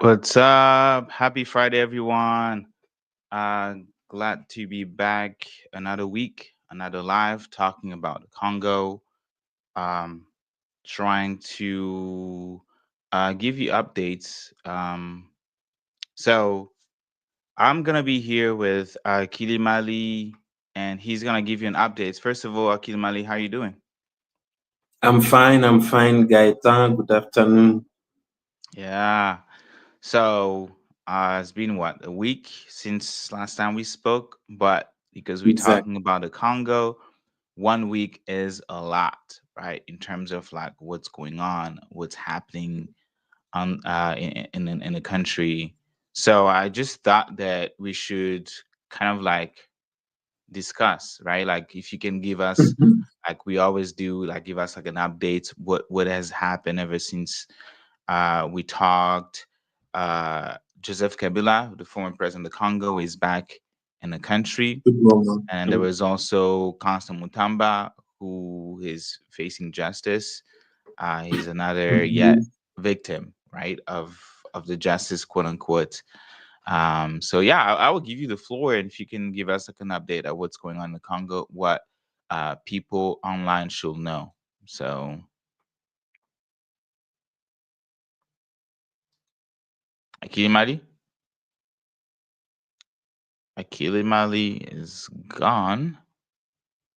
What's up? Happy Friday, everyone. Uh, Glad to be back another week, another live talking about the Congo. Um, Trying to give you updates. So I'm gonna be here with Kilimali, and he's gonna give you an update. First of all, Kilimali, how you doing? I'm fine, Gaetan. Good afternoon. Yeah. So it's been what, a week since last time we spoke, but because we're Exactly. talking about the Congo, 1 week is a lot, right? In terms of like what's going on, what's happening on in the country. So I just thought that we should kind of like discuss, right? Like if you can give us, Mhm. like we always do, like give us like an update what has happened ever since we talked. Joseph Kabila, the former president of the Congo, is back in the country. Good morning. And there was also Constant Mutamba, who is facing justice. He's another yet Mhm. victim, right, of the justice, quote unquote. So yeah, I will give you the floor, and if you can give us like an update of what's going on in the Congo, what people online should know. So, Akili Mali, Akili Mali is gone.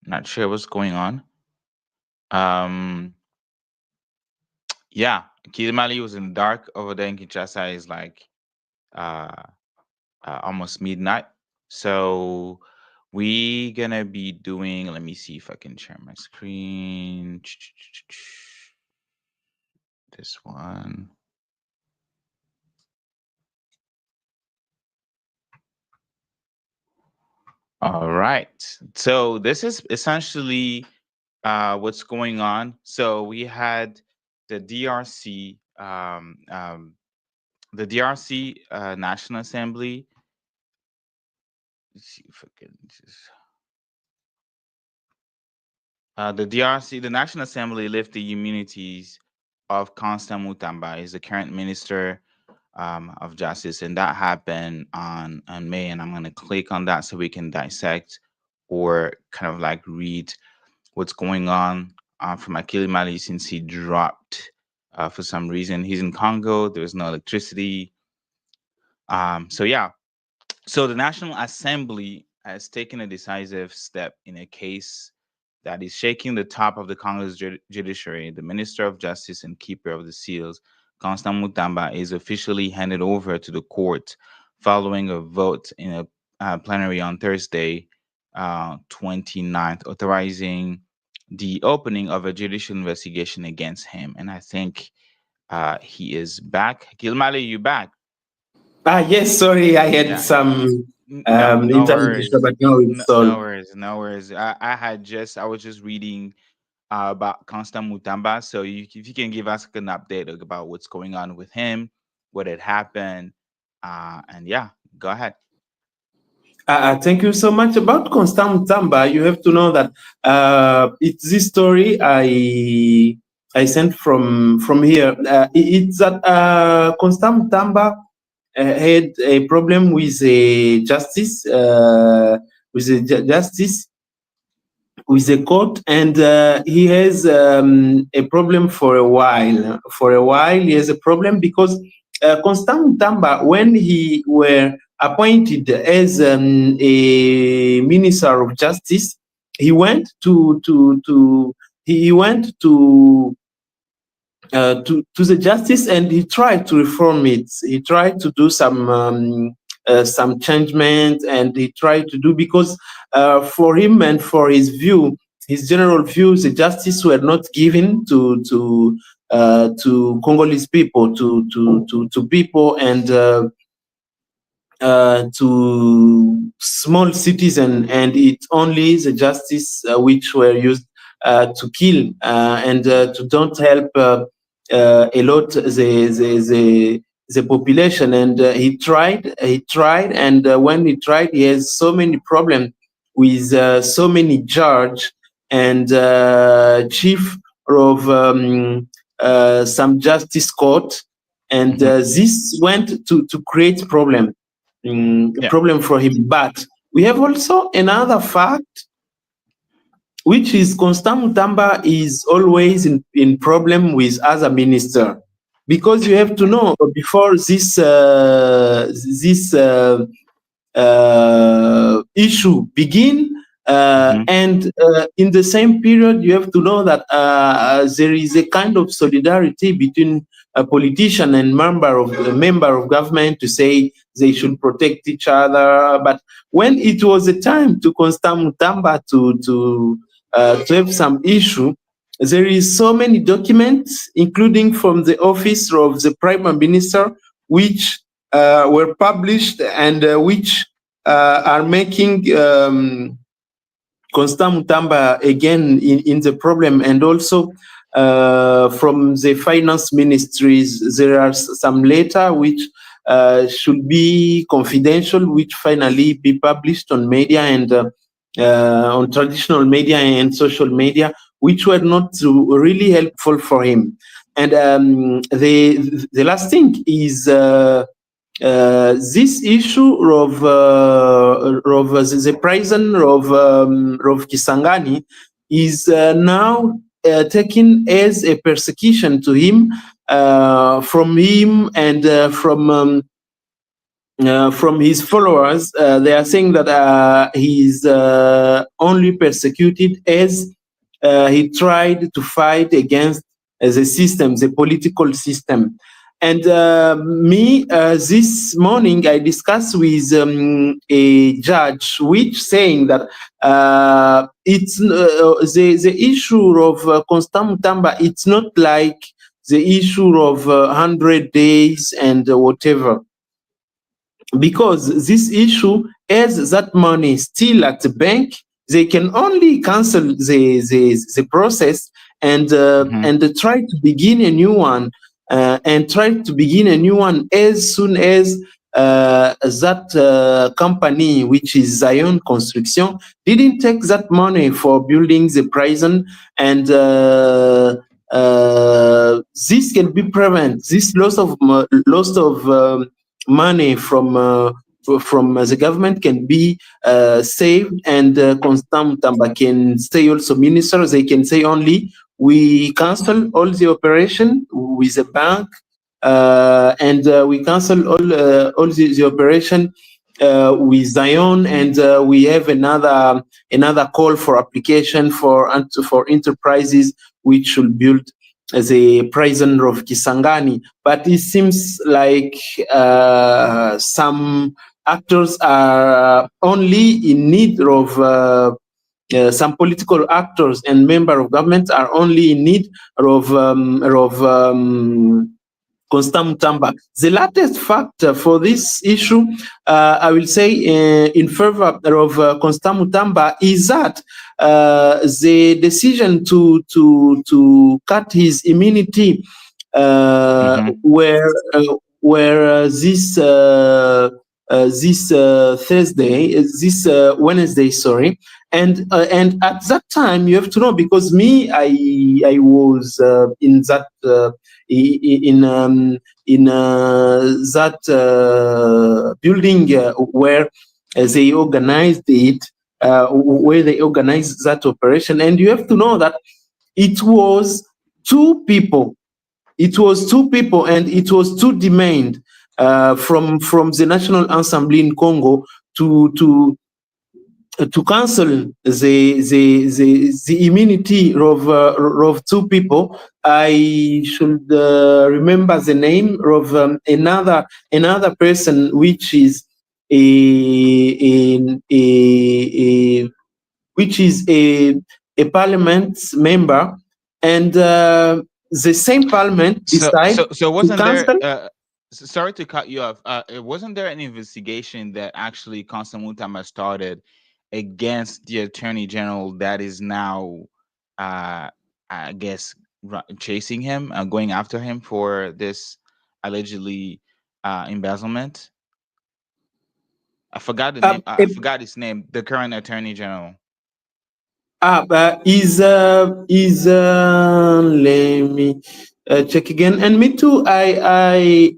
Not sure what's going on. Um, yeah, Kilimali was in the dark over there in Kinshasa. Is like uh, almost midnight. So we gonna be doing. Let me see if I can share my screen. This one. All right. So this is essentially what's going on. So we had the DRC, National Assembly. Let's see if I can just. The DRC, the National Assembly, lifted the immunities of Constant Mutamba, is the current minister of justice, and that happened on May. And I'm going to click on that so we can dissect or kind of like read what's going on from Akili Mali since he dropped for some reason. He's in Congo. There's no electricity. So yeah, so the National Assembly has taken a decisive step in a case that is shaking the top of the Congo's judiciary. The Minister of Justice and Keeper of the Seals, Constant Mutamba, is officially handed over to the court following a vote in a plenary on Thursday, 29th, authorizing the opening of a judicial investigation against him. And I think he is back. Gilmali, you back? Yes, sorry, I had Yeah. some No internet issue, worries. but now No, it's no solved. worries. No worries. I was just reading about Constant Mutamba. So if you can give us an update about what's going on with him, what had happened, and yeah, go ahead. Thank you so much. About Constant Mutamba, you have to know that it's this story I sent from here. It's that Constant Mutamba had a problem with a justice, justice with the court, and he has a problem for a while. For a while, he has a problem because Constant Mutamba, when he were appointed as a minister of justice, he went he went to the justice, and he tried to reform it. He tried to do some changement, and he tried to do because for him and for his general views, the justice were not given to Congolese people, to people, and to small cities, and it only the justice which were used to kill and to don't help a lot the population. And he tried, and when he tried, he has so many problems with so many judge and chief of some justice court, and Mhm. this went to create Yeah. problem for him. But we have also another fact, which is Constant Mutamba is always in problem with other minister, because you have to know before this issue begin, Mhm. and in the same period you have to know that there is a kind of solidarity between a politician and member of government to say they should protect each other. But when it was a time to Constant Mutamba to have some issue, there is so many documents, including from the office of the prime minister, which were published, and which are making Constant Mutamba again in the problem. And also from the finance ministries, there are some letter which should be confidential, which finally be published on media, and on traditional media and social media, which were not really helpful for him. And the last thing is this issue of the prison of Kisangani is now taken as a persecution to him, from him, and from his followers. They are saying that he's only persecuted as he tried to fight against the system, the political system. And this morning, I discussed with a judge, which saying that it's the issue of Constant Mutamba. It's not like the issue of 100 days and whatever, because this issue has that money still at the bank. They can only cancel the process, Mhm. and try to begin a new one, as soon as that company, which is Zion Construction, didn't take that money for building the prison. And this can be prevent this loss of money from the government can be saved. And Constant Mutamba can say, also ministers, they can say only, we cancel all the operation with the bank, and we cancel all the operation with Zion, and we have another call for application for enterprises which should build the prison of Kisangani. But it seems like some actors are only in need of some political actors and member of government are only in need of Constant Mutamba. The latest factor for this issue, I will say, in favor of Constant Mutamba, is that the decision to cut his immunity, Mhm. where this Thursday, this Wednesday, sorry. And at that time, you have to know, because me, I was in that in that building where they organized it, where they organized that operation. And you have to know that it was two people. It was two people, and it was two demand from the National Assembly in Congo to cancel the immunity of two people. I should remember the name of another person, which is a which is a parliament member, and the same parliament decide So to wasn't there? cancel. Sorry to cut you off. Wasn't there an investigation that actually Constant Mutamba started against the Attorney General that is now, uh, I guess, chasing him, going after him for this allegedly embezzlement? I forgot the name. I Uh, forgot his name. The current Attorney General. is let me. check again. And me too. I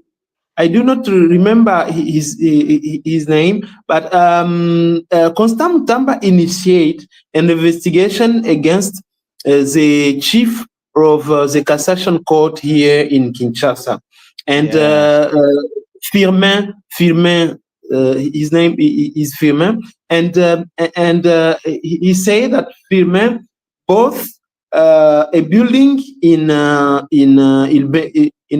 do not remember his name, but Constant Mutamba initiate an investigation against the chief of the Cassation Court here in Kinshasa, and Yes. Firmin, his name is Firmin, and he said that Firmin both a building in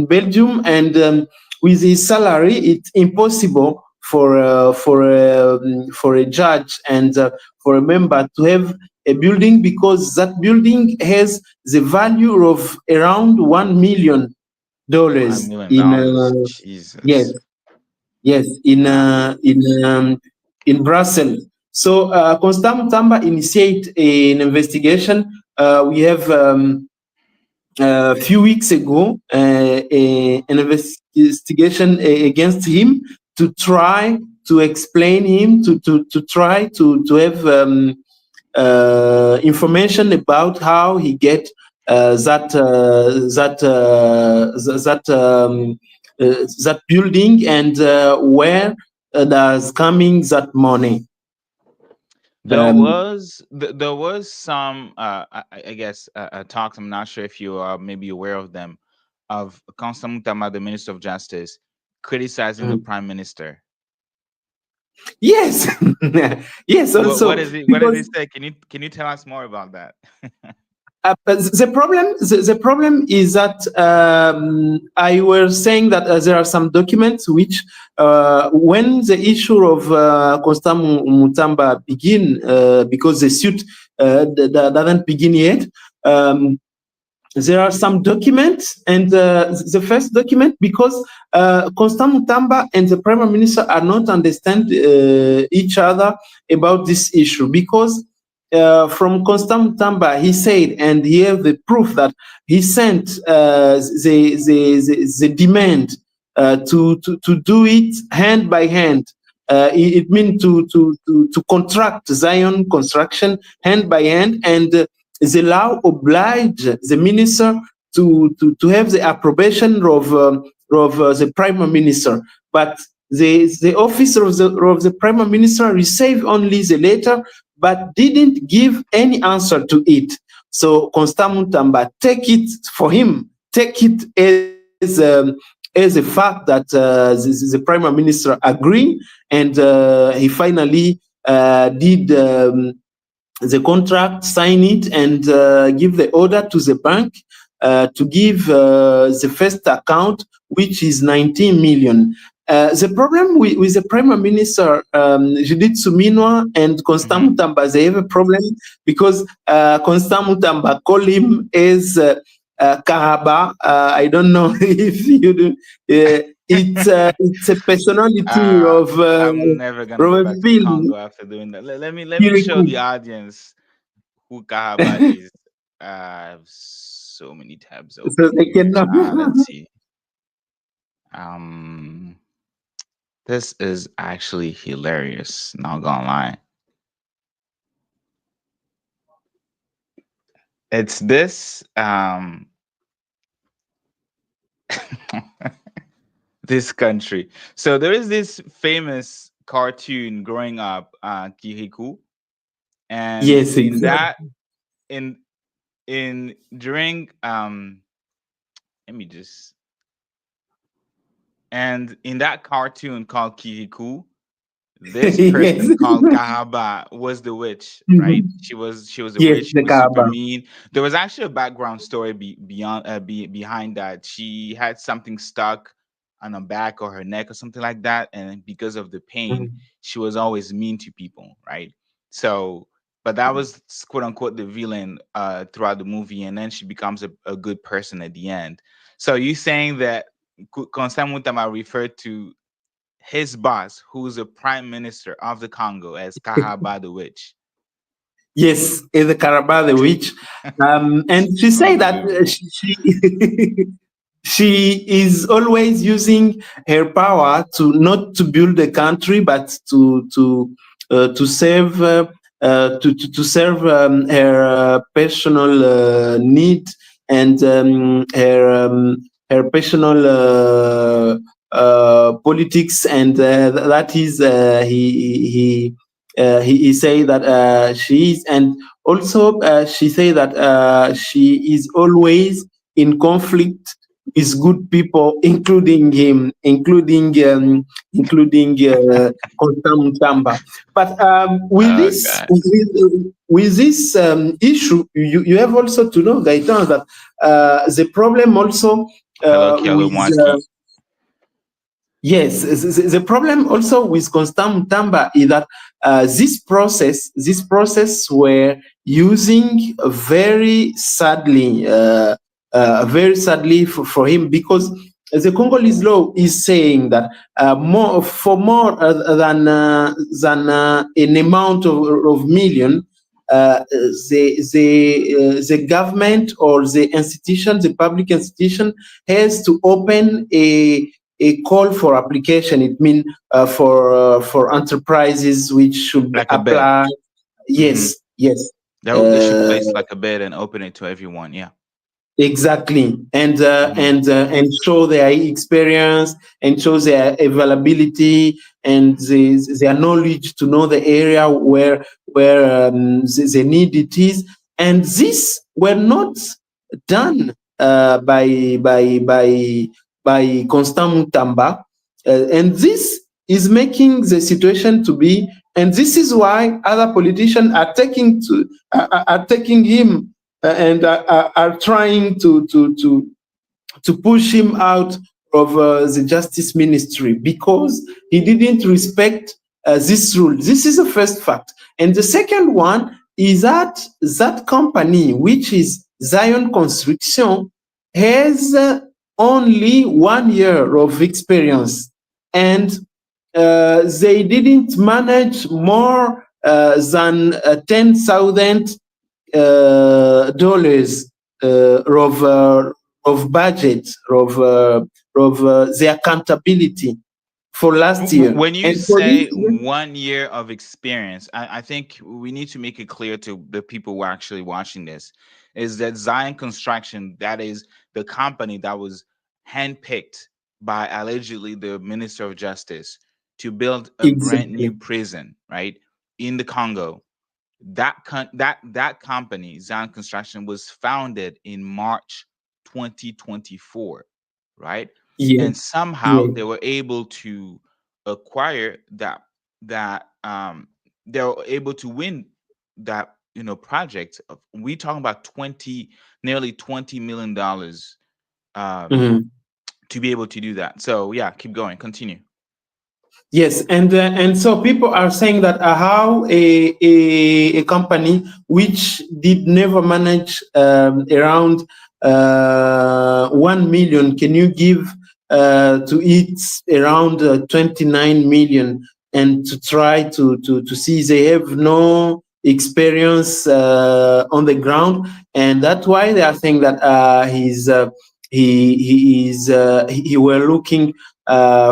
Belgium, and with his salary, it's impossible for a judge and for a member to have a building, because that building has the value of around $1 million $1 million. yes, Jesus. yes, Wow. in Brussels. So Constant Mutamba initiate an investigation. We have a few weeks ago an investigation against him, to try to explain him, to try to have information about how he get that building, and where does coming that money. Um, There was some I guess talks. I'm not sure if you are maybe aware of them, of Constant Mutama, the Minister of Justice, criticizing the Prime Minister. yes, yes, What also is it? What does he because say? Can you tell us more about that? but the problem is that I was saying that there are some documents which, when the issue of Constant Mutamba begin, because the suit doesn't begin yet. There are some documents, and the first document, because Constant Mutamba and the Prime Minister are not understand each other about this issue, because from Constant Mutamba, he said, and he have the proof that he sent the demand to do it hand by hand. It means to contract Zion construction hand by hand, and the law oblige the minister to have the approbation of the prime minister. But the office of the prime minister received only the letter, but didn't give any answer to it. So Constant Mutamba take it for him, take it as a fact that the prime minister agree, and he finally did the contract, sign it, and give the order to the bank to give the first account, which is 19 million. The problem with the Prime Minister, Judith Suminwa and Constant Hmm. Mutamba, they have a problem, because Constant Mutamba call him as Kahaba. I don't know if you do. It's a personality I'm never gonna of go a back to the film. Congo after doing that. Let me show the audience who Kahaba is. I have so many tabs So open they here. cannot. Let's see. Um, this is actually hilarious. Not gonna lie. It's this this country. So there is this famous cartoon growing up, Kirikou, and Yes, in exactly. that in during let me just and in that cartoon called Kirikou, this Yes. person called Kahaba was the witch, right? Mhm. She was a Yes, witch. She the was super Kaaba. mean. There was actually a background story behind that. She had something stuck on her back or her neck or something like that, and because of the pain, Mhm. she was always mean to people, right? So, but that was quote unquote the villain throughout the movie, and then she becomes a good person at the end. So you saying that Constant Mutama referred to his boss, who's the prime minister of the Congo, as Kahaba the witch. Yes, is the Kaaba the witch. And she say that Unbelievable. she is always using her power to not to build a country, but to serve to serve her personal need, and her personal politics, and that is he say that she is, and also she say that she is always in conflict with good people, including him, including Constant Mutamba. But Oh God. with this issue, you have also to know, Gaetan, that the problem also Hello, Kialo with Mwanski. yes, the problem also with Constant Mutamba is that this process were using very sadly for him, because the Congolese law is saying that more than an amount of million, the government or the institution, the public institution, has to open a call for application. It means for enterprises which should Like a bed. apply. Hmm. Yes, yes. They should place like a bed and open it to everyone. Yeah. Exactly, Hmm. and show their experience, and show their availability, and their knowledge to know the area where the need it is, and this were not done by Constant Mutamba, and this is making the situation to be, and this is why other politicians are taking him, and are trying to push him out of the justice ministry, because he didn't respect this rule. This is the first fact. And the second one is that that company, which is Zion Construction, has only 1 year of experience, and they didn't manage more than 10,000 dollars of budget of the accountability for last year, When you and for this say year, 1 year of experience, I think we need to make it clear to the people who are actually watching this is that Zion Construction, that is the company that was handpicked by allegedly the Minister of Justice to build a brand new exactly. prison, right, in the Congo. That company, Zion Construction, was founded in March 2024, right? Yeah, And somehow yeah. they were able to acquire that they were able to win that project. We talking about 20 nearly $20 million um Mhm. to be able to do that. So yeah, keep going, continue. Yes, and so people are saying that how a company which did never manage around 1 million, can you give to it around 29 million, and to try to see they have no experience on the ground, and that's why they are saying that he were looking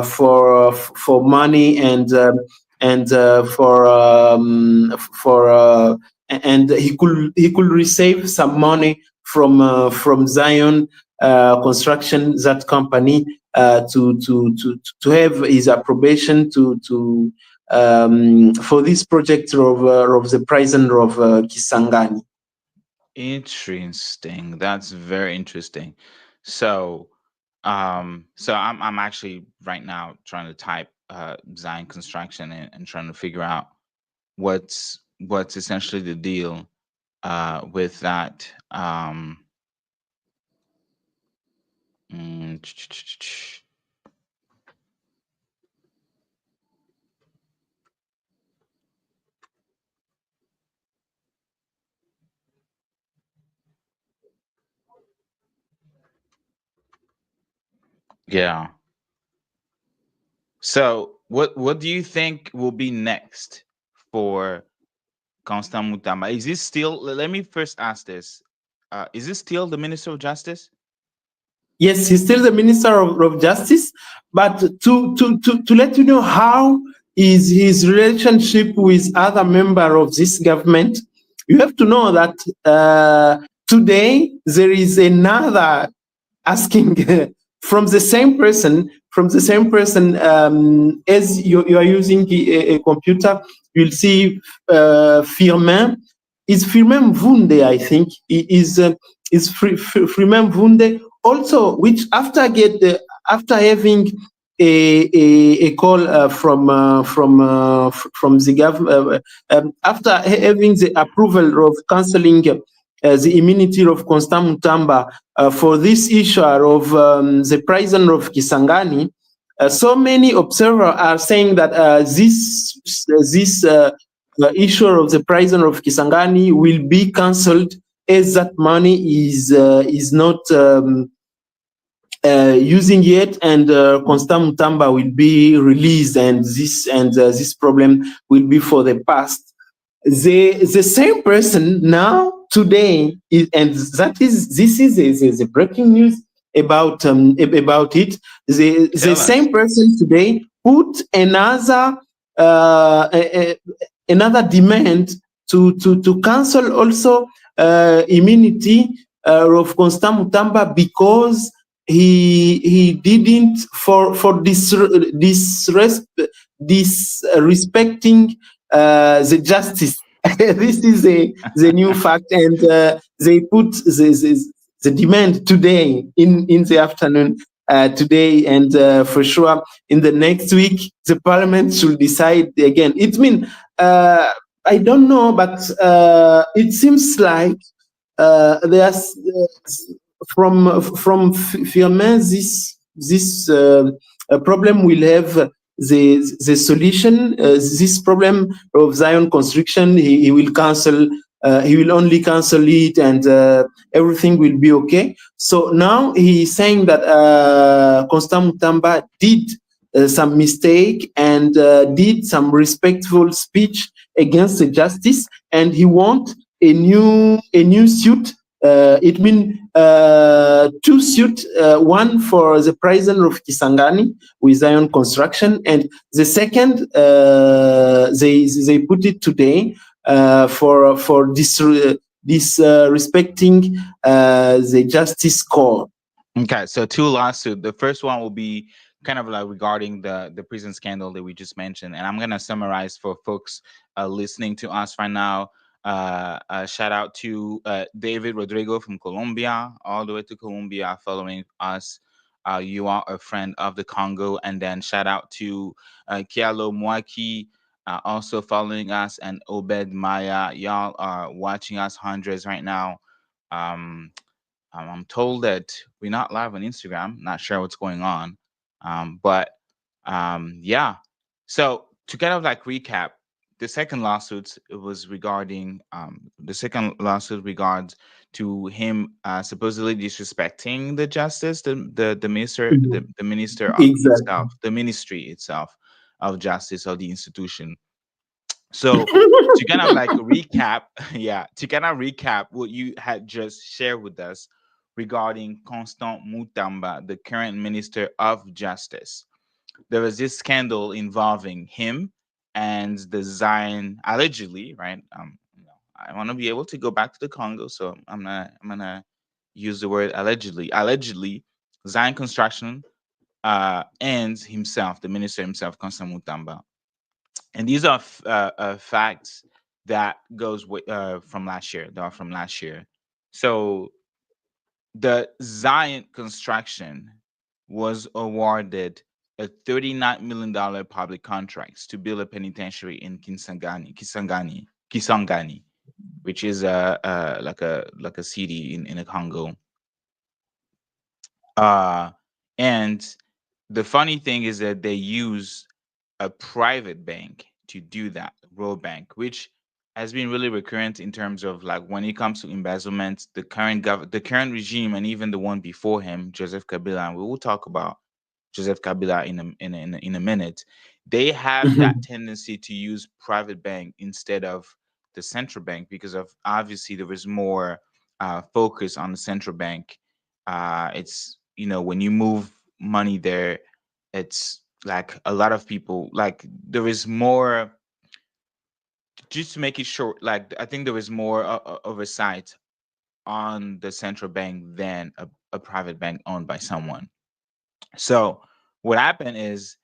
for money, and for and he could receive some money from Zion Construction, that company, to have his approbation to for this project of the prison of Kisangani. Interesting. That's very interesting. So so I'm actually right now trying to type Zion Construction, and trying to figure out what's essentially the deal with that. Mm, yeah. So what do you think will be next for Constant Mutamba? Is this still, let me first ask this. Is this still the Minister of Justice? Yes, he's still the Minister of Justice, but to let you know how is his relationship with other member of this government, you have to know that today there is another asking from the same person as you are using a computer. You'll see Firmin. Is Firmin Vunde, I think. Firmin Vunde also, which after having a call from the government, after having the approval of cancelling the immunity of Constant Mutamba for this issue of the prison of Kisangani. So many observers are saying that this issue of the prison of Kisangani will be cancelled, as that money is not using it, and Constant Mutamba will be released, and this problem will be for the past. The same person now today and that is this is the breaking news about it. The Tell us. same person today put another demand to cancel also immunity of Constant Mutamba, because he didn't for disrespecting the justice. This is the new fact, and they put the demand today in the afternoon today, and for sure in the next week the parliament should decide again. It means I don't know, but it seems like there's from Firmin, this problem will have the solution. This problem of Zion construction, he will cancel. He will only cancel it, and everything will be okay. So now he's saying that Constant Mutamba did some mistake, and did some respectful speech against the justice, and he want a new suit. It means two suits, one for the prison of Kisangani with Zion construction, and the second they put it today for disrespecting the justice court. Okay, so two lawsuits. The first one will be kind of like regarding the prison scandal that we just mentioned, and I'm gonna summarize for folks listening to us right now. Shout out to David Rodrigo from Colombia, all the way to Colombia, following us. You are a friend of the Congo, and then shout out to Kialo Mwaki, also following us, and Obed Maya. Y'all are watching us hundreds right now. Um, I'm told that we're not live on Instagram. Not sure what's going on, but yeah. So to kind of like recap, the second lawsuit it was regarding the second lawsuit regards to him supposedly disrespecting the justice, the minister, Mhm. the minister Exactly. itself, the ministry itself of justice of the institution. So to kind of like recap, yeah, to kind of recap what you had just shared with us regarding Constant Mutamba, the current Minister of Justice. There was this scandal involving him and the Zion allegedly, right? I want to be able to go back to the Congo, so I'm gonna use the word allegedly. Allegedly, Zion Construction and himself, the minister himself, Constant Mutamba, and these are facts that goes from last year. They are from last year. So the Zion construction was awarded a $39 million public contracts to build a penitentiary in Kisangani, which is a city in the Congo. Uh, and the funny thing is that they use a private bank to do that, World Bank, which has been really recurrent in terms of like when it comes to embezzlement, the current regime and even the one before him, Joseph Kabila, and we will talk about Joseph Kabila in a minute. They have that Mhm. tendency to use private bank instead of the central bank because of obviously there is more focus on the central bank. It's when you move money there, it's like a lot of people like there is more, just to make it short, like I think there is more oversight on the central bank than a private bank owned by someone. So what happened is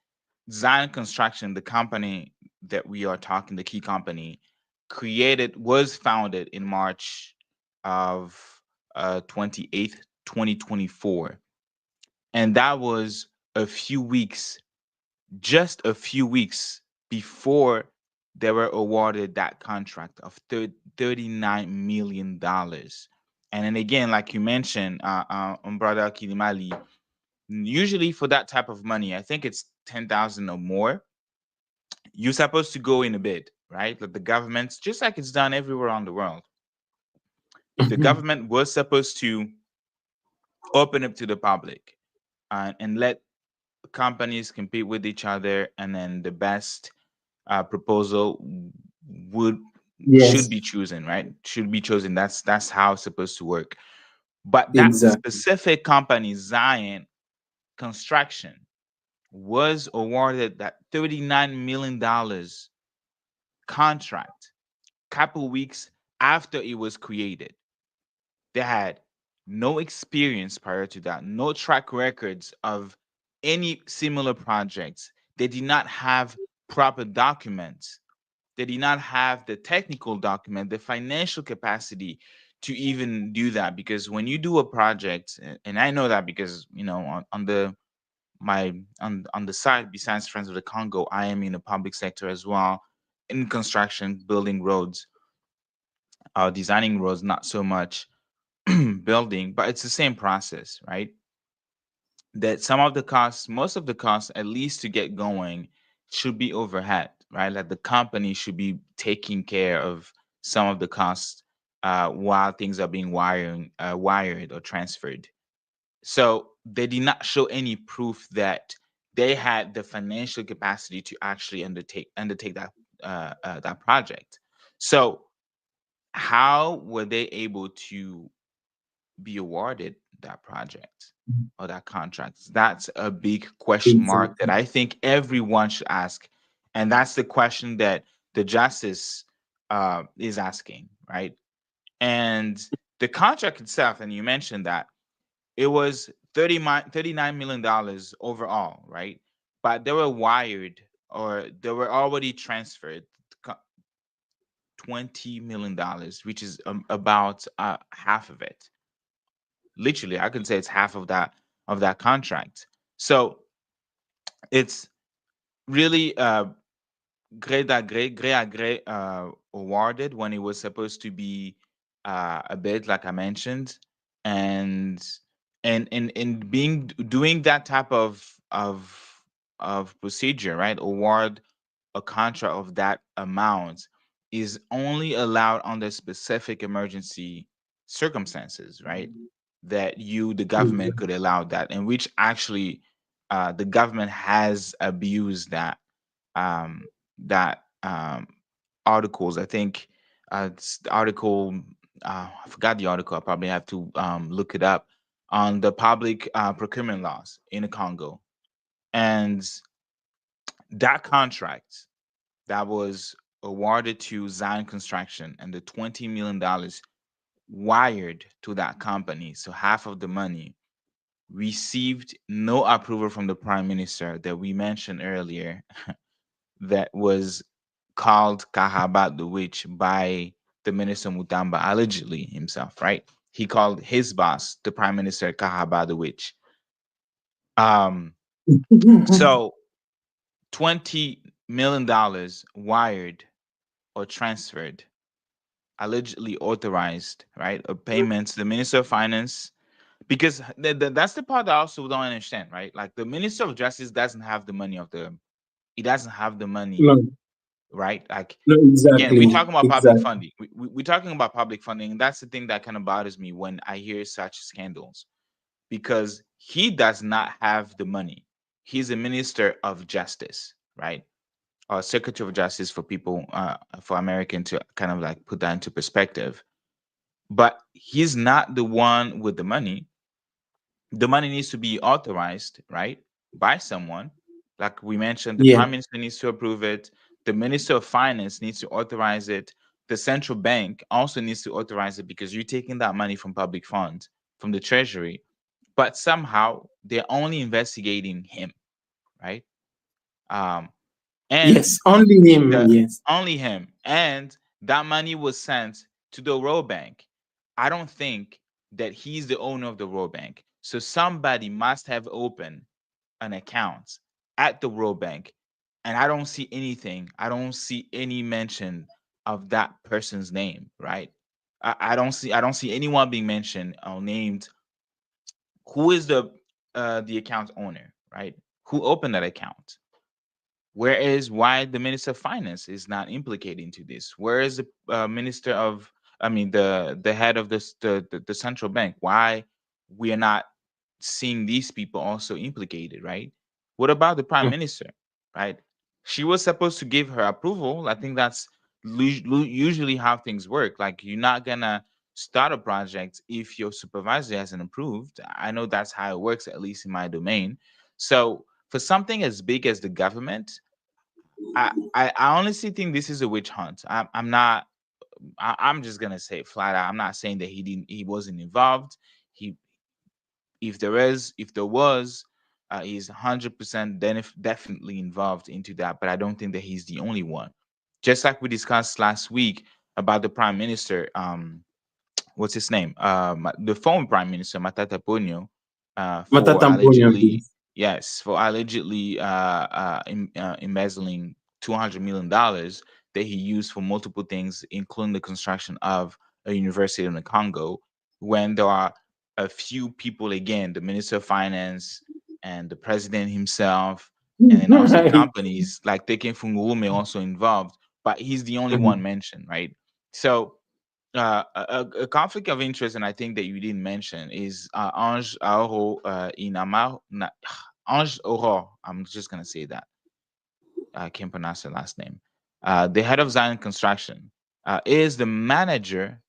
Zion Construction, the company that we are talking, the key company, was founded in March of 28th, 2024. And that was a few weeks, just a few weeks before they were awarded that contract of $39 million. And then again, like you mentioned, Brother Kilimali, usually for that type of money, I think it's 10,000 or more, you're supposed to go in a bid, right? Like the government, just like it's done everywhere around the world, the Mhm. government was supposed to open up to the public and let companies compete with each other, and then the best proposal would should Yes, be chosen, right? Should be chosen. That's how it's supposed to work. But that exactly. specific company, Zion Construction, was awarded that $39 million contract couple weeks after it was created. They had no experience prior to that, no track records of any similar projects. They did not have proper documents. They did not have the technical document, the financial capacity to even do that. Because when you do a project, and I know that because on the side, besides Friends of the Congo, I am in the public sector as well, in construction, building roads, designing roads, not so much building, but it's the same process, right? That some of the costs, most of the costs, at least to get going, should be overhead, right? Like the company should be taking care of some of the costs while things are being wired or transferred. So they did not show any proof that they had the financial capacity to actually undertake that project. So how were they able to be awarded that project or that contract? That's a big question mark that Exactly. I think everyone should ask. And that's the question that the justice is asking, right? And the contract itself, and you mentioned that it was $39 million overall, right? But they were wired, or they were already transferred $20 million, which is about half of it. Literally, I can say it's half of that contract. So it's really gré à gré awarded when it was supposed to be a bid, like I mentioned, and and being doing that type of procedure, right? Award a contract of that amount is only allowed under specific emergency circumstances, right? That the government Exactly. could allow that, and which actually the government has abused um, that articles. I think it's the article. I forgot the article. I probably have to look it up on the public procurement laws in the Congo, and that contract that was awarded to Zion Construction and the $20 million wired to that company, so half of the money, received no approval from the prime minister that we mentioned earlier, that was called Kahaba the witch by the minister Mutamba, allegedly himself, right? He called his boss, the prime minister, Kahaba the witch. Um, so $20 million wired or transferred, allegedly authorized, right? A payment to the Minister of Finance, because that's the part that I also don't understand, right? Like the Minister of Justice doesn't have the money he doesn't have the money, No, right? Like no, again, we're exactly. talking about public Exactly. funding. We're talking about public funding, and that's the thing that kind of bothers me when I hear such scandals, because he does not have the money. He's a Minister of Justice, right? Secretary of Justice for people, for American to kind of like put that into perspective. But he's not the one with the money. The money needs to be authorized, right, by someone. Like we mentioned, the Yeah. prime minister needs to approve it. The minister of finance needs to authorize it. the central bank also needs to authorize it because you're taking that money from public funds, from the treasury, but somehow they're only investigating him, right? Um, and Yes, only him. the Yes. only him, and that money was sent to the World Bank. I don't think that he's the owner of the World Bank, so somebody must have opened an account at the World Bank, and I don't see anything. I don't see any mention of that person's name, right? I don't see anyone being mentioned or named. Who is the account owner, right? Who opened that account? Whereas why the minister of finance is not implicated into this? Where is the minister of, I mean, the head of this the central bank? Why we are not seeing these people also implicated, right? What about the prime minister, right? She was supposed to give her approval. I think that's usually how things work. Like you're not gonna start a project if your supervisor hasn't approved. I know that's how it works, at least in my domain. So for something as big as the government, I honestly think this is a witch hunt. I'm not. I'm just gonna say it flat out. I'm not saying that he wasn't involved. He, if there was, he's 100% definitely involved into that. But I don't think that he's the only one. Just like we discussed last week about the prime minister. What's his name? The former prime minister Matata Ponyo, for Matatamponyo, allegedly, yes. yes, for allegedly embezzling $200 million that he used for multiple things, including the construction of a university in the Congo. When there are a few people, again, the minister of finance and the president himself, and then also Right. companies like Teken Fungurume also involved, but he's the only one mentioned, right? So a conflict of interest, and I think that you didn't mention, is Ange Auro Ange Auro. I'm just gonna say that. I can't pronounce the last name. The head of Zion Construction is the manager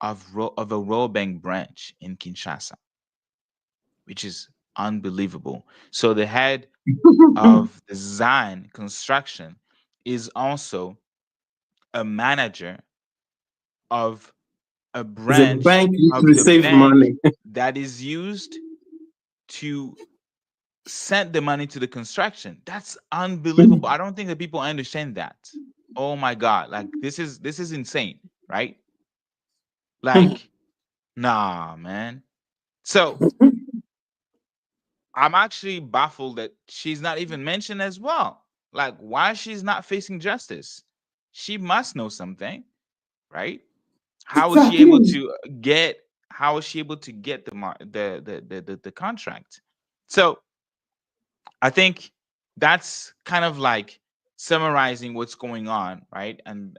of a World Bank branch in Kinshasa, which is unbelievable. So the head of the Zion Construction is also a manager of a The branch bank which of the receive bank money. that is used to send the money to the construction. That's unbelievable. I don't think that people understand that. Oh my god, like this is insane, right? Like, nah, man. So I'm actually baffled that she's not even mentioned as well. Like, why she's not facing justice? She must know something, right? How was she able Exactly. to get? How was she able to get the contract? So I think that's kind of like summarizing what's going on, right? And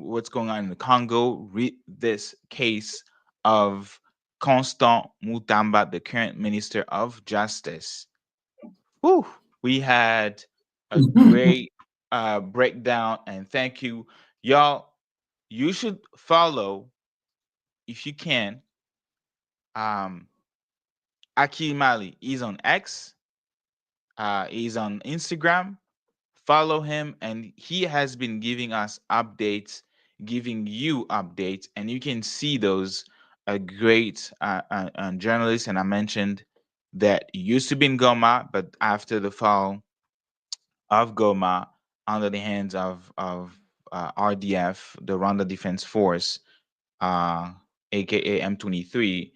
what's going on in the Congo. This case of Constant Mutamba, the current Minister of Justice. Whew, we had a great breakdown, and thank you, y'all. You should follow, if you can, um, Aki Mali. He's on X. He's on Instagram. Follow him, and he has been giving us updates, giving you updates, and you can see those great journalists. And I mentioned that he used to be in Goma, but after the fall of Goma, under the hands of RDF, the Rwanda Defense Force, uh, aka M23,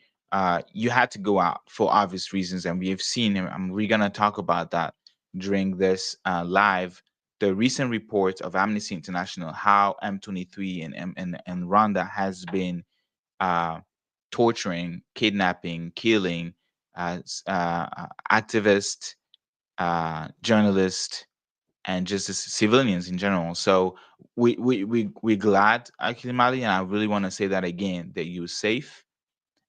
you had to go out for obvious reasons, and we have seen him. We're gonna talk about that during this live. The recent report of Amnesty International, how M23 and Rwanda has been uh, torturing, kidnapping, killing activists, journalists, and just as civilians in general. So we're glad, actually, Mali, and I really want to say that again, that you're safe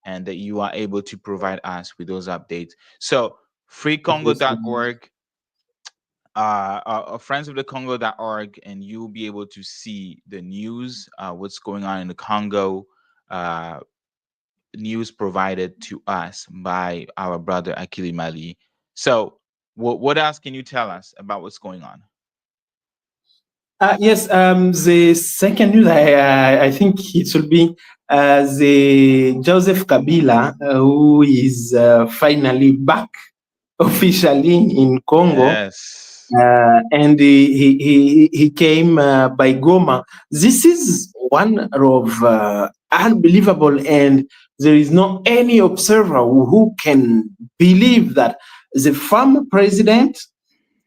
and that you are able to provide us with those updates. So freecongo.org, friends of the Congo.org, and you'll be able to see the news, what's going on in the Congo, uh, news provided to us by our brother Akili Mali. So what else can you tell us about what's going on? Yes, the second news, I think it should be the Joseph Kabila, who is finally back officially in Congo. Yes. And he came by Goma. This is one of unbelievable, and there is no any observer who can believe that the former president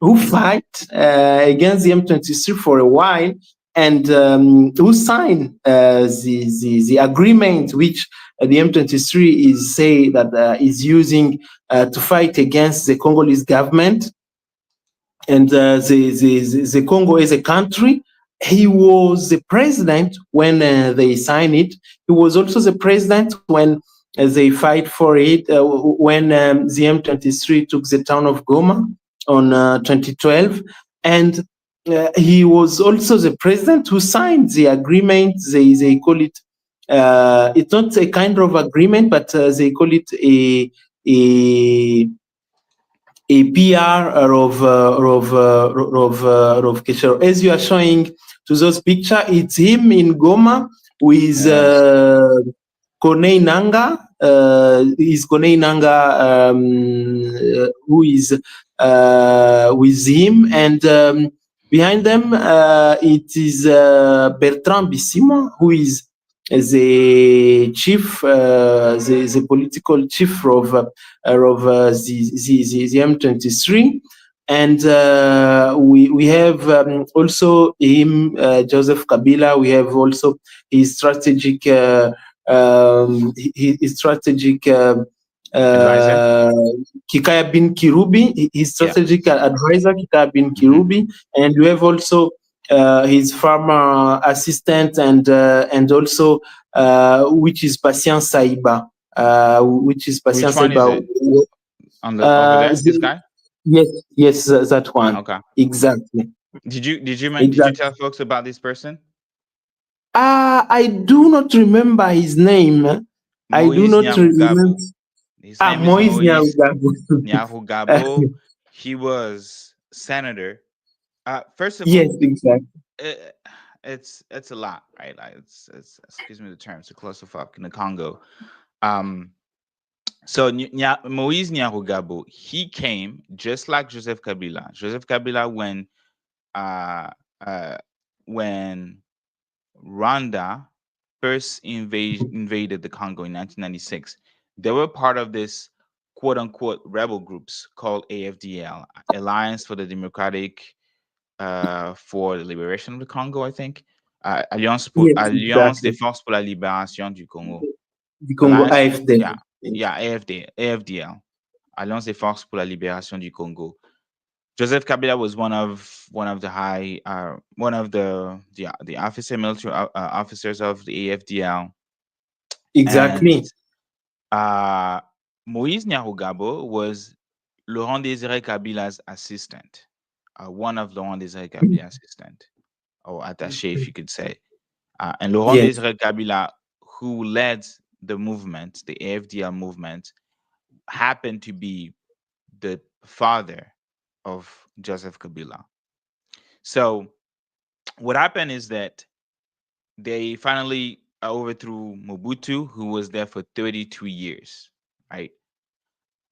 who fight against the M23 for a while and who signed the agreement which the M23 is say that is using to fight against the Congolese government and the Congo is a country. He was the president when they signed it. He was also the president when they fight for it. When the M23 took the town of Goma on 2012, and he was also the president who signed the agreement. They call it. It's not a kind of agreement, but they call it a PR of Keshero. As you are showing to those picture, it's him in Goma with Yes. Corneille Nanga. Is Corneille Nanga who is with him, and behind them it is Bertrand Bisimwa, who is the chief, the political chief of the M23. And we have also him, Joseph Kabila. We have also his strategic, his strategic Advisor. uh, Kikaya bin Kirubi, his Yeah. strategic advisor, Kikaya bin Hmm. Kirubi. And we have also his farmer assistant and also which is Patience Saiba, which is Which Patience one is Saiba. it on the over Uh, there? This the- guy. yes, yes, that one. Okay. Exactly, Did you exactly. tell folks about this person? I do not remember his name. I do Moise not remember. Nyarugabo. His name is Moise Moise Nyarugabo. Nyarugabo. He was senator. First of Yes, all, exactly. it, it's a lot, right? Like it's excuse me the term, it's a clusterfuck in the Congo. Um, so Moise Nyarugabo, he came just like Joseph Kabila. Joseph Kabila uh uh when Rwanda first invaded the Congo in 1996, they were part of this quote unquote rebel groups called AFDL, Alliance for the Democratic for the Liberation of the Congo, I think. Yes, Alliance des exactly. Forces pour la Libération du Congo. The Congo Alliance, AFD. yeah, yeah, AFDL, Alliance des Forces pour la Libération du Congo. Joseph Kabila was one of the high one of the officer military officers of the AFDL, and Exactly. uh, Moise Nyarugabo was Laurent Désiré Kabila's assistant, one of Laurent Désiré Kabila's assistant or attaché, if you could say, and Laurent Yes. Désiré Kabila, who led the movement, the AFDL movement, happened to be the father of Joseph Kabila. So what happened is that they finally overthrew Mobutu, who was there for 32 years, right?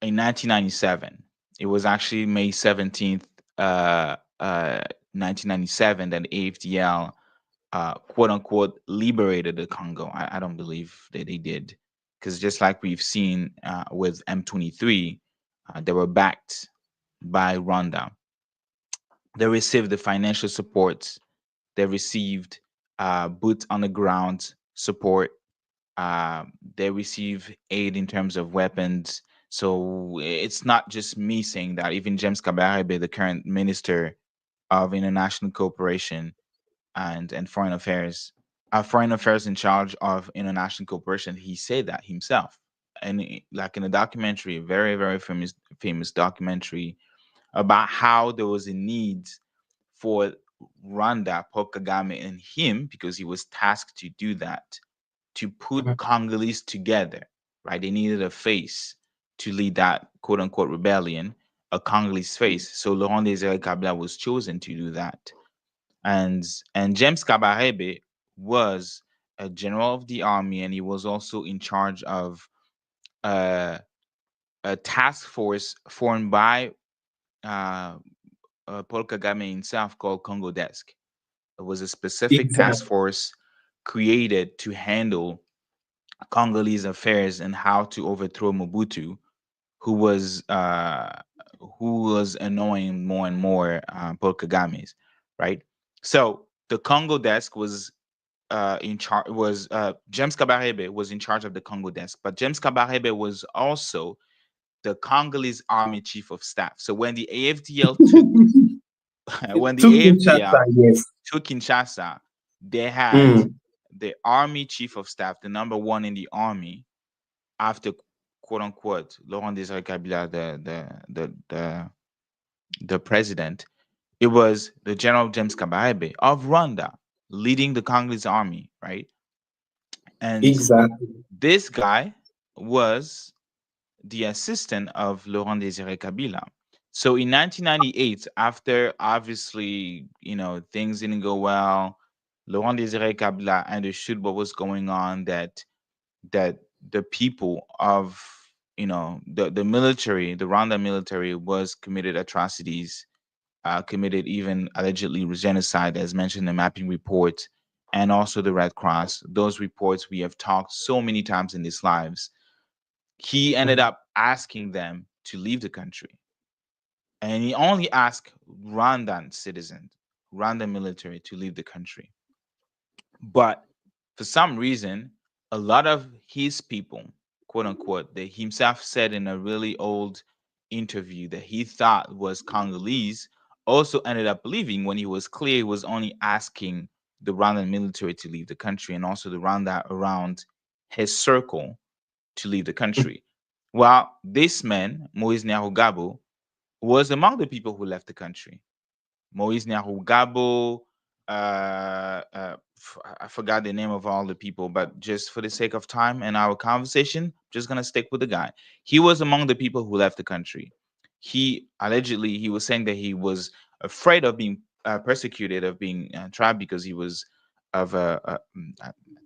In 1997. It was actually May 17th, 1997, that AFDL, quote unquote, liberated the Congo. I don't believe that they did, because just like we've seen with M23, they were backed by Rwanda. They received the financial support. They received boots on the ground support. They receive aid in terms of weapons. So it's not just me saying that. Even James Kabarebe, the current minister of international cooperation and foreign affairs in charge of international cooperation, he said that himself. And like in a documentary, a very very famous documentary about how there was a need for Rwanda, Paul Kagame, and him, because he was tasked to do that, to put Congolese together, right? They needed a face to lead that quote unquote rebellion, a Congolese face. So Laurent Desire Kabila was chosen to do that. and James Kabarebe was a general of the army, and he was also in charge of uh, a task force formed by uh, Paul Kagame himself called Congo Desk. It was a specific task Exactly. force created to handle Congolese affairs and how to overthrow Mobutu, who was uh, who was annoying more and more Paul Kagame's, right? So the Congo desk was in charge was James Kabarebe was in charge of the Congo desk, but James Kabarebe was also the Congolese army chief of staff. So when the AFDL took when To the Kinshasa, AFDL yes. took Kinshasa, they had Mm, the army chief of staff, the number one in the army, after quote unquote Laurent Desire Kabila, the president. It was the General James Kabarebe of Rwanda leading the Congolese army, right? And exactly. this guy was the assistant of Laurent Desire Kabila. So in 1998, after obviously, things didn't go well, Laurent Desire Kabila understood what was going on, that the people of the military, the Rwanda military, was committed atrocities, committed even allegedly genocide, as mentioned in the mapping report, and also the Red Cross. Those reports we have talked so many times in these lives. He ended Mm. up asking them to leave the country, and he only asked Rwandan citizens, Rwanda military, to leave the country. But for some reason, a lot of his people, quote unquote, that he himself said in a really old interview that he thought was Congolese, also ended up leaving when he was clear he was only asking the Rwandan military to leave the country, and also the Rwanda around his circle to leave the country. Well, this man, Moise Nyarugabo, was among the people who left the country. Moise Nyarugabo. I forgot the name of all the people, but just for the sake of time and our conversation, just gonna stick with the guy. He was among the people who left the country. He was saying that he was afraid of being persecuted, of being tried because he was of I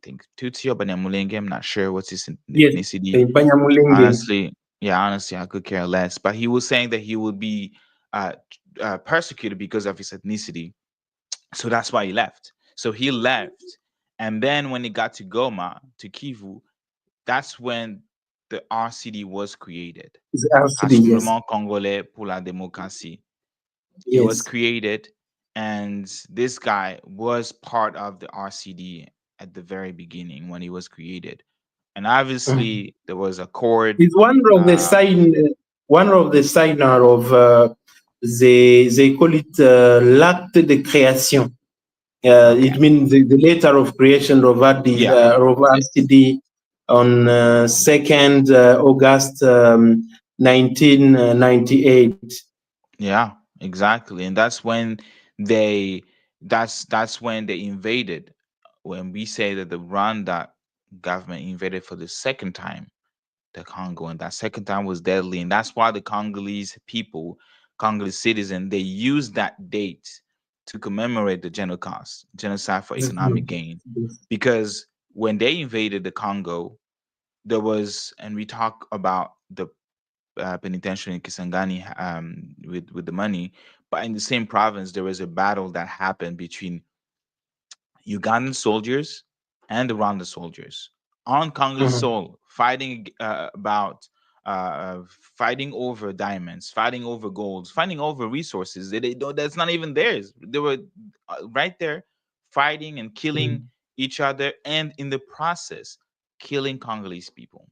think Tutsi or Banyamulenge. I'm not sure what's his Yes, ethnicity. Banyamulenge. Honestly, I could care less. But he was saying that he would be uh, persecuted because of his ethnicity. So that's why he left. So he left. And then when he got to Goma, to Kivu, that's when the RCD was created. The RCD, yes. Rassemblement Congolais pour la Démocratie. It was Yes. created, and this guy was part of the RCD at the very beginning when he was created. And Mm. obviously, there was a court. It's Uh, one of the signer of they call it l'acte de création. okay. It means the letter of creation of Yeah. of RCD on 2nd August 1998. Yeah, exactly. And they that's when they invaded. When we say that the Rwanda government invaded for the second time the Congo, and that second time was deadly. And that's why the Congolese people, Congolese citizen, they used that date to commemorate the genocide for economic gain. Yes. Because when they invaded the Congo, there was, and we talk about the penitentiary in Kisangani with the money. But in the same province, there was a battle that happened between Ugandan soldiers and the Rwanda soldiers on Congolese Mhm. soil, fighting about fighting over diamonds, fighting over golds, fighting over resources they don't, that's not even theirs. They were right there fighting and killing Mhm. each other, and in the process, killing Congolese people.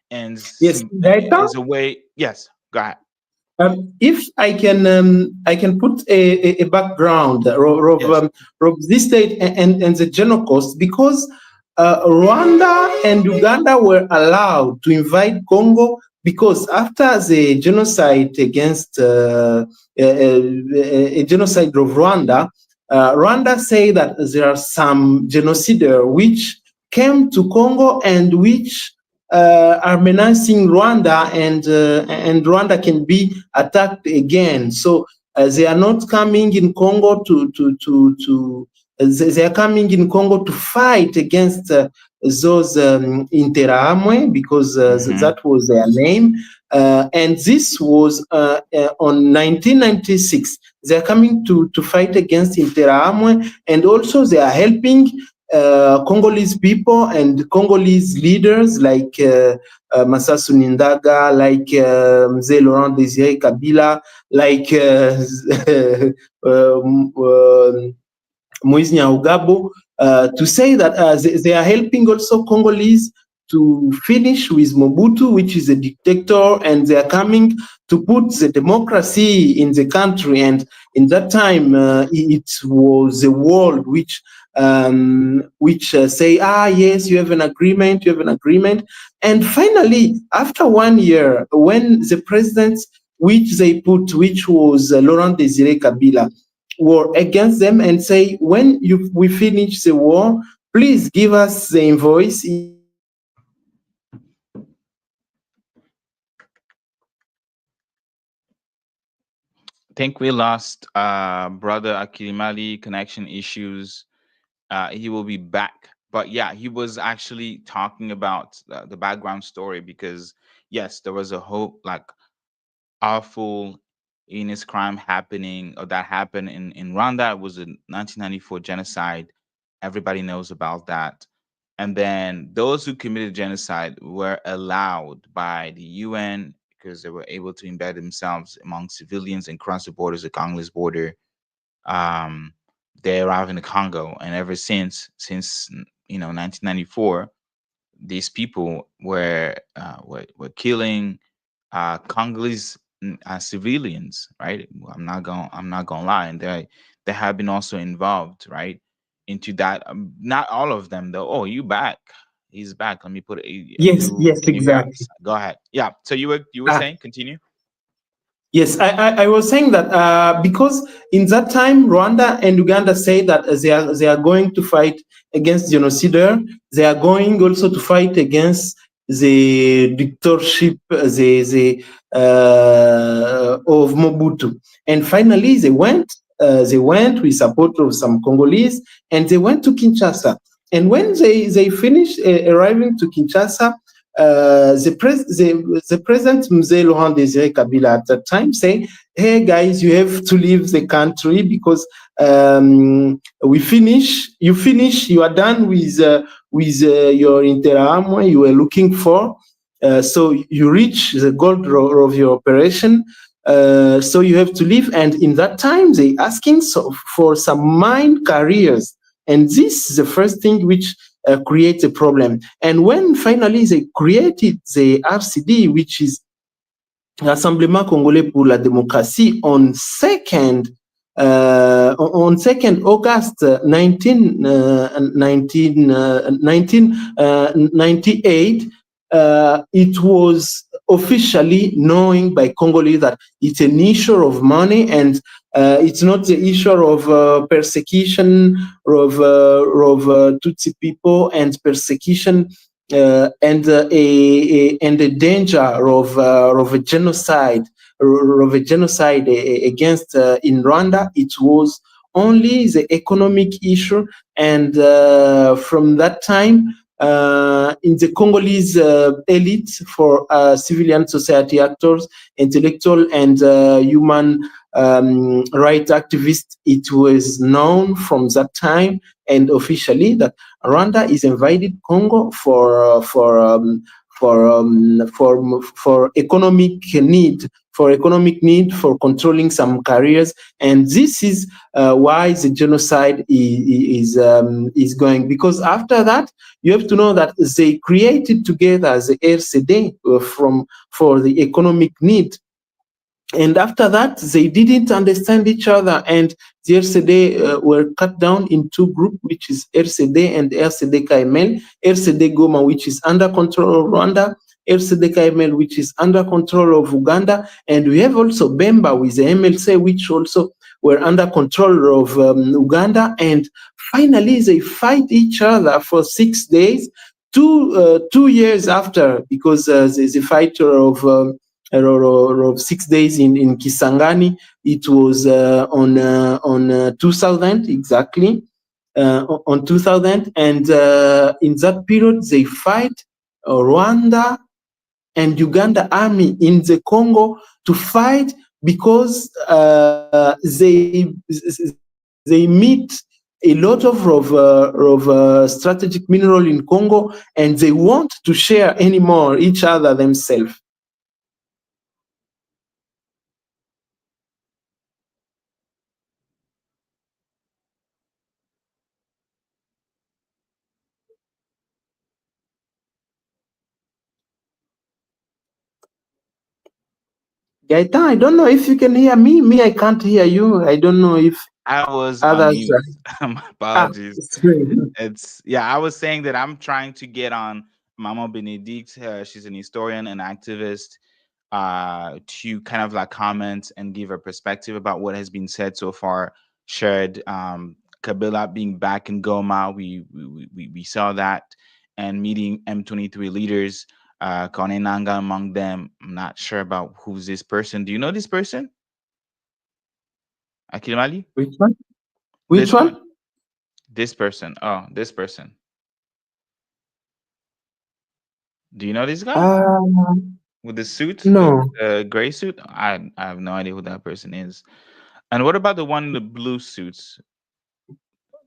And Yes, as a way, yes, go ahead. If I can put a background Yes. of this state and the general cost, because Rwanda and Uganda were allowed to invade Congo because after the genocide against a genocide of Rwanda, Rwanda say that there are some genocidaires which came to Congo and which are menacing Rwanda, and Rwanda can be attacked again. So They are not coming in Congo they are coming in Congo to fight against those Interahamwe, because Mm-hmm. that was their name. And this was on 1996. They are coming to fight against Interahamwe, and also they are helping Congolese people and Congolese leaders like Masasu Nindaga, like Mzee Laurent Désiré Kabila, like Moise Nyarugabo, to say that they are helping also Congolese to finish with Mobutu, which is a dictator, and they are coming to put the democracy in the country. And in that time, it was the world which say, yes, you have an agreement, you have an agreement. And finally, after 1 year, when the president which they put, which was Laurent Désiré Kabila, were against them and say, when we finish the war, please give us the invoice. I think we lost brother Akilimali, connection issues. He will be back. But yeah, he was actually talking about the background story, because yes, there was a whole like awful heinous crime happening, or that happened in Rwanda. It was a 1994 genocide. Everybody knows about that. And then those who committed genocide were allowed by the UN, because they were able to embed themselves among civilians and cross the borders, the Congolese border. Um, they arrived in the Congo, and ever since 1994, these people were killing Congolese civilians, right? I'm not gonna lie, and they have been also involved, right, into that. Not all of them though. Oh, you back? He's back. Let me put a Yes, new yes, new ear. exactly. Go ahead. Yeah. So you were Ah, saying, continue. yes, I was saying that because in that time, Rwanda and Uganda say that they are going to fight against genocidaire. They are going also to fight against the dictatorship, of Mobutu. And finally, they went. They went with support of some Congolese, and they went to Kinshasa. And when they finished arriving to Kinshasa, the president Mzee Laurent Désiré Kabila at that time say, "Hey guys, you have to leave the country because we finish. You finish. You are done with your Interahamwe you were looking for. So you reach the goal of your operation. So you have to leave." And in that time, they asking for some mine careers, and this is the first thing which creates a problem. And when finally they created the RCD, which is Rassemblement Congolais pour la Démocratie, on 2nd August 1998, it was officially known by Congolese that it's an issue of money, and it's not the issue of persecution of Tutsi people and persecution and the danger of a genocide against in Rwanda. It was only the economic issue, and from that time, in the Congolese elite for civilian society actors, intellectual and human rights activists, it was known from that time and officially that Rwanda is invited Congo for economic need, for controlling some careers, and this is why the genocide is going. Because after that, you have to know that they created together the RCD for the economic need. And after that, they didn't understand each other, and the RCD were cut down in two groups, which is RCD and RCD KML. RCD Goma, which is under control of Rwanda, RCD KML, which is under control of Uganda, and we have also Bemba with the MLC, which also were under control of Uganda. And finally, they fight each other for 6 days, 2 years after, because the fighter of 6 days in Kisangani. It was on 2000 exactly, on 2000, and in that period they fight Rwanda and Uganda army in the Congo to fight because they meet a lot of strategic mineral in Congo, and they want to share anymore each other themselves. Gaita, I don't know if you can hear me. Me, I can't hear you. I don't know if I was on others. mute. My Ah, apologies. sorry. It's yeah. I was saying that I'm trying to get on Mama Benedict. She's an historian and activist. To kind of like comment and give a perspective about what has been said so far. Shared Kabila being back in Goma. We saw that, and meeting M23 leaders. Kone Nanga among them. I'm not sure about who's this person. Do you know this person? Akilimali? Which one? Which This one. one? This person. Oh, this person. Do you know this guy Uh, with the suit, the no. gray suit? I have no idea who that person is. And what about the one in the blue suits?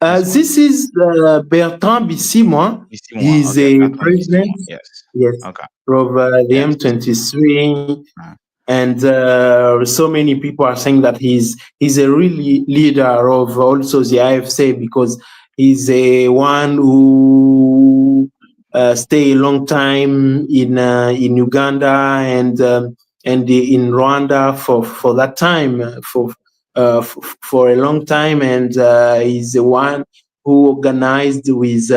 This one. This is Bertrand Bisimwa. Isimwa. He's Okay, a Bertrand president, Bisimwa. Yes. yes, Okay. of the Yes. M23, Uh, and so many people are saying that he's a really leader of also the IFC, because he's a one who stay a long time in Uganda and in Rwanda for that time for a long time, and he's the one who organized with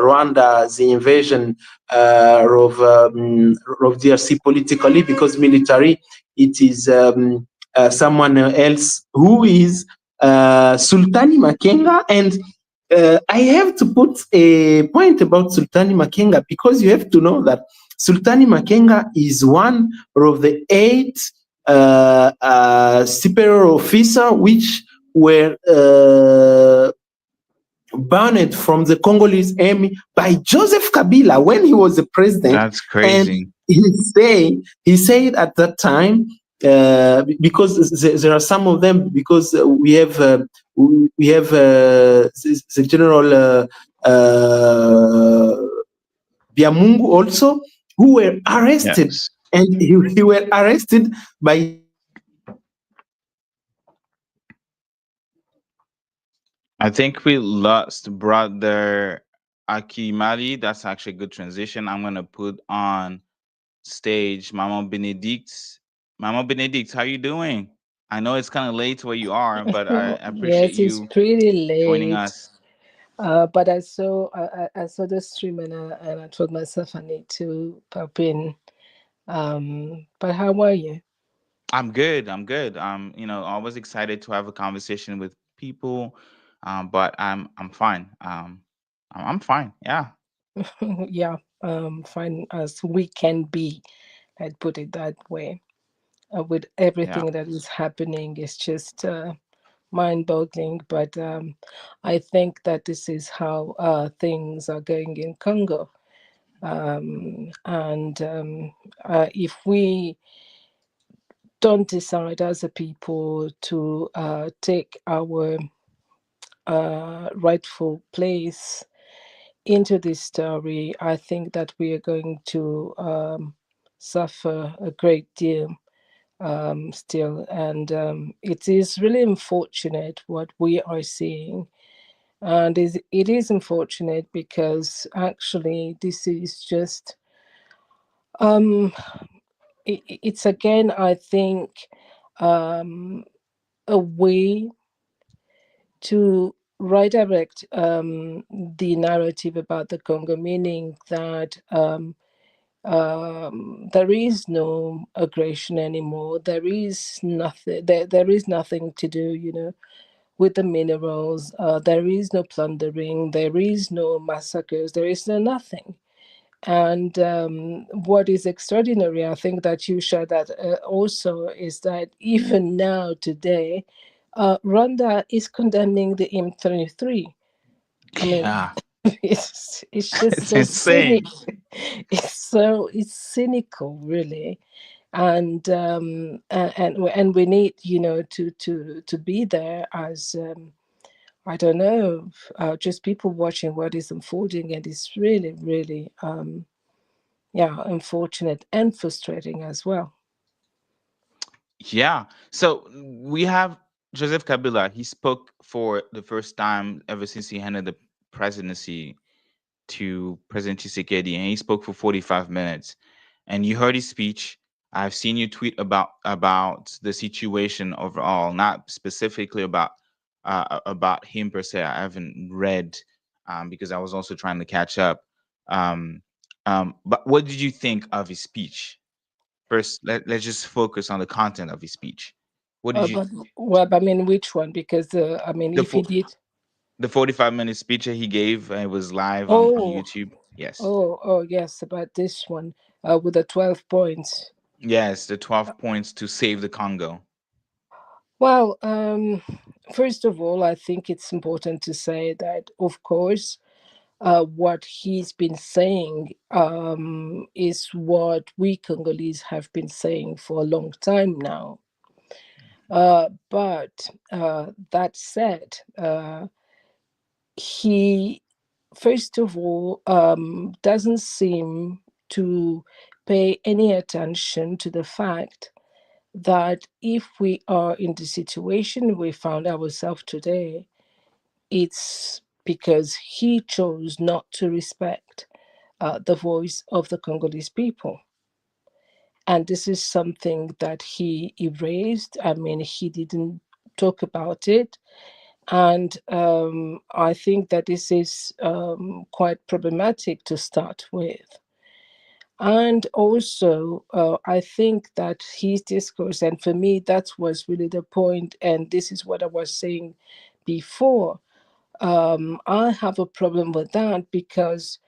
Rwanda the invasion of DRC politically, because military it is someone else who is Sultani Makenga. And I have to put a point about Sultani Makenga, because you have to know that Sultani Makenga is one of the 8 superior officer which were banned from the Congolese army by Joseph Kabila when he was the president. that's And crazy. he said at that time, because there are some of them, because we have the general Biamungu also, who were arrested, Yes. and he were arrested by I think we lost brother Akimali. That's actually a good transition. I'm gonna put on stage Mama Benedict. Mama Benedict, how you doing? I know it's kind of late where you are, but I appreciate Yes, it's you pretty joining late. us. But I saw the stream, and I told myself I need to pop in. But how are you? I'm good. I'm good. Always excited to have a conversation with people. But I'm fine. I'm fine. Yeah. Yeah, fine as we can be. I'd put it that way. With Yeah. everything that is happening, it's just mind-boggling. But I think that this is how things are going in Congo. And if we don't decide as a people to take our rightful place into this story, I think that we are going to suffer a great deal still. And it is really unfortunate what we are seeing. And it is unfortunate because actually this is just, um, it's again, I think, um, a way to redirect the narrative about the Congo, meaning that there is no aggression anymore. There is nothing. There is nothing to do. With the minerals. There is no plundering. There is no massacres. There is no nothing. And what is extraordinary, I think that you share that also, is that even now today, Rwanda is condemning the M23. I mean, Yeah, it's just it's so cynic. insane. It's cynical, really. And we need, to be there as, I don't know, just people watching what is unfolding, and it's really, really, yeah, unfortunate and frustrating as well. Yeah. So we have Joseph Kabila. He spoke for the first time ever since he handed the presidency to President Tshisekedi, and he spoke for 45 minutes. And you heard his speech. I've seen you tweet about the situation overall, not specifically about him per se. I haven't read because I was also trying to catch up. Um, but what did you think of his speech? First, let's just focus on the content of his speech. What did you But well, I mean, which one? Because I mean, the if he fo- did, the 45-minute speech that he gave, it was live on oh, YouTube. Yes. oh, yes, about this one, with the 12 points. Yes, the 12 points to save the Congo. Well, first of all, I think it's important to say that, of course, what he's been saying is what we Congolese have been saying for a long time now. But that said, he, first of all, doesn't seem to pay any attention to the fact that if we are in the situation we found ourselves today, it's because he chose not to respect the voice of the Congolese people. And this is something that he erased. I mean, he didn't talk about it. And I think that this is quite problematic to start with. And also, I think that his discourse, and for me, that was really the point, and this is what I was saying before. I have a problem with that because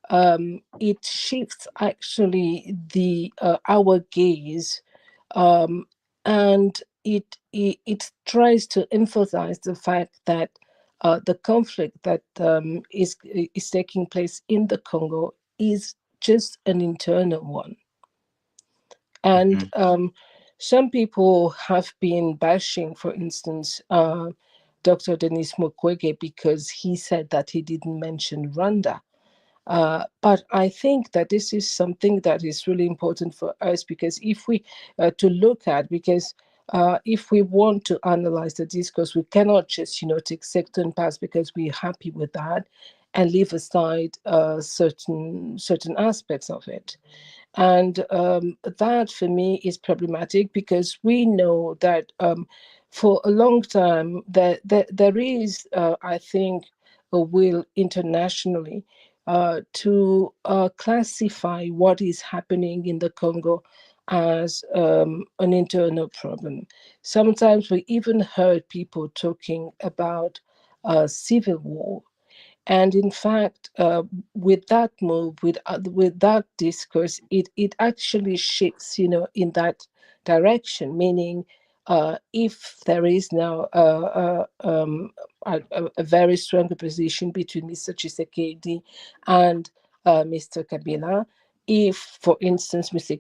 it shifts actually the our gaze, um, and it tries to emphasize the fact that the conflict that is taking place in the Congo is just an internal one. And Hmm. some people have been bashing, for instance, Dr. Denis Mukwege because he said that he didn't mention Rwanda. But I think that this is something that is really important for us, because if we to look at, because if we want to analyze the discourse, we cannot just take certain parts because we're happy with that and leave aside certain aspects of it. And that for me is problematic, because we know that for a long time there is, I think, a will internationally to classify what is happening in the Congo as an internal problem. Sometimes we even heard people talking about civil war. And in fact, with that move, with that discourse, it actually shifts, in that direction. Meaning, if there is now a very strong opposition between Mr. Tshisekedi and Mr. Kabila, if, for instance, Mr.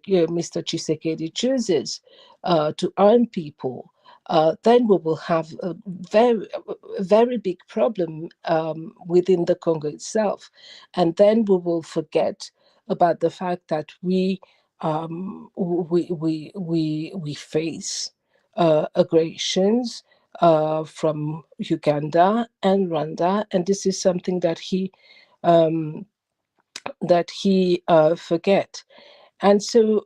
Tshisekedi chooses to arm people, then we will have a very big problem within the Congo itself. And then we will forget about the fact that we face aggressions from Uganda and Rwanda, and this is something um, that he forget. And so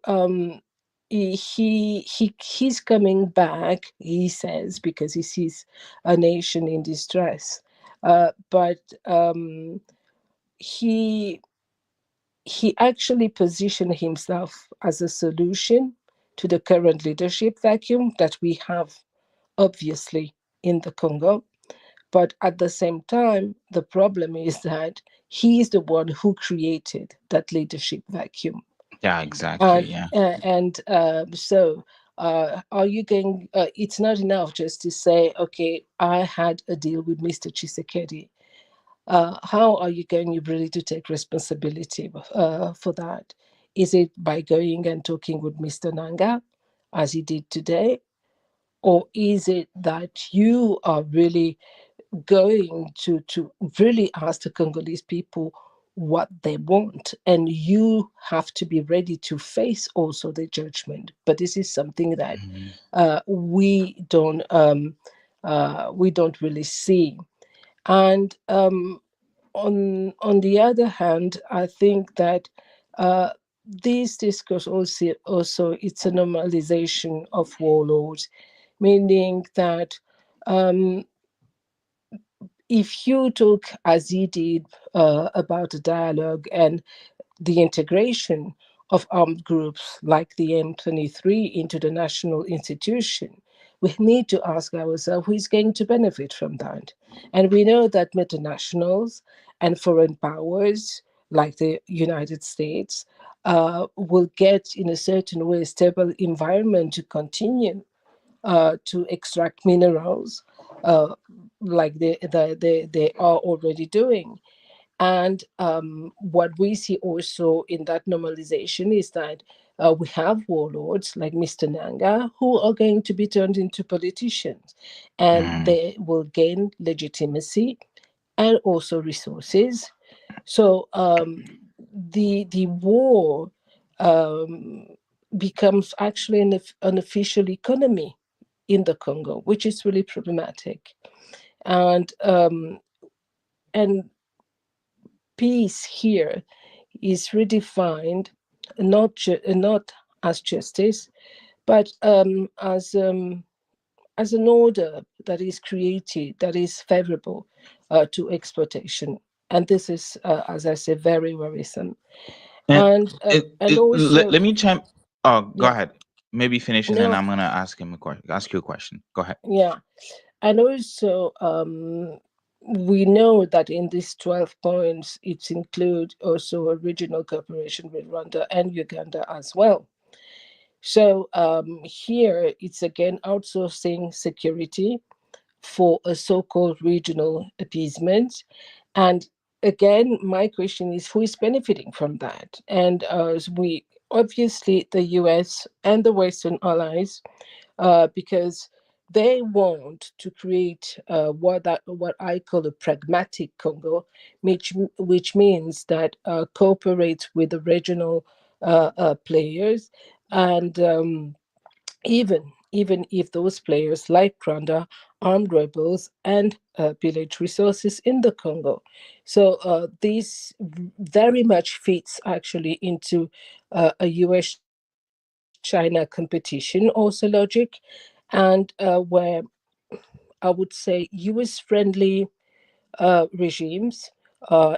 he's coming back, he says, because he sees a nation in distress. But he he actually positioned himself as a solution to the current leadership vacuum that we have, obviously, in the Congo. But at the same time, the problem is that he is the one who created that leadership vacuum. Yeah, exactly. And Yeah. so are you going it's not enough just to say, okay, I had a deal with Mr. Chisekedi. How are you going really to take responsibility for that? Is it by going and talking with Mr. Nanga, as he did today? Or is it that you are really going to really ask the Congolese people what they want, and you have to be ready to face also the judgment? But this is something that Mhm. we don't really see. And on the other hand, I think that uh, this discourse also it's a normalization of warlords, meaning that um, if you talk as he did about the dialogue and the integration of armed groups like the M23 into the national institution, we need to ask ourselves who is going to benefit from that. And we know that multinationals and foreign powers like the United States will get, in a certain way, a stable environment to continue to extract minerals uh, like they are already doing. And what we see also in that normalization is that we have warlords like Mr. Nanga who are going to be turned into politicians, and Mhm. they will gain legitimacy and also resources. So the war um, becomes actually an official economy in the Congo, which is really problematic. And and peace here is redefined not as justice, but as an order that is created that is favorable to exploitation. And this is, as I say, very worrisome. And And also, let me chime. Oh, go yeah, ahead. Maybe finish, and then no, I'm gonna ask him a question. Ask you a question. Go ahead. yeah, and also we know that in these 12 points, it includes also a regional cooperation with Rwanda and Uganda as well. So here it's again outsourcing security for a so-called regional appeasement. And again, my question is, who is benefiting from that? And we obviously the US and the Western allies, because they want to create what I call a pragmatic Congo, which means that cooperates with the regional players, and even if those players like Rwanda armed rebels and pillage resources in the Congo. So this very much fits actually into a US-China competition also logic, and where I would say US-friendly regimes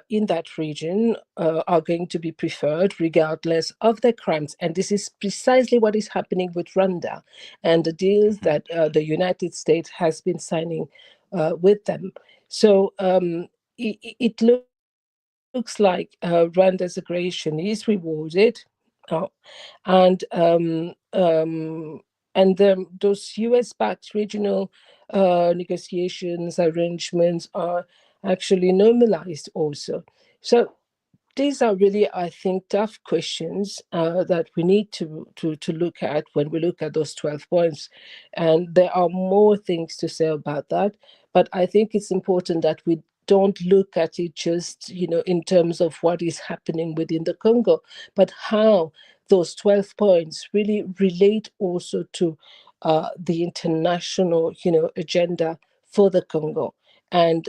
in that region are going to be preferred regardless of their crimes. And this is precisely what is happening with Rwanda and the deals Mhm. that the United States has been signing with them. So it looks like Rwanda's aggression is rewarded. Oh, and those US-backed regional negotiations arrangements are actually normalized also. So these are really, I think, tough questions that we need to look at when we look at those 12 points. And there are more things to say about that. But I think it's important that we don't look at it just, in terms of what is happening within the Congo, but how those 12 points really relate also to the international, agenda for the Congo. And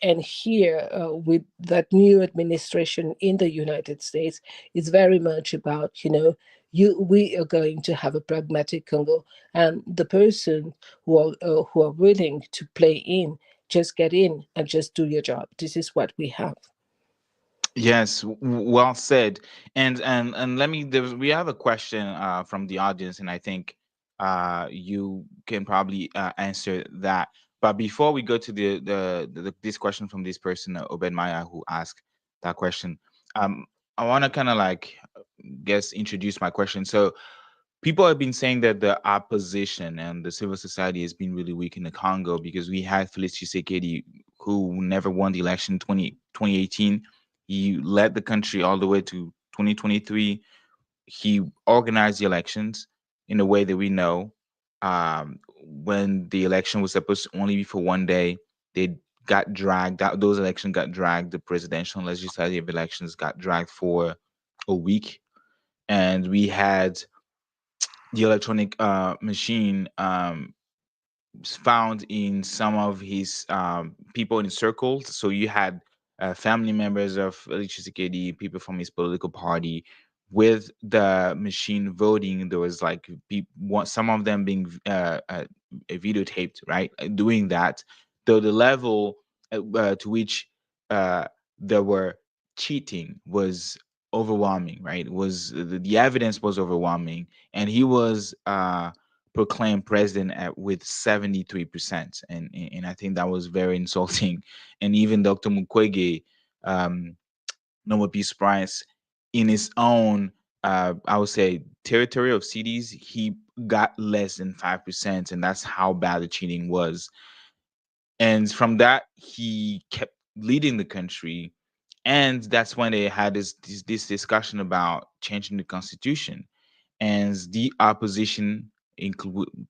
and here, with that new administration in the United States, it's very much about, we are going to have a pragmatic Congo, and the person who are willing to play in, just get in and just do your job. This is what we have. Yes, well said. And let me. We have a question from the audience, and I think you can probably answer that. But before we go to this question from this person, Obed Maya, who asked, that question. Um, I want to kind of like guess introduce my question. So people have been saying that the opposition and the civil society has been really weak in the Congo because we had Felix Tshisekedi who never won the election 2018. He led the country all the way to 2023. He organized the elections in a way that we know. When the election was supposed to only be for one day, they got dragged out. Those elections got dragged. The presidential and legislative elections got dragged for a week. And we had the electronic machine found in some of his people in circles. So you had family members of Felix Tshisekedi, people from his political party, with the machine voting. There was like some of them being videotaped, right? Doing that, though the level to which uh, there were cheating was overwhelming, right? Was the evidence was overwhelming, and he was proclaimed president with 73%, and I think that was very insulting. And even Dr. Mukwege, um, Nobel Peace Prize, in his own, I would say, territory of cities, he got less than 5%, and that's how bad the cheating was. And from that, he kept leading the country, and that's when they had this discussion about changing the constitution, and the opposition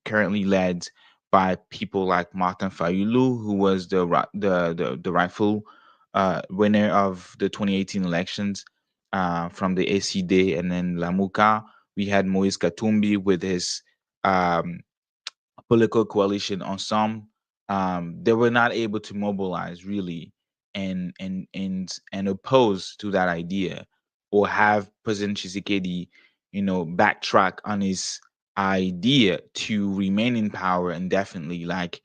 currently led by people like Martin Fayulu, who was the rightful winner of the 2018 elections from the ACD, and then Lamuka. We had Moise Katumbi with his um, political coalition Ensemble. They were not able to mobilize really and oppose to that idea, or have President Tshisekedi, backtrack on his idea to remain in power indefinitely, like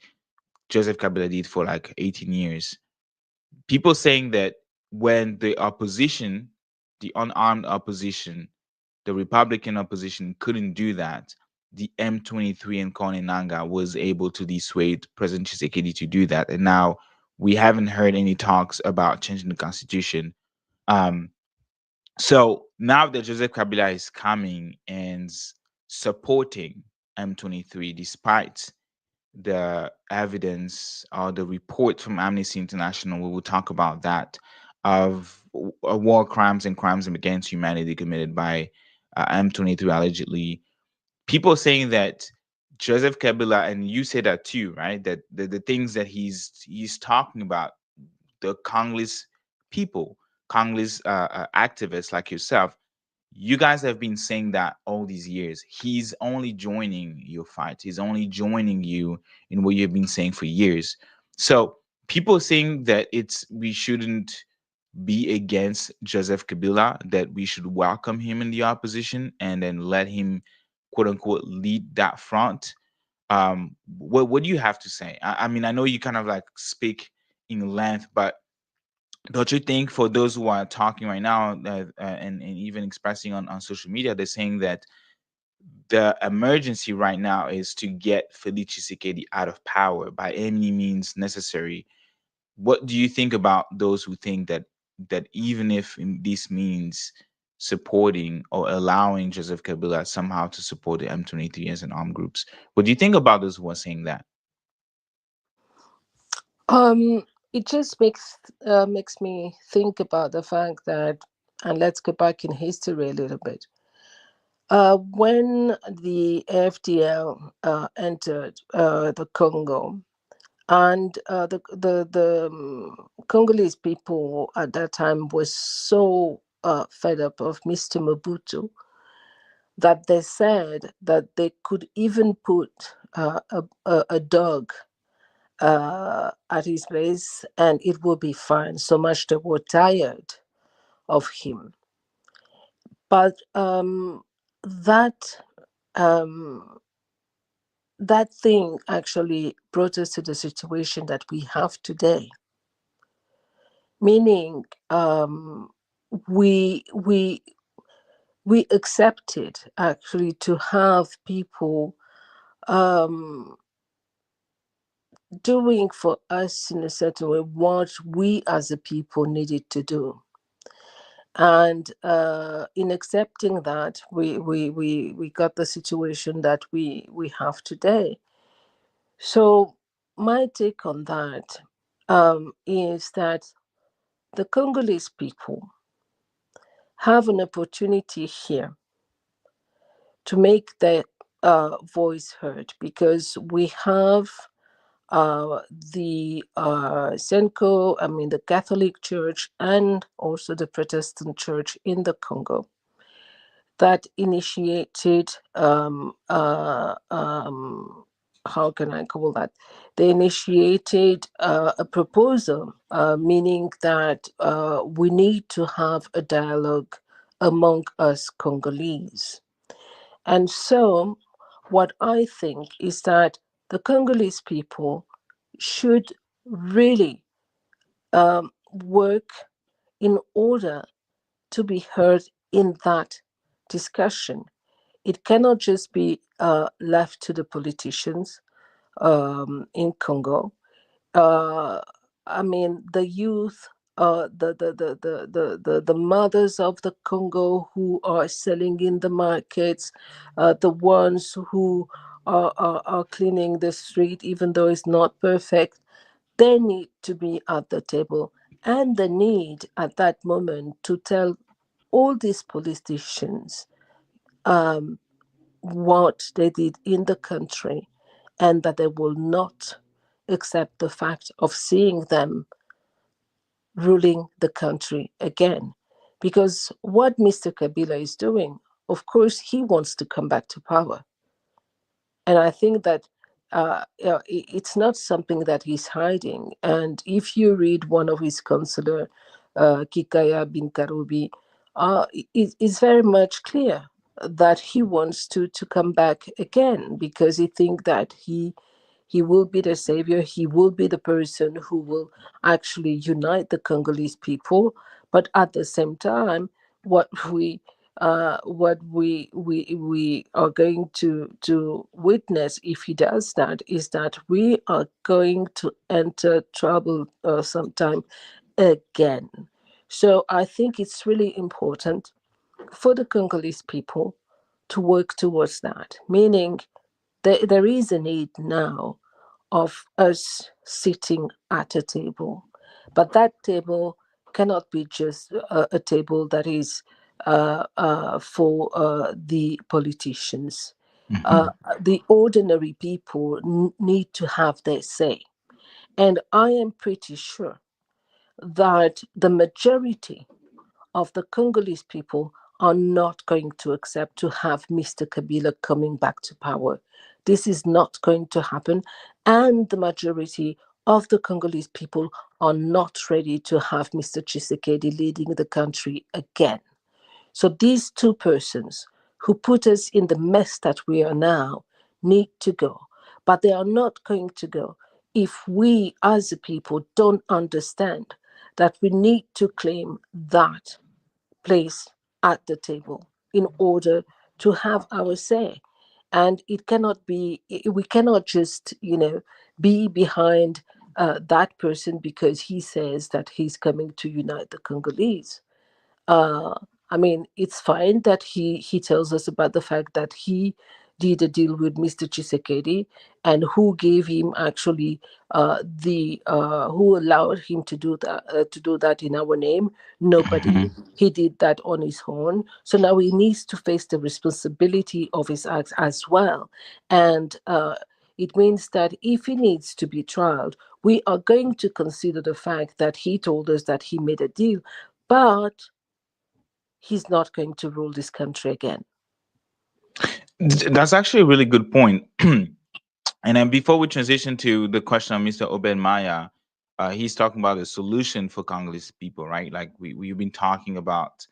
Joseph Kabila did for like 18 years. People saying that when the opposition, the unarmed opposition, the Republican opposition couldn't do that, the M23 and Nanga was able to dissuade President Tshisekedi to do that. And now we haven't heard any talks about changing the constitution. Um, so now that Joseph Kabila is coming and supporting M23, despite the evidence or the report from Amnesty International, we will talk about that, of war crimes and crimes against humanity committed by M23 allegedly. People saying that Joseph Kabila, and you say that too, right? That the things that he's talking about, the Congolese people, Congolese activists like yourself, you guys have been saying that all these years. He's only joining your fight. He's only joining you in what you've been saying for years. So people saying that we shouldn't be against Joseph Kabila, that we should welcome him in the opposition and then let him, quote unquote, lead that front. What do you have to say? I mean, I know you kind of like speak in length, but don't you think for those who are talking right now, and even expressing on social media, they're saying that the emergency right now is to get Felix Tshisekedi out of power by any means necessary. What do you think about those who think that even if this means supporting or allowing Joseph Kabila somehow to support the M23 as an armed groups? What do you think about those who are saying that? It just makes me think about the fact that, and let's go back in history a little bit. When the FDL entered the Congo, and the Congolese people at that time was so fed up of Mr. Mobutu that they said that they could even put a dog at his place and it would be fine. So much they were tired of him. But that um, that thing actually brought us to the situation that we have today. Meaning, we we we accepted actually to have people um, doing for us in a certain way what we as a people needed to do. And in accepting that, we got the situation that we have today. So my take on that is that the Congolese people have an opportunity here to make their voice heard, because we have the Senko, I mean the Catholic Church, and also the Protestant Church in the Congo that initiated how can I call that? They initiated a proposal, meaning that we need to have a dialogue among us Congolese. And so, what I think is that the Congolese people should really work in order to be heard in that discussion. It cannot just be left to the politicians in Congo. Uh, I mean, the youth, the mothers of the Congo who are selling in the markets, the ones who are cleaning the street, even though it's not perfect, they need to be at the table. And the need at that moment to tell all these politicians um, what they did in the country, and that they will not accept the fact of seeing them ruling the country again. Because what Mr. Kabila is doing, of course, he wants to come back to power. And I think that it's not something that he's hiding. And if you read one of his counselor, Kikaya bin Karubi, it's very much clear that he wants to come back again, because he thinks that he will be the savior. He will be the person who will actually unite the Congolese people. But at the same time, what we are going to witness if he does that is that we are going to enter trouble sometime again. So I think it's really important for the Congolese people to work towards that, meaning there is a need now of us sitting at a table. But that table cannot be just a table that is for the politicians. Uh, Mhm. the ordinary people need to have their say. And I am pretty sure that the majority of the Congolese people are not going to accept to have Mr. Kabila coming back to power. This is not going to happen. And the majority of the Congolese people are not ready to have Mr. Tshisekedi leading the country again. So these two persons who put us in the mess that we are now need to go. But they are not going to go if we as a people don't understand that we need to claim that place at the table in order to have our say. And it cannot be, we cannot just, be behind that person because he says that he's coming to unite the Congolese. uh, I mean, it's fine that he tells us about the fact that he did a deal with Mr. Chisekedi, and who gave him actually the who allowed him to do that in our name. Nobody. Mhm. He did that on his own. So now he needs to face the responsibility of his acts as well, and. It means that if he needs to be trialed, we are going to consider the fact that he told us that he made a deal, but he's not going to rule this country again. That's actually a really good point. And then before we transition to the question of Mr. Obed Maya, he's talking about the solution for Congolese people, right? Like we've been talking about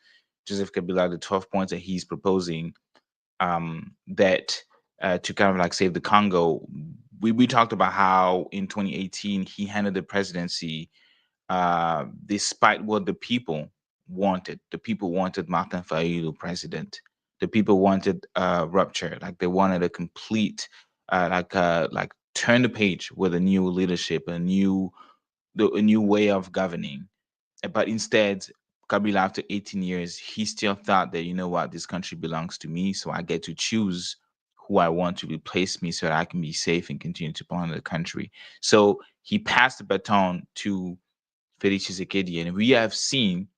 Joseph Kabila, the 12 points that he's proposing, that to kind of like save the Congo. We talked about how in 2018 he handed the presidency despite what the people wanted. The people wanted Martin Fayulu president. The people wanted rupture, like they wanted a complete, like turn the page with a new leadership, a new way of governing. But instead, Kabila, after 18 years, he still thought that, you know what, this country belongs to me, so I get to choose who I want to replace me so that I can be safe and continue to run the country. So he passed the baton to Felix Tshisekedi, and we have seen,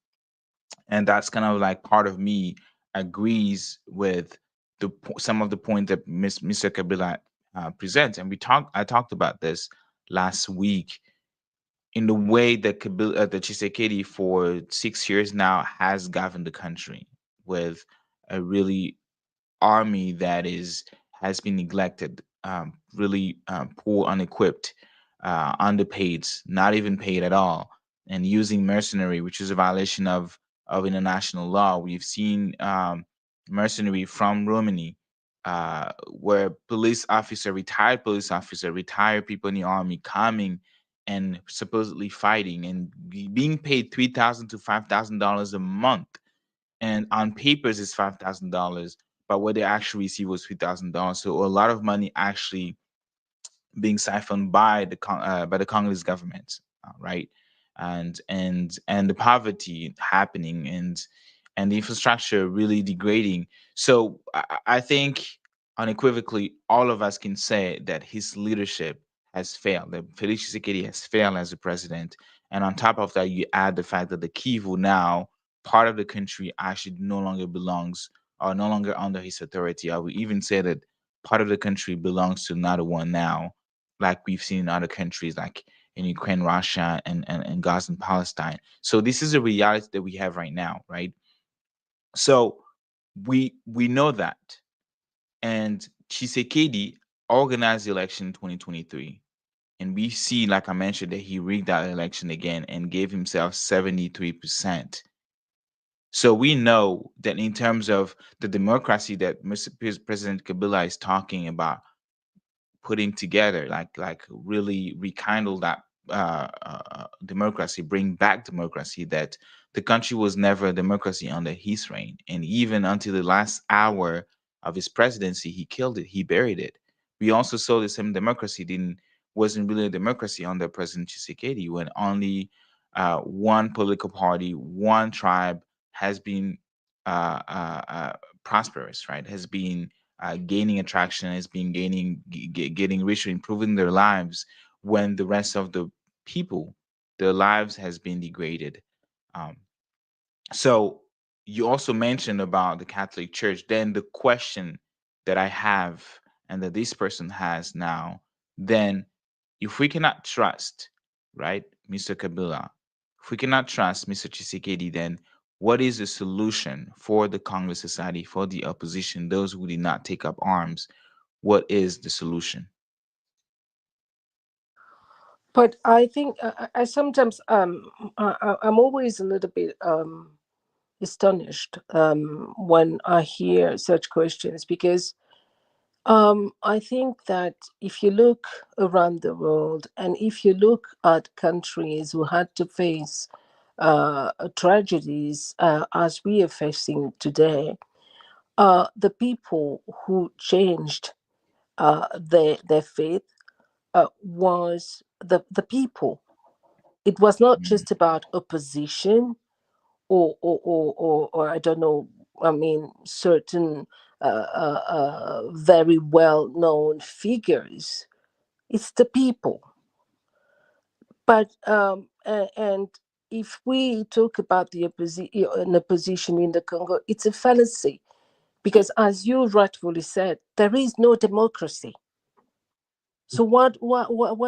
and that's kind of like part of me agrees with some of the point that Mr. Kabila presents, and I talked about this last week in the way that that Tshisekedi for 6 years now has governed the country with a really army that is has been neglected, really poor, unequipped, underpaid, not even paid at all, and using mercenary, which is a violation of international law. We've seen mercenary from Romania, where retired police officer, retired people in the army coming and supposedly fighting and being paid $3,000 to $5,000 a month, and on papers it's $5,000, but what they actually received was $3,000. So a lot of money actually being siphoned by the Congolese government, right? And the poverty happening, and the infrastructure really degrading. So I think unequivocally all of us can say that his leadership has failed. That Felix Tshisekedi has failed as a president, and on top of that, you add the fact that the Kivu now part of the country actually no longer belongs or no longer under his authority. I would even say that part of the country belongs to another one now, like we've seen in other countries like in Ukraine, Russia, and Gaza and Palestine. So this is a reality that we have right now, right? So we know that. And Chisekedi organized the election in 2023. And we see, like I mentioned, that he rigged that election again and gave himself 73%. So we know that in terms of the democracy that President Kabila is talking about, putting together, like really rekindle that democracy, bring back democracy, that the country was never a democracy under his reign, and even until the last hour of his presidency he killed it, he buried it. We also saw the same democracy didn't wasn't really a democracy under President Tshisekedi, when only one political party, one tribe has been uh, uh, uh, prosperous, right, has been gaining attraction, has been getting richer, improving their lives, when the rest of the people, their lives has been degraded. Um, so you also mentioned about the Catholic Church. Then the question that I have, and that this person has now, then if we cannot trust, right, Mr. Kabila, if we cannot trust Mr. Chisekedi, then what is the solution for the Congolese society, for the opposition, those who did not take up arms? What is the solution? But I think I sometimes I'm always a little bit astonished when I hear such questions, because I think that if you look around the world, and if you look at countries who had to face tragedies as we are facing today, the people who changed their faith was the people. It was not Mm, just about opposition or I don't know. I mean, certain very well known figures. It's the people. But and if we talk about an opposition in the Congo, it's a fallacy, because, as you rightfully said, there is no democracy. So what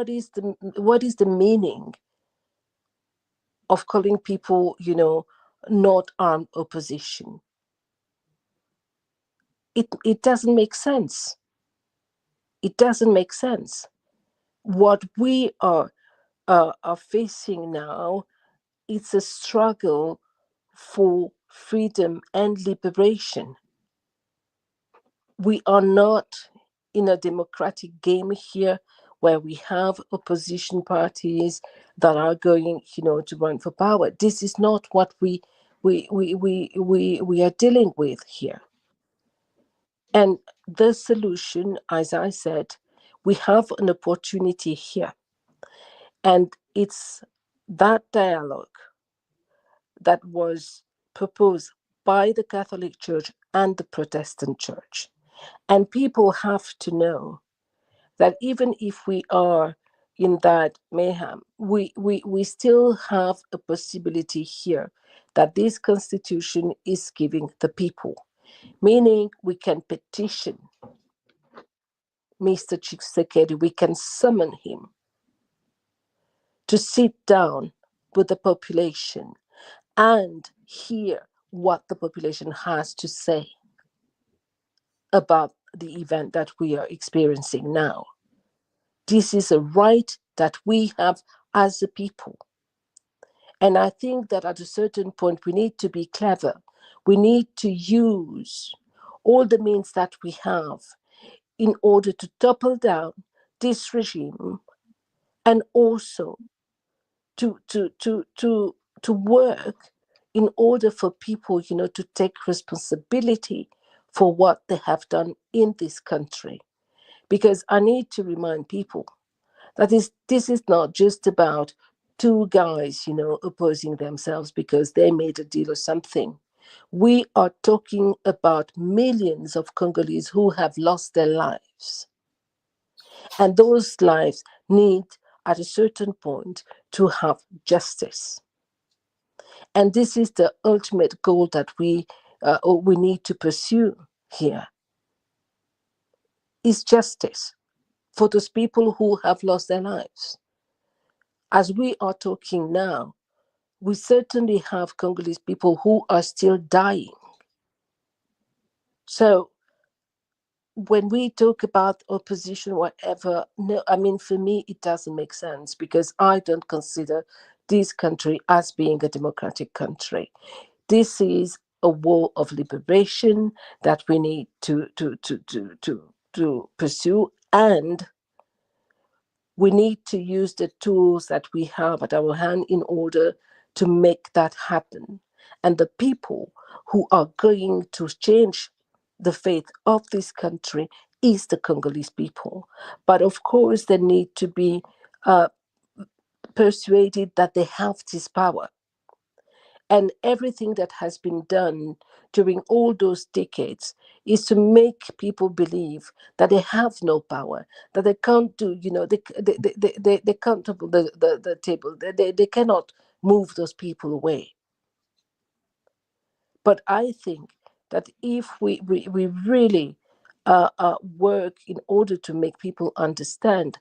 is the meaning of calling people, not armed opposition? It doesn't make sense. It doesn't make sense. What we are facing now, it's a struggle for freedom and liberation. We are not in a democratic game here, where we have opposition parties that are going, to run for power. This is not what we are dealing with here. And the solution, as I said, we have an opportunity here. And it's that dialogue that was proposed by the Catholic Church and the Protestant Church. And people have to know that even if we are in that mayhem, we still have a possibility here that this constitution is giving the people, meaning we can petition Mr. Tshisekedi, we can summon him to sit down with the population and hear what the population has to say about the event that we are experiencing now. This is a right that we have as a people. And I think that at a certain point, we need to be clever. We need to use all the means that we have in order to topple down this regime, and also to work in order for people, to take responsibility for what they have done in this country. Because I need to remind people that this is not just about two guys, opposing themselves because they made a deal or something. We are talking about millions of Congolese who have lost their lives. And those lives need, at a certain point, to have justice. And this is the ultimate goal that we need to pursue here, is justice for those people who have lost their lives. As we are talking now, we certainly have Congolese people who are still dying. So when we talk about opposition, whatever, no, I mean, for me, it doesn't make sense because I don't consider this country as being a democratic country. This is a war of liberation that we need to pursue, and we need to use the tools that we have at our hand in order to make that happen. And the people who are going to change the fate of this country is the Congolese people. But of course, they need to be uh, persuaded that they have this power. And everything that has been done during all those decades is to make people believe that they have no power, that they can't do, they can't topple the table, they cannot move those people away. But I think that if we really work in order to make people understand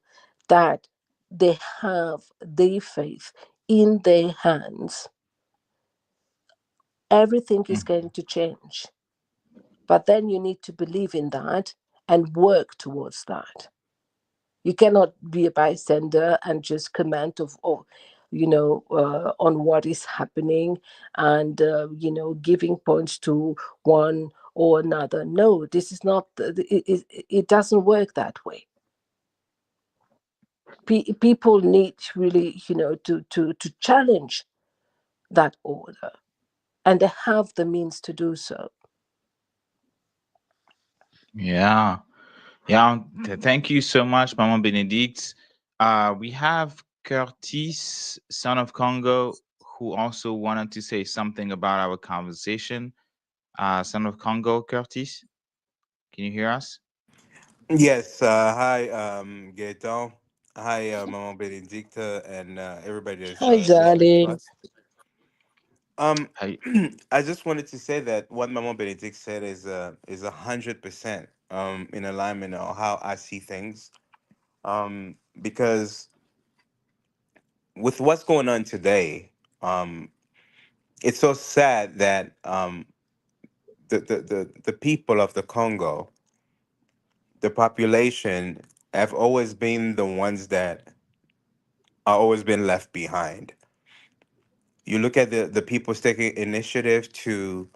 that they have their faith in their hands, everything is Mm. going to change. But then you need to believe in that and work towards that. You cannot be a bystander and just comment on what is happening and giving points to one or another. No, this is not. It doesn't work that way. People need really, to challenge that order, and they have the means to do so. Yeah. Yeah. Thank you so much, Mama Benedict. We have Curtis, son of Congo, who also wanted to say something about our conversation. Son of Congo, Curtis, can you hear us? Yes. Hi, Gaetan. Hi, Mama Benedicta, and everybody that's Hi, listening to darling. us. Um, Hi. I just wanted to say that what Mama Benedict said is 100% in alignment on how I see things. Because with what's going on today, um, it's so sad that the people of the Congo, the population, have always been the ones that are always been left behind. You look at the people taking initiative to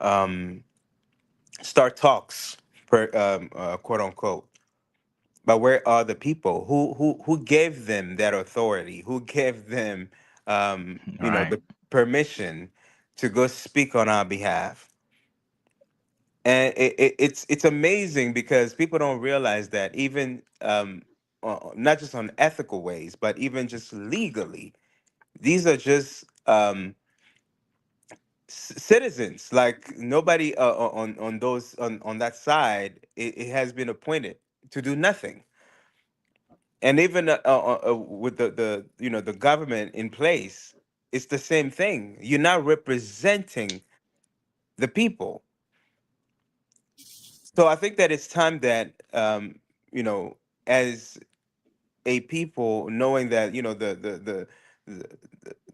um, start talks, quote unquote. But where are the people who gave them that authority? Who gave them Right. the permission to go speak on our behalf? And it's amazing because people don't realize that even not just on ethical ways, but even just legally, these are just citizens. Like nobody on those on that side, it has been appointed to do nothing. And even with the the government in place, it's the same thing. You're not representing the people. So I think that it's time that you know as a people, knowing that the,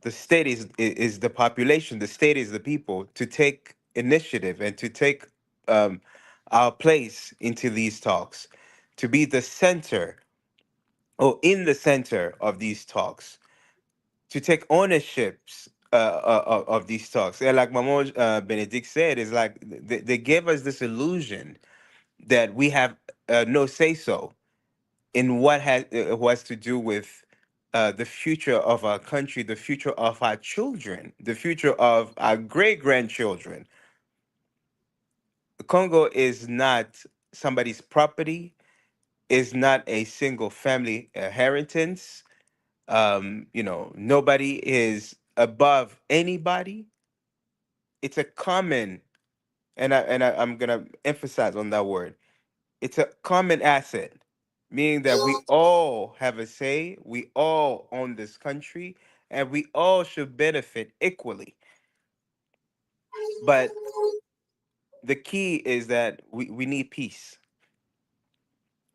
the state is the population, the state is the people, to take initiative and to take um, our place into these talks, to be the center or in the center of these talks, to take ownerships of these talks. And like Mamo Benedict said, is like they gave us this illusion that we have no say so in what has to do with the future of our country, the future of our children, the future of our great grandchildren. Congo is not somebody's property, is not a single family inheritance. Nobody is above anybody. It's a common, I'm gonna emphasize on that word. It's a common asset, meaning that we all have a say, we all own this country, and we all should benefit equally. But the key is that we need peace.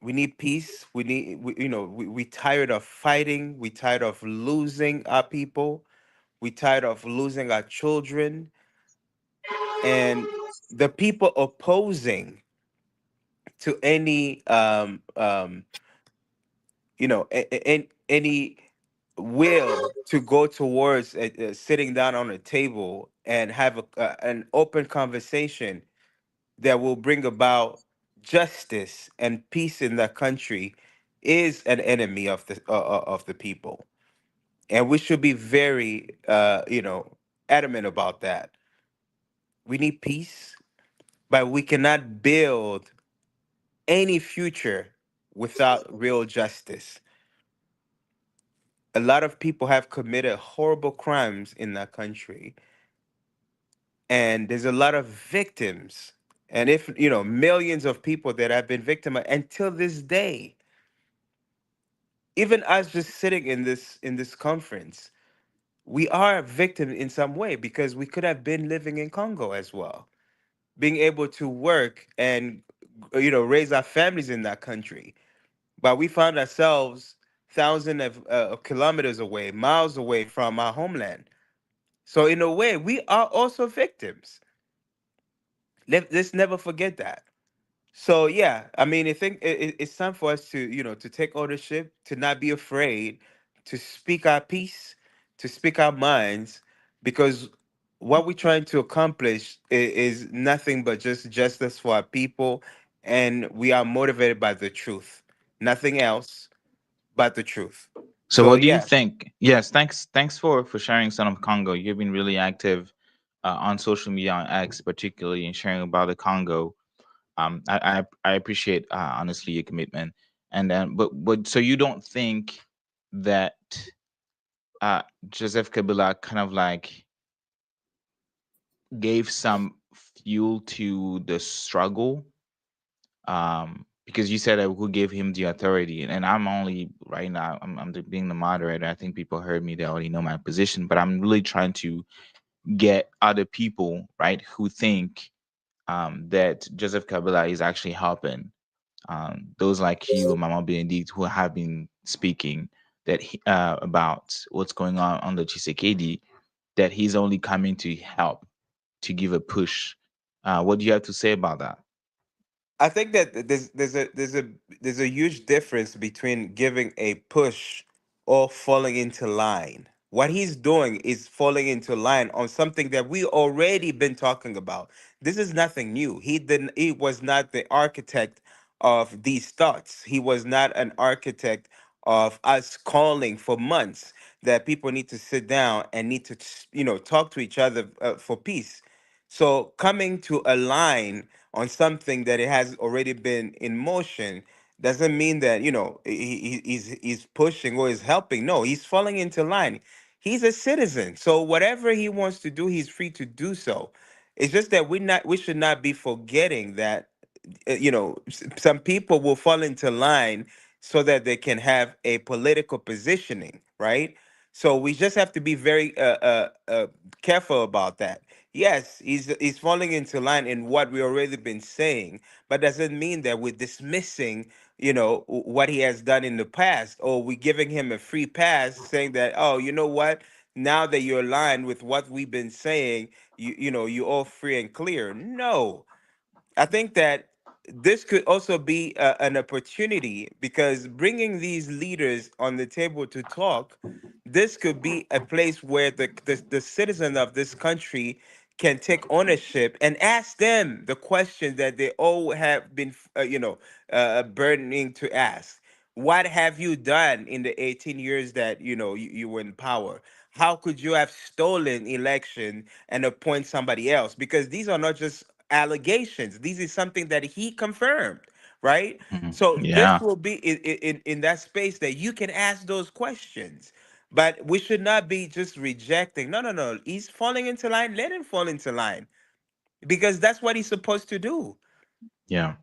We need peace. We tired of fighting. We tired of losing our people. We tired of losing our children. And the people opposing to any any will to go towards sitting down on a table and have an open conversation that will bring about justice and peace in the country is an enemy of the people, and we should be very adamant about that. We need peace, but we cannot build any future without real justice. A lot of people have committed horrible crimes in that country, and there's a lot of victims. And if millions of people that have been victimized until this day, even us just sitting in this conference, we are a victim in some way, because we could have been living in Congo as well, being able to work and raise our families in that country. But we found ourselves thousands of kilometers away, miles away from our homeland. So in a way, we are also victims. Let's never forget that. So yeah, I mean, I think it's time for us to to take ownership, to not be afraid, to speak our piece, to speak our minds, because what we're trying to accomplish is nothing but just justice for our people, and we are motivated by the truth, nothing else but the truth. So So what do you yeah, think? Yes, thanks for sharing Son of Congo. You've been really active on social media on X, particularly in sharing about the Congo. I appreciate honestly your commitment. And then, but so you don't think that uh, Joseph Kabila kind of like gave some fuel to the struggle, because you said that who gave him the authority, and I'm only right now being the moderator. I think people heard me, they already know my position, but I'm really trying to get other people, right, who think that Joseph Kabila is actually helping those like you and Mama Benedict who have been speaking about what's going on the Chisekedi, that he's only coming to help, to give a push. What do you have to say about that? I think that there's a huge difference between giving a push or falling into line. What he's doing is falling into line on something that we already been talking about. This is nothing new. He was not the architect of these thoughts. He was not an architect of us calling for months that people need to sit down and need to talk to each other for peace. So coming to align on something that it has already been in motion doesn't mean that he's pushing or is helping. No, he's falling into line. He's a citizen. So whatever he wants to do, he's free to do so. It's just that we should not be forgetting that some people will fall into line so that they can have a political positioning, right? So we just have to be very careful about that. Yes, he's falling into line in what we already been saying, but doesn't mean that we're dismissing, what he has done in the past, or we giving him a free pass, saying that, oh, you know what? Now that you're aligned with what we've been saying, you're all free and clear. No, I think that this could also be an opportunity, because bringing these leaders on the table to talk, this could be a place where the citizen of this country can take ownership and ask them the questions that they all have been, burdening to ask. What have you done in the 18 years that you were in power? How could you have stolen election and appoint somebody else? Because these are not just allegations. These is something that he confirmed, right? So this Yeah. will be in that space that you can ask those questions. But we should not be just rejecting. No, no, no. He's falling into line. Let him fall into line, because that's what he's supposed to do, Yeah.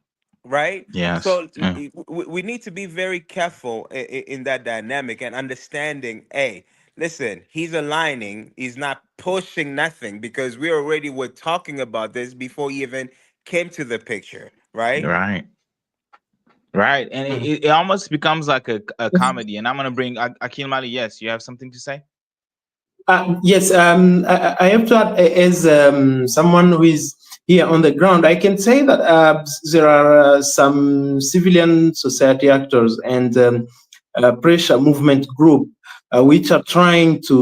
right? Yes. So Yeah. we need to be very careful in that dynamic and understanding. Hey, listen, he's aligning. He's not pushing nothing, because we already were talking about this before he even came to the picture, right? Right. Right. And Mm. it almost becomes like a Yes. comedy. And I'm gonna bring Akil Mali. Yes, you have something to say? Yes, I have to add, as someone who is here on the ground, I can say that there are some civilian society actors and pressure movement group which are trying to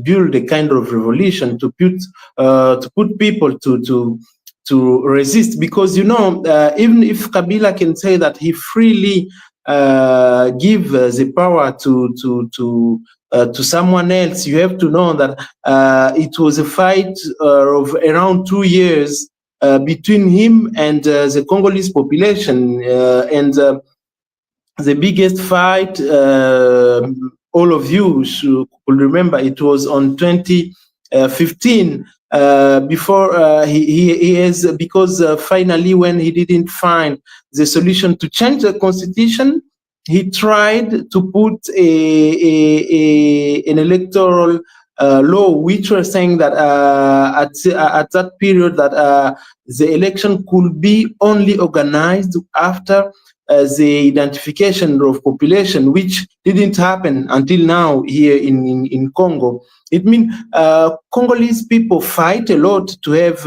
build a kind of revolution, to put people to resist, because even if Kabila can say that he freely give the power to someone else, you have to know that it was a fight of around 2 years between him and the Congolese population, and the biggest fight, all of you could remember, it was on 2015, before he has, because finally, when he didn't find the solution to change the constitution, he tried to put an electoral law which was saying that at that period that the election could be only organized after the identification of population, which didn't happen until now here in Congo. It means Congolese people fight a lot to have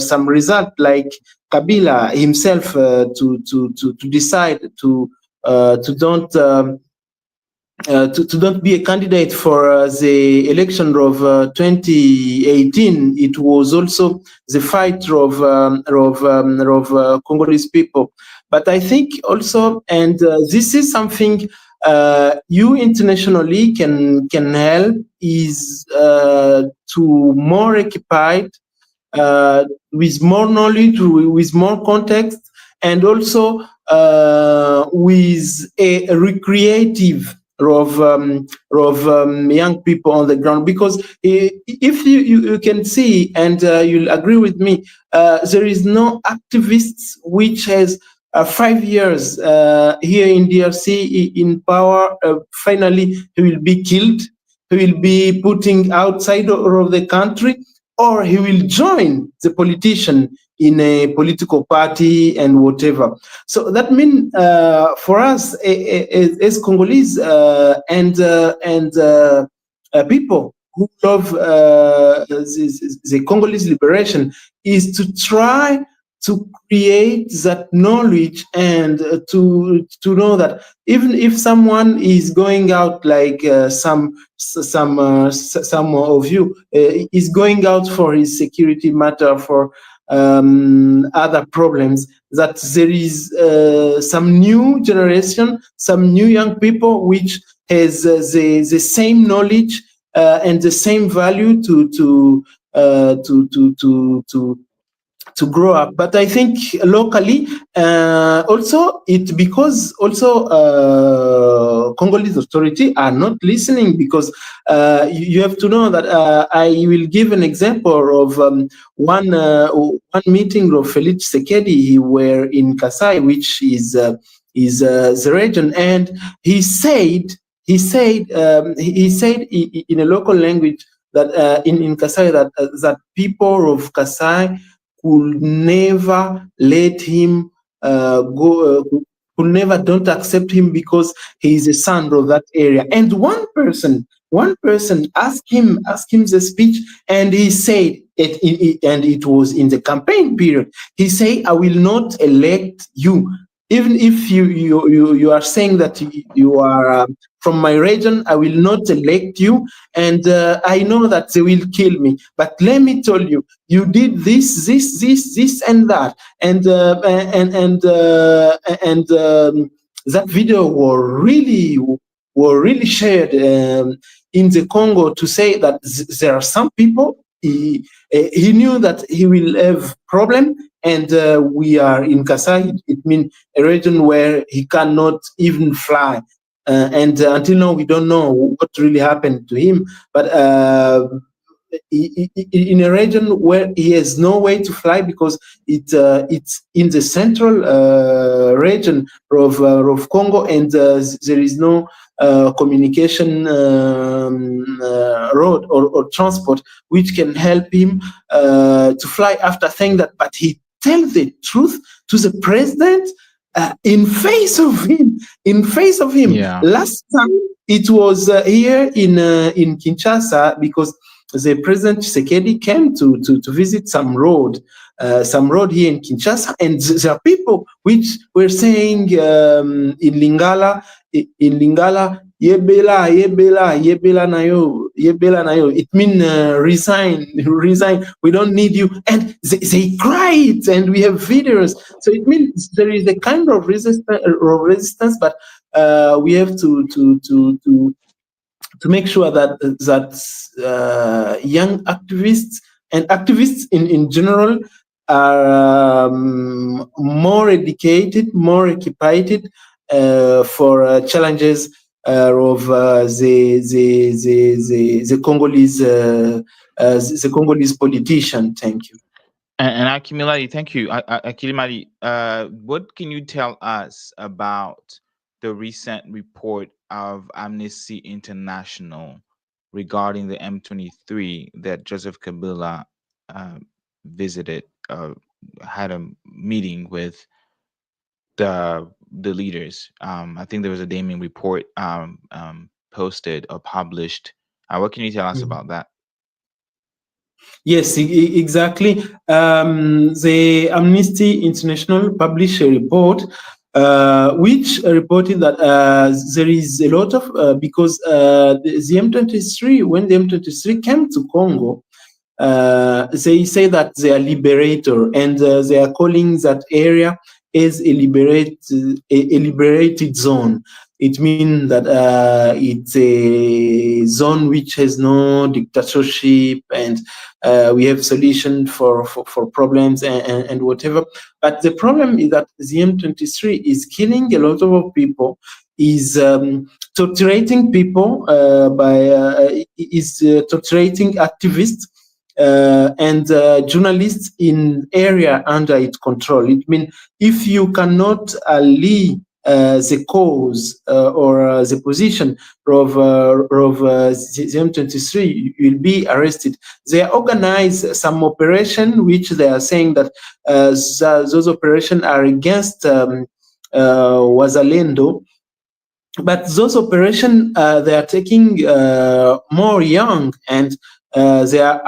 some result, like Kabila himself to decide to don't be a candidate for the election of 2018. It was also the fight of Congolese people. But I think also, and this is something you internationally can help, is to more occupied, with more knowledge, with more context, and also with a recreative of young people on the ground. Because if you can see, and you'll agree with me, there is no activists which has 5 years here in DRC in power. Finally, he will be killed. He will be putting outside of the country, or he will join the politician in a political party and whatever. So that means for us as Congolese and people who love the Congolese liberation, is to try to create that knowledge, and to know that even if someone is going out, like some of you is going out for his security matter, for other problems, that there is some new generation, some new young people which has the same knowledge and the same value to grow up. But I think locally, also it because also Congolese authority are not listening, because you have to know that I will give an example of one meeting of Felix Sekedi. He were in Kasai, which is the region, and he said in a local language that in Kasai, that people of Kasai could never let him go, could never don't accept him because he is a son of that area. And one person asked him the speech, and he said and it was in the campaign period. He said, "I will not elect you. Even if you are saying that you are from my region, I will not elect you, and I know that they will kill me. But let me tell you, you did this, and that, and that video were really shared in the Congo, to say that there are some people he knew that he will have problem, and we are in Kasai. It means a region where he cannot even fly, and until now we don't know what really happened to him. But in a region where he has no way to fly, because it's in the central region of Congo, and there is no communication road or transport which can help him to fly, after saying that. But he tell the truth to the president in face of him. Yeah. Last time it was here in Kinshasa, because the President Tshisekedi came to visit some road here in Kinshasa, and there are people which were saying in Lingala, yebela nayo. It means resign. We don't need you, and they cried, and we have videos. So it means there is a kind of resistance, but we have to make sure that young activists and activists in general are more educated, more equipped for challenges of the Congolese politician. Thank you. And Akimilari, thank you. Akilimari, what can you tell us about the recent report of Amnesty International regarding the M23 that Joseph Kabila visited, had a meeting with the leaders? I think there was a Damien report posted or published. What can you tell us about that? Yes, exactly. The Amnesty International published a report which reported that there is a lot of because the M23, when the M23 came to Congo, they say that they are liberator, and they are calling that area as a liberated zone. It means that it's a zone which has no dictatorship, and we have solution for problems and whatever. But the problem is that the M23 is killing a lot of people, is torturing people is torturing activists and journalists in area under its control. It means if you cannot lead the cause or the position of the M23, you will be arrested. They organize some operation which they are saying that those operations are against Wazalendo. But those operations, they are taking more young, and they are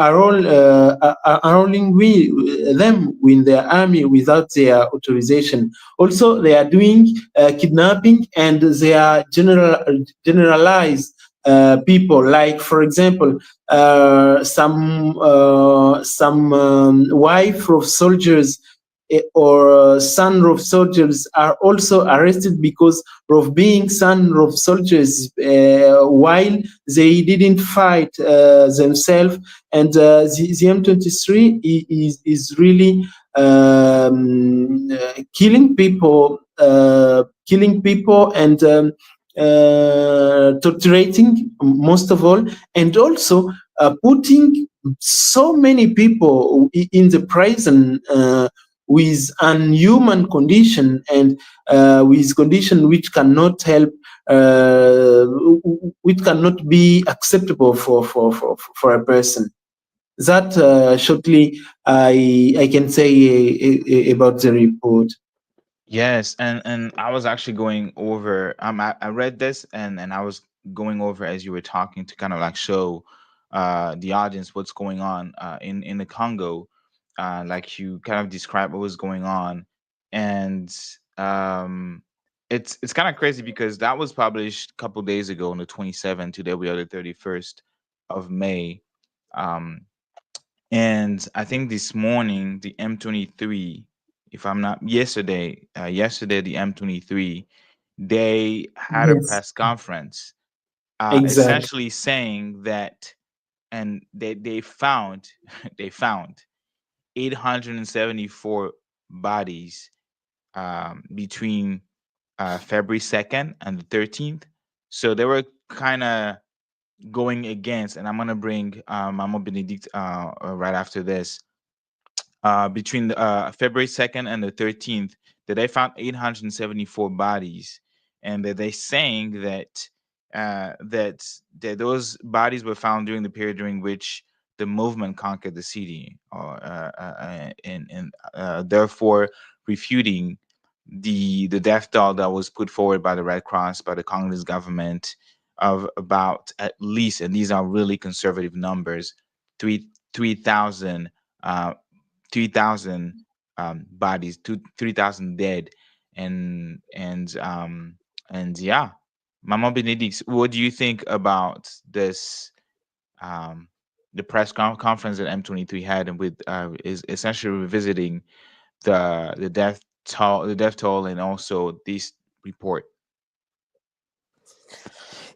enrolling them in their army without their authorization. Also, they are doing kidnapping, and they are generalized people. Like, for example, some wife of soldiers or son of soldiers are also arrested because of being son of soldiers while they didn't fight themselves. And the M23 is really killing people and torturing most of all, and also putting so many people in the prison with unhuman condition and with condition which cannot help, uh, which cannot be acceptable for a person. That shortly I can say about the report. Yes, and I was actually going over. I read this and I was going over as you were talking to kind of like show the audience what's going on in the Congo, like you kind of describe what was going on, and um, it's kind of crazy because that was published a couple days ago on the 27th. Today we are the 31st of May. Um, and I think this morning the M23, if I'm not yesterday the M23, they had a Yes, press conference, exactly. essentially saying that, and they found they found 874 bodies between February 2nd and the 13th. So they were kind of going against, and I'm gonna bring Mama Benedict right after this, between February 2nd and the 13th, that they found 874 bodies, and that they saying that that those bodies were found during the period during which the movement conquered the city, or and therefore refuting the death toll that was put forward by the Red Cross, by the Congolese government, of about at least, and these are really conservative numbers, three 3,000 uh, 3,000 bodies, 3,000 dead, and yeah, Mama Benedict, what do you think about this? Um, the conference that M23 had, and with is essentially revisiting the death toll, and also this report.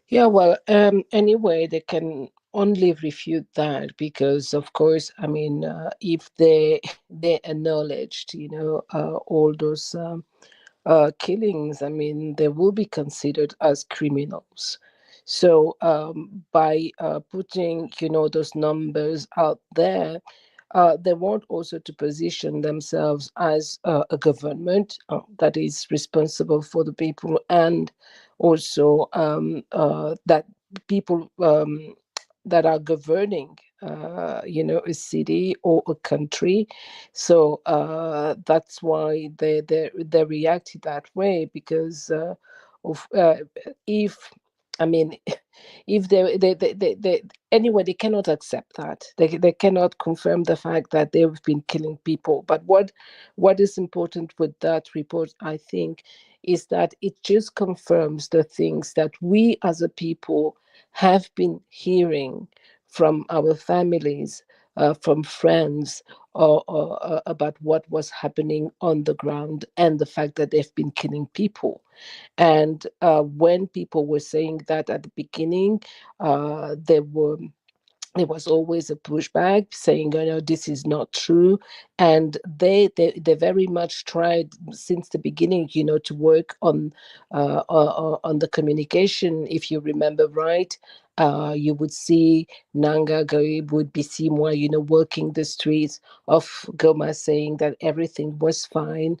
Yeah, well, anyway, they can only refute that because, of course, I mean, if they acknowledged, all those killings, I mean, they will be considered as criminals. So by putting, those numbers out there, they want also to position themselves as a government that is responsible for the people, and also that people that are governing a city or a country. So that's why they reacted that way, because of if I mean, if they anyway, they cannot accept that. They cannot confirm the fact that they've been killing people. But what is important with that report, I think, is that it just confirms the things that we as a people have been hearing from our families, from friends, or about what was happening on the ground, and the fact that they've been killing people. And when people were saying that at the beginning, there was always a pushback saying, this is not true. And they very much tried since the beginning, to work on the communication. If you remember right, you would see Nanga Garib would be seen while, working the streets of Goma, saying that everything was fine,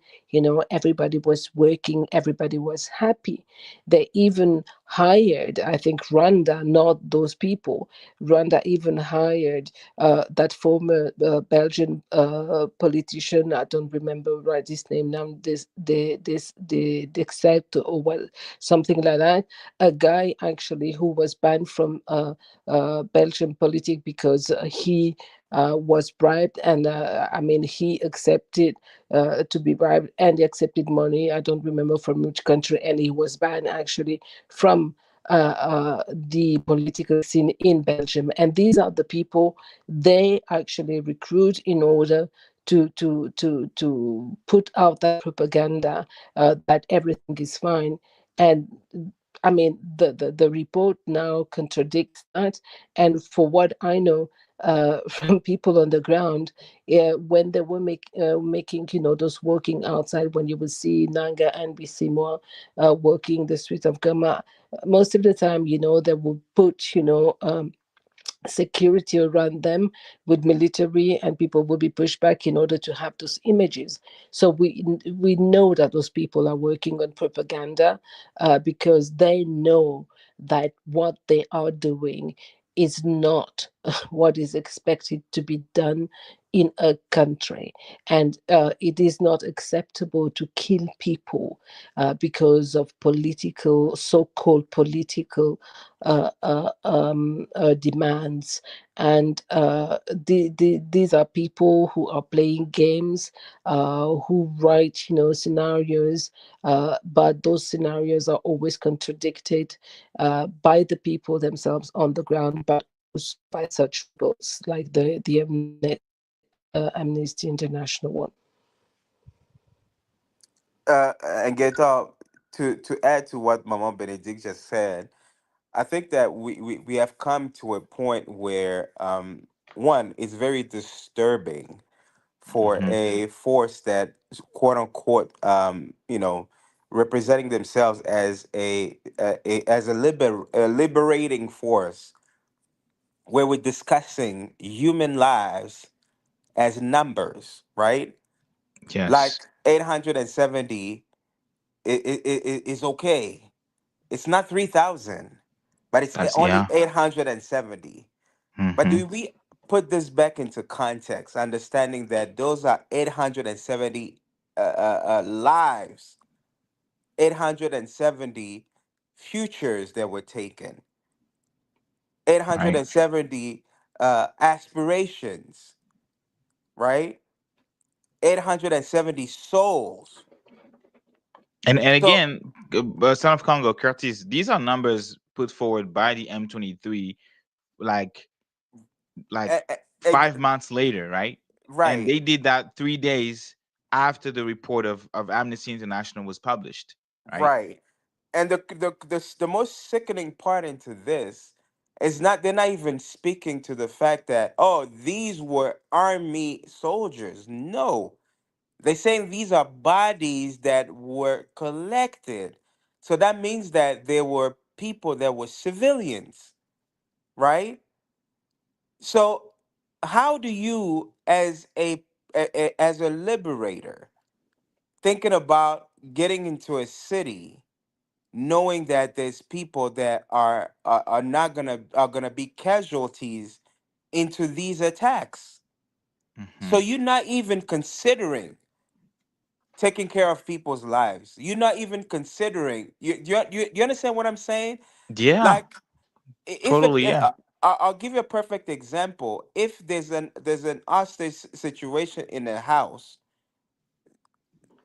everybody was working, everybody was happy. They even hired, I think, Rwanda, not those people. Rwanda even hired that former Belgian politician. I don't remember right his name now. The exact, or what, something like that. A guy actually who was banned from Belgian politics because he was bribed, and I mean, he accepted to be bribed, and he accepted money. I don't remember from which country, and he was banned actually from the political scene in Belgium. And these are the people they actually recruit in order to put out that propaganda that everything is fine. And I mean, the report now contradicts that. And for what I know, from people on the ground, when they were making, those working outside, when you would see Nanga and Bisimwa working the streets of Gama, most of the time, they would put, security around them with military, and people will be pushed back in order to have those images. So we know that those people are working on propaganda, because they know that what they are doing is not what is expected to be done in a country, and it is not acceptable to kill people because of political, so-called political demands. And these are people who are playing games, who write, scenarios, but those scenarios are always contradicted by the people themselves on the ground, but also by such reports like the Amnesty International one. And get to add to what Mama Benedict just said, I think that we have come to a point where one, it's very disturbing for Hmm. a force that quote unquote representing themselves as a liberating force, where we're discussing human lives as numbers, right? Yes, Like 870 is okay. It's not 3,000, but it's that's only yeah. 870. But Hmm. do we put this back into context, understanding that those are 870 lives, 870 futures that were taken, Right. 870 aspirations, right? 870 souls. And So, again, Son of Congo, Curtis, these are numbers put forward by the M23, like like eh, eh, ex- 5 months later, right? And right, they did that 3 days after the report of Amnesty International was published, right? right. And the most sickening part into this is not, they're not even speaking to the fact that, oh, these were army soldiers. No, they're saying these are bodies that were collected. So that means that there were people that were civilians, right? So how do you, as as a liberator, thinking about getting into a city, knowing that there's people that are not gonna be casualties into these attacks, Hmm. so you're not even considering taking care of people's lives, you're not even considering, you understand what I'm saying? Yeah, Like, if it, totally. Yeah. I'll give you a perfect example. If there's an hostage situation in a house,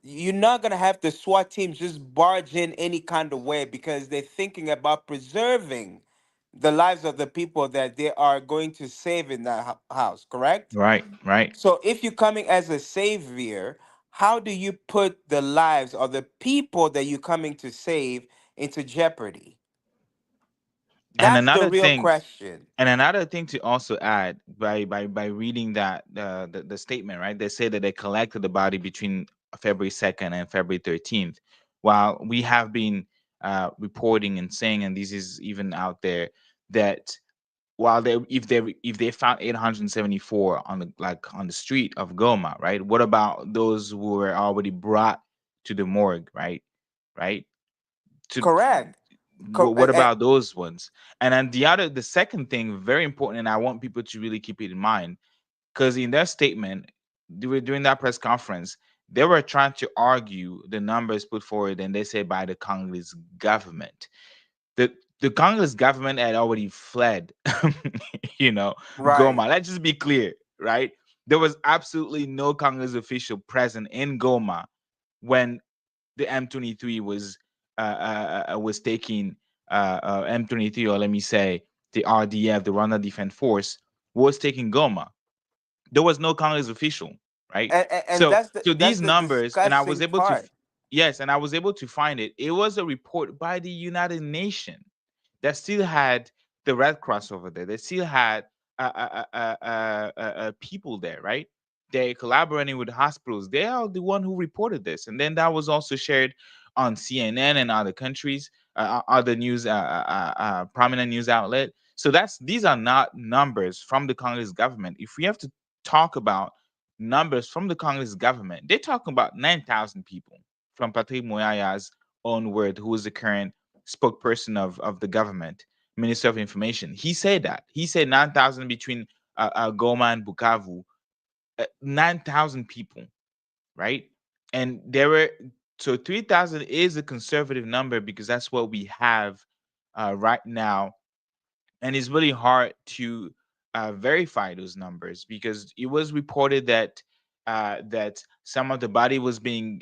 you're not gonna have the SWAT team just barge in any kind of way, because they're thinking about preserving the lives of the people that they are going to save in that house, correct? Right. Right. So if you're coming as a savior, how do you put the lives of the people that you're coming to save into jeopardy? And That's the another real thing, question. and another thing to also add, by reading that the statement, right? They say that they collected the body between February 2nd and February 13th, while we have been reporting and saying, and this is even out there, that while if they found 874 on the, like, on the street of Goma, right? What about those who were already brought to the morgue, right? Right? To Correct. what about those ones? And then the second thing, very important, and I want people to really keep it in mind, because in their statement during that press conference, they were trying to argue the numbers put forward, and they said by the Congolese government. The Congolese government had already fled, you know, Right. Goma. Let's just be clear, right? There was absolutely no Congolese official present in Goma when the M23 was taking M23, or let me say the RDF, the Rwanda Defense Force, was taking Goma. There was no Congolese official, right? And So that's the so that's these the numbers, and I was disgusting able to part. yes, and I was able to find it. It was a report by the United Nations that still had the Red Cross over there. They still had people there, right? They're collaborating with hospitals. They are the one who reported this, and then that was also shared on CNN and other countries, other news, prominent news outlet. So that's these are not numbers from the Congolese government. If we have to talk about numbers from the Congolese government, they're talking about 9,000 people from Patrick Moyaya's own word, who is the current spokesperson of the government, Minister of Information. He said that. He said 9,000 between Goma and Bukavu, 9,000 people, right? And there were, so 3,000 is a conservative number because that's what we have right now, and it's really hard to verify those numbers because it was reported that that some of the body was being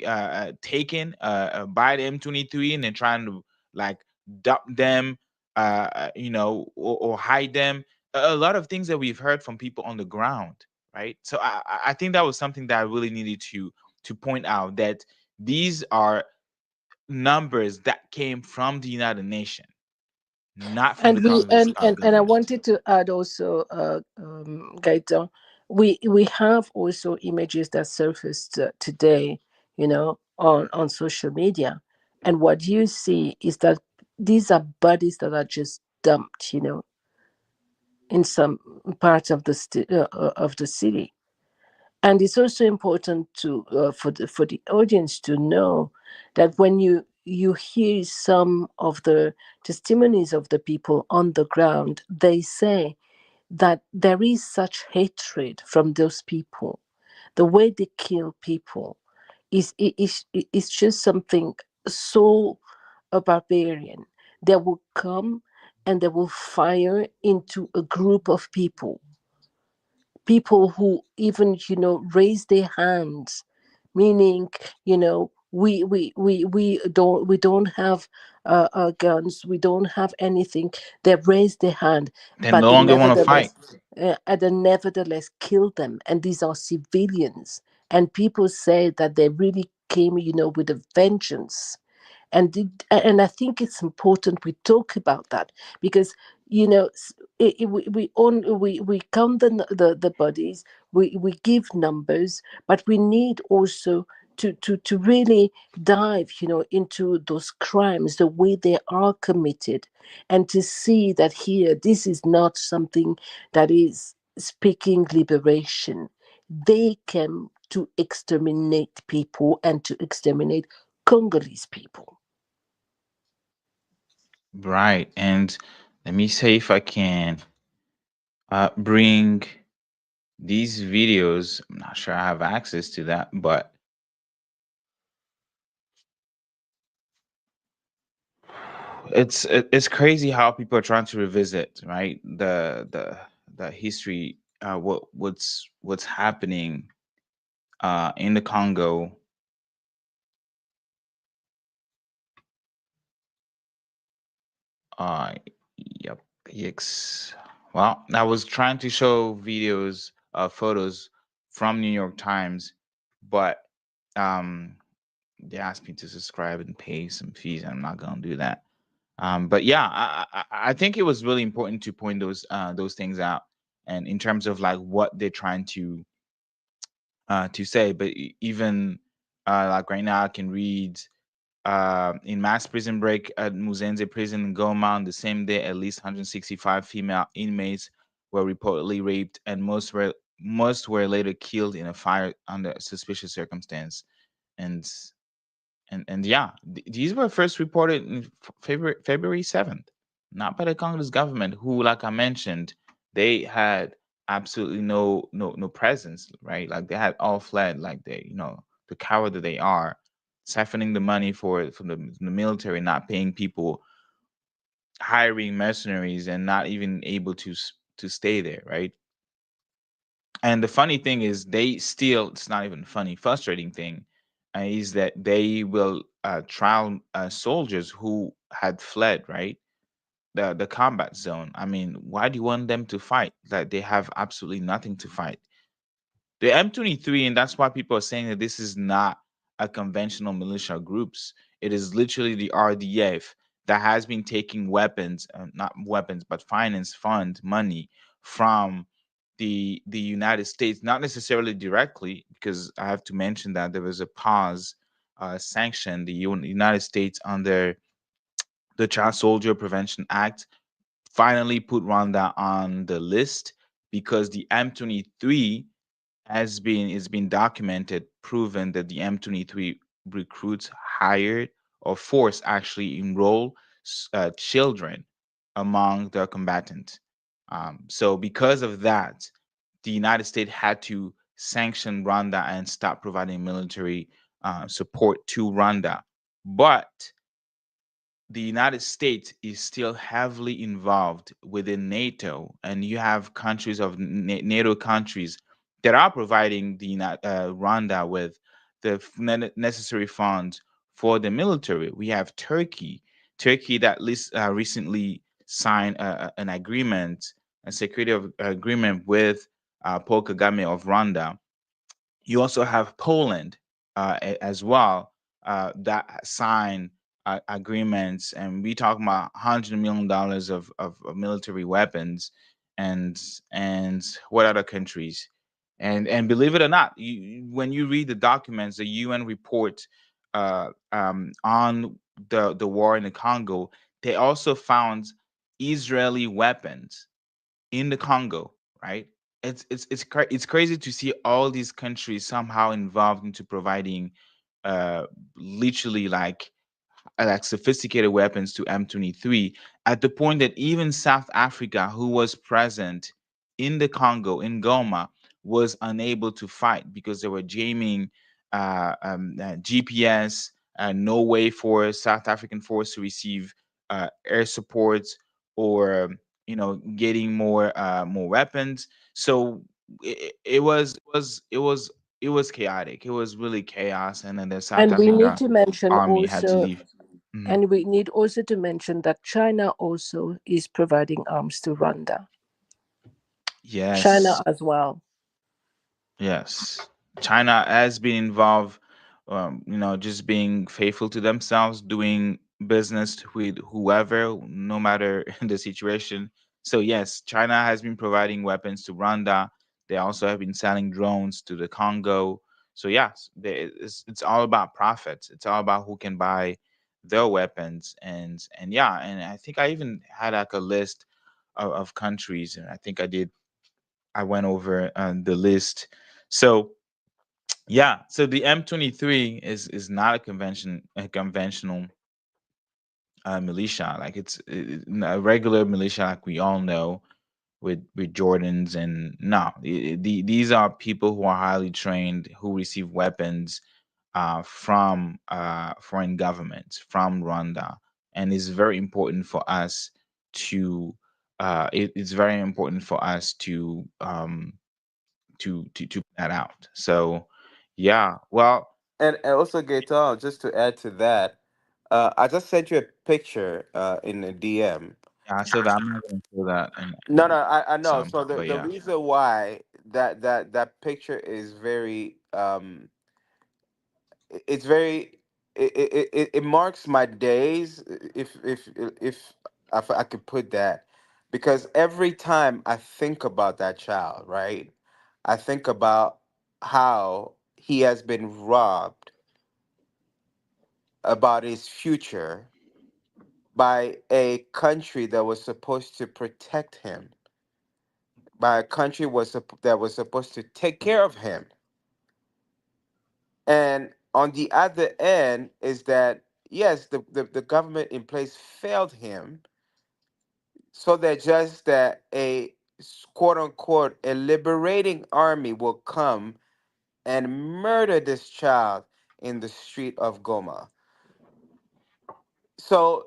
taken by the M23 and then trying to like dump them, or hide them. A lot of things that we've heard from people on the ground, right? So I think that was something that I really needed to point out, that these are numbers that came from the United Nations, not from the And we Congolese and I government. wanted to add also, Gaetan, we have also images that surfaced today, on social media, and what you see is that these are bodies that are just dumped, in some parts of of the city. And it's also important to for the audience to know that when you hear some of the testimonies of the people on the ground, they say that there is such hatred from those people. The way they kill people is just something so barbarian. They will come and they will fire into a group of people who even raise their hands, meaning, we don't have guns, we don't have anything. They raise their hand, They but no they longer want to fight. nevertheless kill them, and these are civilians. And people say that they really came, with a vengeance. And I think it's important we talk about that, because we count the bodies, we give numbers, but we need also to really dive, into those crimes, the way they are committed, and to see that here this is not something that is speaking liberation. They came to exterminate people and to exterminate Congolese people. Right. And let me see if I can bring these videos. I'm not sure I have access to that, but it's crazy how people are trying to revisit, right? The history, what's happening in the Congo. Uh, yep. Yikes. Well, I was trying to show videos, photos from New York Times, but um, they asked me to subscribe and pay some fees, and I'm not gonna do that. But yeah, I think it was really important to point those things out, and in terms of like what they're trying to say. But even like right now, I can read in mass prison break at Muzenze prison in Goma on the same day, at least 165 female inmates were reportedly raped, and most were later killed in a fire under suspicious circumstance. And and yeah, these were first reported in February 7th, not by the Congolese government, who, like I mentioned, they had absolutely no presence, right? Like they had all fled, like they, the coward that they are, siphoning the money from the military, not paying people, hiring mercenaries, and not even able to stay there, right? And the funny thing is, they still, it's not even funny, frustrating thing is that they will trial soldiers who had fled, right? The combat zone. I mean, why do you want them to fight? That they have absolutely nothing to fight. The M23, and that's why people are saying that this is not a conventional militia groups. It is literally the RDF that has been taking weapons, not weapons, but finance fund money from the United States, not necessarily directly, because I have to mention that there was a pause sanction. The United States, under the Child Soldier Prevention Act, finally put Rwanda on the list because the M23 has been it's been documented, proven that the M23 recruits, hired, or force actually enroll children among the combatants. So because of that, the United States had to sanction Rwanda and stop providing military support to Rwanda. But the United States is still heavily involved within NATO, and you have countries of NATO countries that are providing Rwanda with the necessary funds for the military. We have Turkey that recently signed an agreement, a security agreement with Paul Kagame of Rwanda. You also have Poland as well that sign agreements, and we talk about $100 million of military weapons, and what other countries, and believe it or not, when you read the documents, the UN report on the war in the Congo, they also found Israeli weapons in the Congo, right? It's crazy to see all these countries somehow involved into providing uh literally like sophisticated weapons to M23, at the point that even South Africa, who was present in the Congo, in Goma, was unable to fight because they were jamming GPS, no way for South African force to receive air supports, or getting more weapons. So it was chaotic. It was really chaos, and then the South And we need Africa to mention army had to also, leave. Mhm. and we need also to mention that China also is providing arms to Rwanda. Yes, China as well. yes. China has been involved, just being faithful to themselves, doing business with whoever, no matter the situation. So, yes, China has been providing weapons to Rwanda. They also have been selling drones to the Congo. So, yes, it's all about profits. It's all about who can buy their weapons. And yeah, and I think I even had like a list of countries, and I think I went over the list. So yeah, so the M23 is not a conventional militia. Like it's a regular militia, like we all know, with Jordans, and no, these are people who are highly trained, who receive weapons from foreign governments, from Rwanda, and it's very important for us to it's very important for us to put that out. So yeah, well, And also, Gaetan, just to add to that, I just sent you a picture in a DM. yeah, I said that I'm not gonna show that, and No, no, I know. so, So the but the yeah, reason why that picture is very it's very it marks my days, if I could put that, because every time I think about that child, right, I think about how he has been robbed about his future by a country that was supposed to protect him, by a country that was supposed to take care of him. And on the other end is that, yes, the government in place failed him, so that just that quote unquote a liberating army will come and murder this child in the street of Goma. So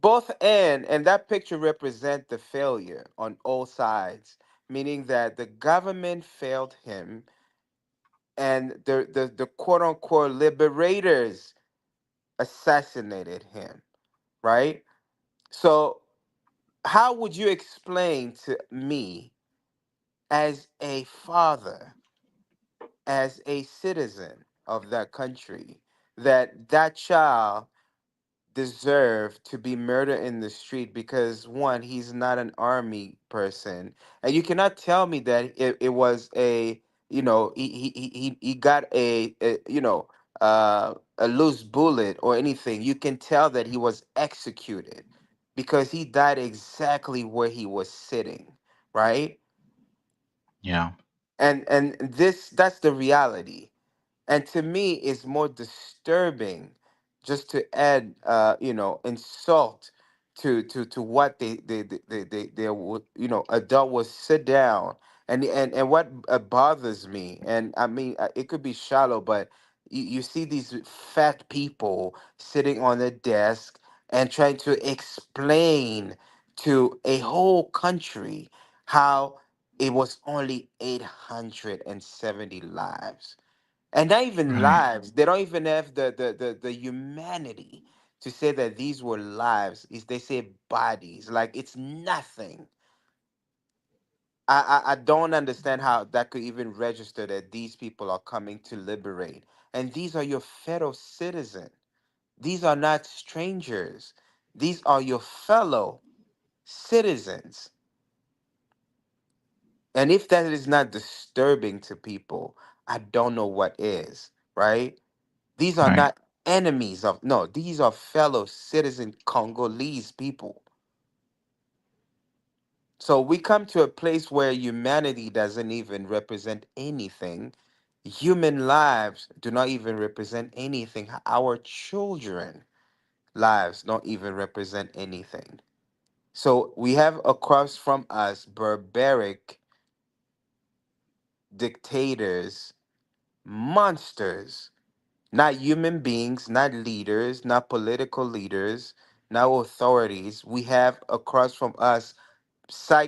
both and that picture represent the failure on all sides, meaning that the government failed him, and the quote unquote liberators assassinated him, right? So how would you explain to me, as a father, as a citizen of that country, that that child deserve to be murdered in the street because one, he's not an army person, and you cannot tell me that it was a, he got a, a loose bullet or anything. You can tell that he was executed because he died exactly where he was sitting, right? Yeah. And that's the reality. And to me it's more disturbing just to add insult to what they would, adult will sit down. And what bothers me, and I mean, it could be shallow, but you see these fat people sitting on a desk and trying to explain to a whole country how it was only 870 lives, and not even Right. lives. They don't even have the humanity to say that these were lives. Is they say bodies, like it's nothing. I don't understand how that could even register that these people are coming to liberate, and these are your fellow citizens. These are not strangers. These are your fellow citizens. And if that is not disturbing to people, I don't know what is, right? These are Right. not enemies of, no, these are fellow citizen Congolese people. So we come to a place where humanity doesn't even represent anything. Human lives do not even represent anything. Our children lives don't even represent anything. So we have across from us barbaric dictators, monsters, not human beings, not leaders, not political leaders, not authorities. We have across from us how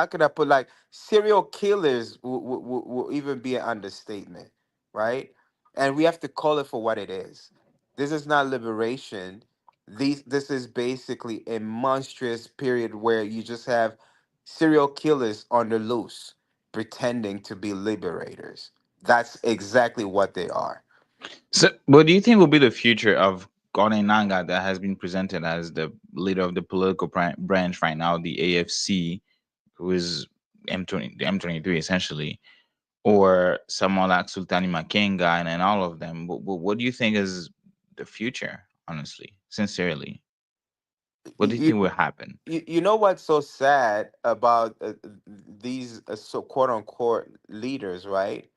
can I put, like, serial killers will even be an understatement, right? And we have to call it for what it is. This is not liberation. This is basically a monstrous period where you just have serial killers on the loose pretending to be liberators. That's exactly what they are. So, what do you think will be the future of Gordon Nanga that has been presented as the leader of the political branch right now, the AFC, who is M20, the M23 essentially, or someone like Sultani Makenga and all of them? What do you think is the future, honestly, sincerely? What do you think will happen? You know what's so sad about these so quote unquote leaders, right?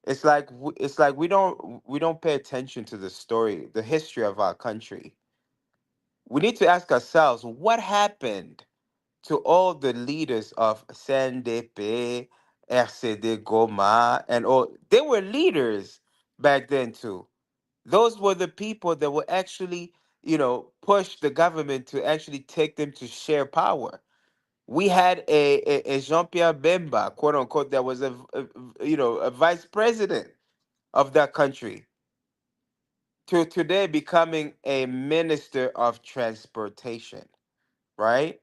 It's like we don't pay attention to the story, the history of our country. We need to ask ourselves what happened to all the leaders of CNDP, RCD Goma, and all. They were leaders back then too. Those were the people that were actually, push the government to actually take them to share power. We had a Jean-Pierre Bemba, quote unquote, that was a vice president of that country, to today becoming a minister of transportation, right?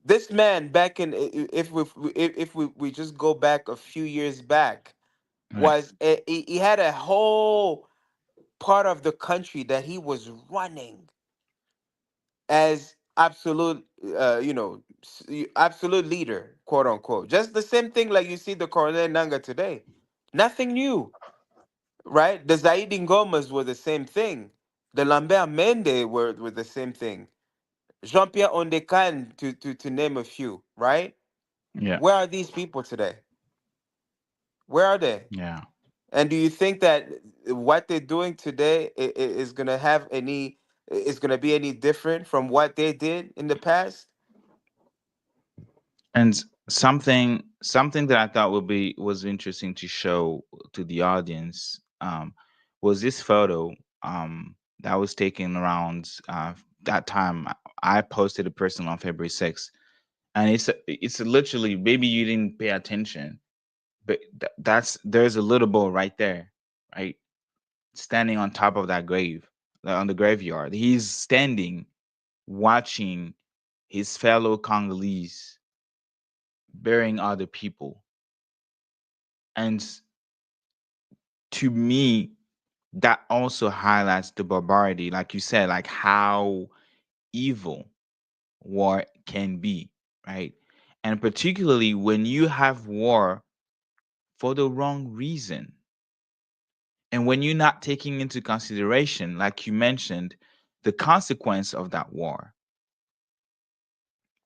This man back in, if we just go back a few years back, Right. he had a whole part of the country that he was running as absolute, absolute leader, quote unquote. Just the same thing like you see the Colonel Nanga today. Nothing new, right? The Zaidi Ngomas were the same thing. The Lambert Mende were the same thing. Jean-Pierre Ondekan, to name a few, right? Yeah. Where are these people today? Where are they? Yeah. And do you think that what they're doing today is gonna have any is gonna be any different from what they did in the past? And something that I thought would be was interesting to show to the audience was this photo that was taken around that time. I posted it personally on February 6th, and it's literally, maybe you didn't pay attention, but that's there's a little boy right there, right, standing on top of that grave, on the graveyard. He's standing watching his fellow Congolese burying other people. And to me, that also highlights the barbarity, like you said, like how evil war can be, right? And particularly when you have war for the wrong reason, and when you're not taking into consideration, like you mentioned, the consequence of that war,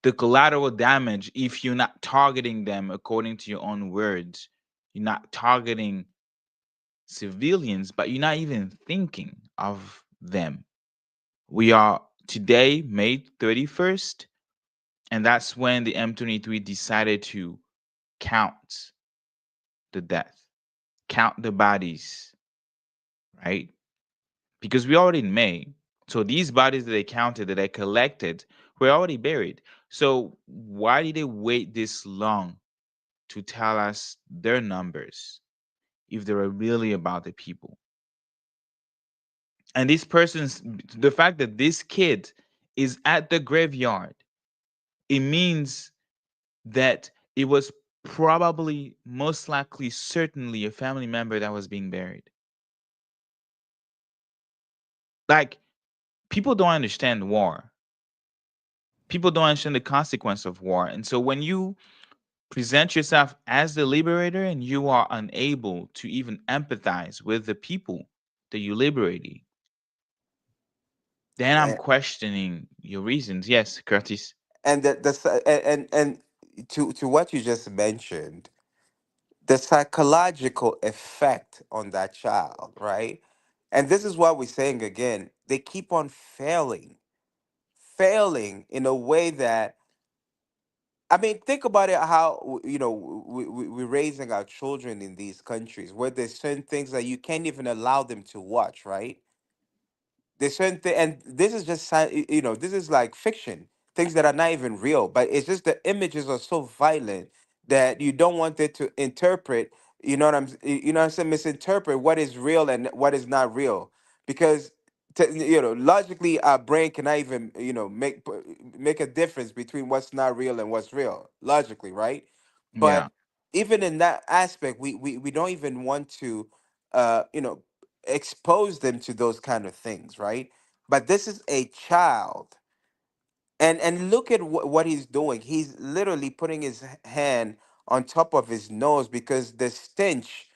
the collateral damage, if you're not targeting them according to your own words, you're not targeting civilians, but you're not even thinking of them. We are today, May 31st, and that's when the M23 decided to count the death, count the bodies, right? Because we already in May. So these bodies that they counted, that they collected, were already buried. So why did they wait this long to tell us their numbers if they were really about the people? And this person's, the fact that this kid is at the graveyard, it means that it was probably, most likely, certainly a family member that was being buried. Like, people don't understand war. People don't understand the consequence of war. And so when you present yourself as the liberator and you are unable to even empathize with the people that you liberating, then I'm and, questioning your reasons. Yes, Curtis. and to what you just mentioned, the psychological effect on that child, right? And this is what we're saying again. They keep on failing in a way that, I mean, think about it. How we're raising our children in these countries where there's certain things that you can't even allow them to watch, right? There's certain and this is just this is like fiction, things that are not even real, but it's just the images are so violent that you don't want it to interpret, you know what I'm saying, misinterpret what is real and what is not real, because logically our brain cannot even make a difference between what's not real and what's real logically, right? Yeah, But even in that aspect, we don't even want to uh you know expose them to those kind of things, right? But this is a child, and look at what he's doing. He's literally putting his hand on top of his nose because the stench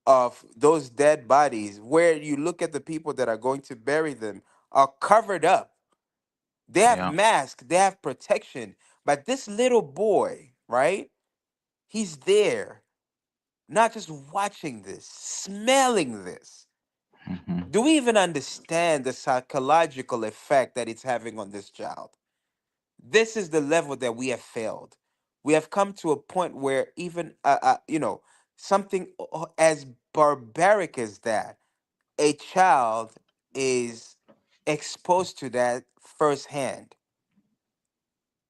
of those dead bodies, where you look at the people that are going to bury them, are covered up. They have yeah. masks, they have protection, but this little boy, right, he's there, not just watching this, smelling this. Hmm. Do we even understand the psychological effect that it's having on this child? This is the level that we have failed. We have come to a point where even something as barbaric as that, a child is exposed to that firsthand.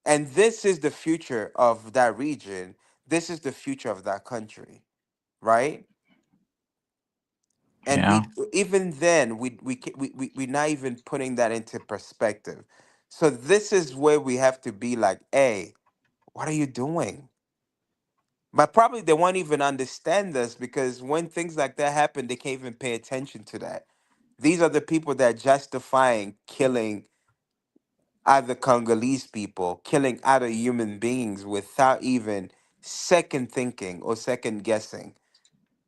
And this is the future of that region. This is the future of that country, right? And Yeah. we, even then, we're not even putting that into perspective. So this is where we have to be like, hey, what are you doing? But probably they won't even understand this, because when things like that happen, they can't even pay attention to that. These are the people that are justifying killing other Congolese people, killing other human beings without even second thinking or second guessing.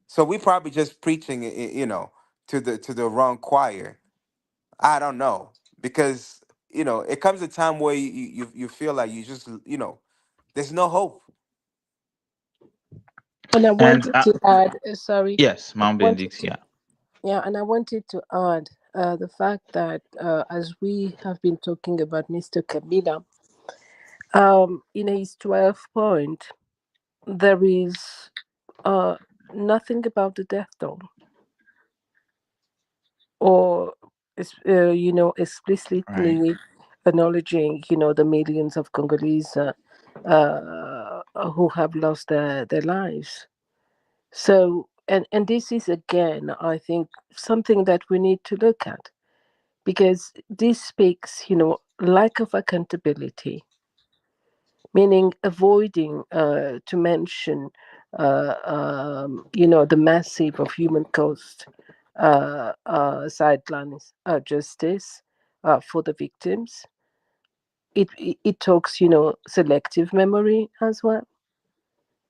So we probably just preaching, to the wrong choir. I don't know, because it comes a time where you feel like you just there's no hope. And I And wanted to add, sorry, yes, I Mount wanted Benedict. to, Yeah. yeah, and I wanted to add the fact that as we have been talking about Mr. Kabila, in his 12 point, there is uh, nothing about the death toll or, Right. explicitly acknowledging, the millions of Congolese who have lost their lives. So, and this is again, I think, something that we need to look at, because this speaks, lack of accountability, meaning avoiding to mention, the massive of human cost sidelines justice for the victims. It talks, selective memory as well,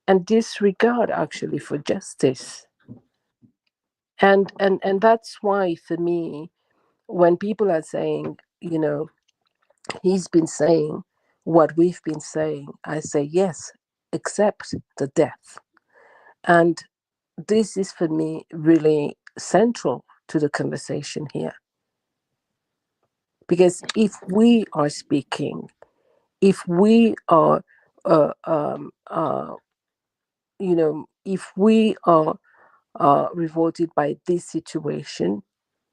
and disregard actually for justice. And that's why for me, when people are saying, he's been saying what we've been saying, I say yes, accept the death. And this is for me really central to the conversation here. Because if we are speaking, if we are, uh, um, uh, if we are revolted by this situation,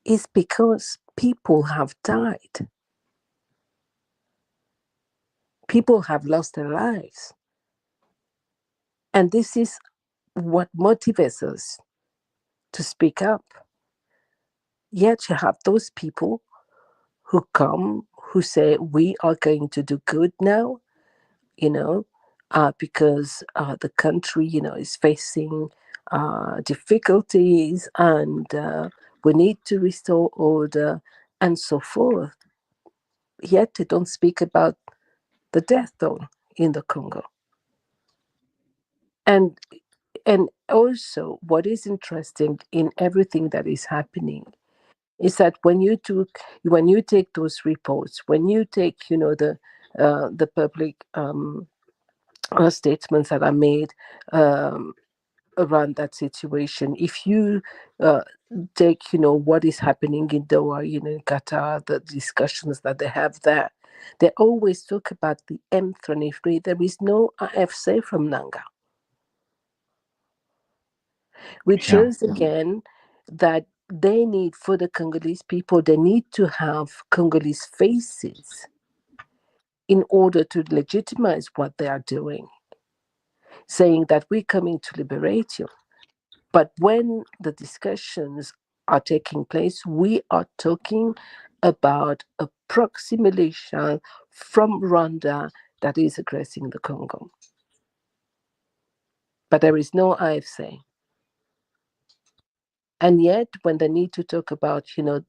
it's because people have died, people have lost their lives. And this is what motivates us to speak up. Yet you have those people who come, who say, we are going to do good now, you know, because the country, is facing difficulties, and we need to restore order and so forth. Yet they don't speak about the death toll in the Congo. And and also, what is interesting in everything that is happening is that when you take those reports, when you take, the public statements that are made um, around that situation, if you uh, take, what is happening in Doha, in Qatar, the discussions that they have there, they always talk about the M23. There is no AFC from Nanga, which Yeah. shows again that they need, for the Congolese people, they need to have Congolese faces in order to legitimize what they are doing, saying that we're coming to liberate you. But when the discussions are taking place, we are talking about a proxy militia from Rwanda that is aggressing the Congo. But there is no AFC. And yet, when they need to talk about,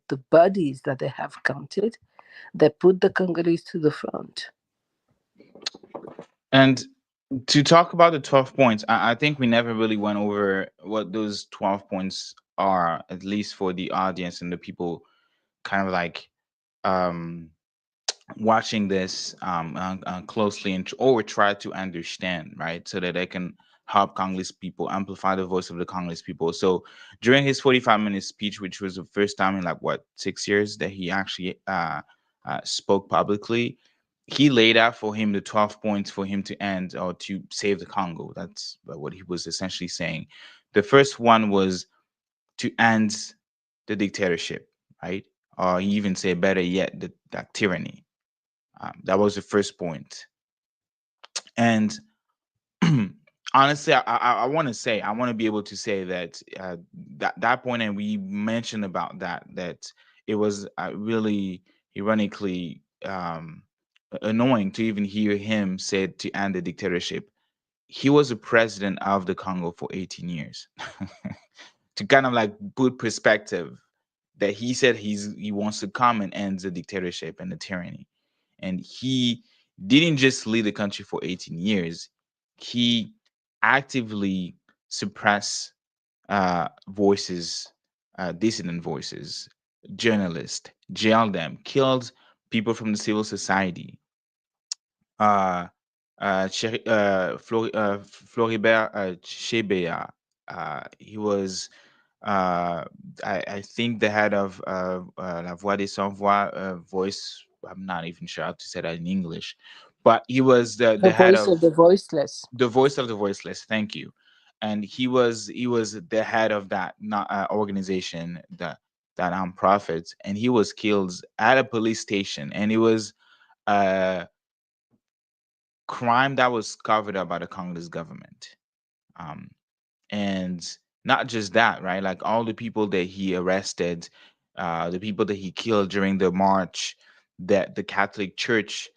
the bodies that they have counted, they put the Congolese to the front. And to talk about the 12 points, I think we never really went over what those 12 points are, at least for the audience and the people kind of like um watching this closely and or try to understand, right, so that they can help Congolese people amplify the voice of the Congolese people. So during his 45-minute speech, which was the first time in like what 6 years that he actually spoke publicly, he laid out for him the 12 points for him to end or to save the Congo. That's what he was essentially saying. The first one was to end the dictatorship, right? Or he even say better yet, that tyranny. That was the first point. And honestly, I want to say, I want to be able to say that that point, and we mentioned about that it was really ironically annoying to even hear him said to end the dictatorship. He was the president of the Congo for 18 years. To kind of like put perspective, that he said he wants to come and end the dictatorship and the tyranny, and he didn't just lead the country for 18 years. He actively suppressed voices, dissident voices, journalists, jailed them, killed people from the civil society. uh, Floribert Chebeya. He was, uh, I think, the head of La Voix des Sans Voix, voice. I'm not even sure how to say that in English, but he was The the head voice of of the voiceless. the voice of the voiceless. Thank you. And he was the head of that not, organization, that nonprofit, and he was killed at a police station, and it was uh crime that was covered up by the Congolese government. Um, and not just that, right? Like all the people that he arrested, the people that he killed during the march, that the Catholic Church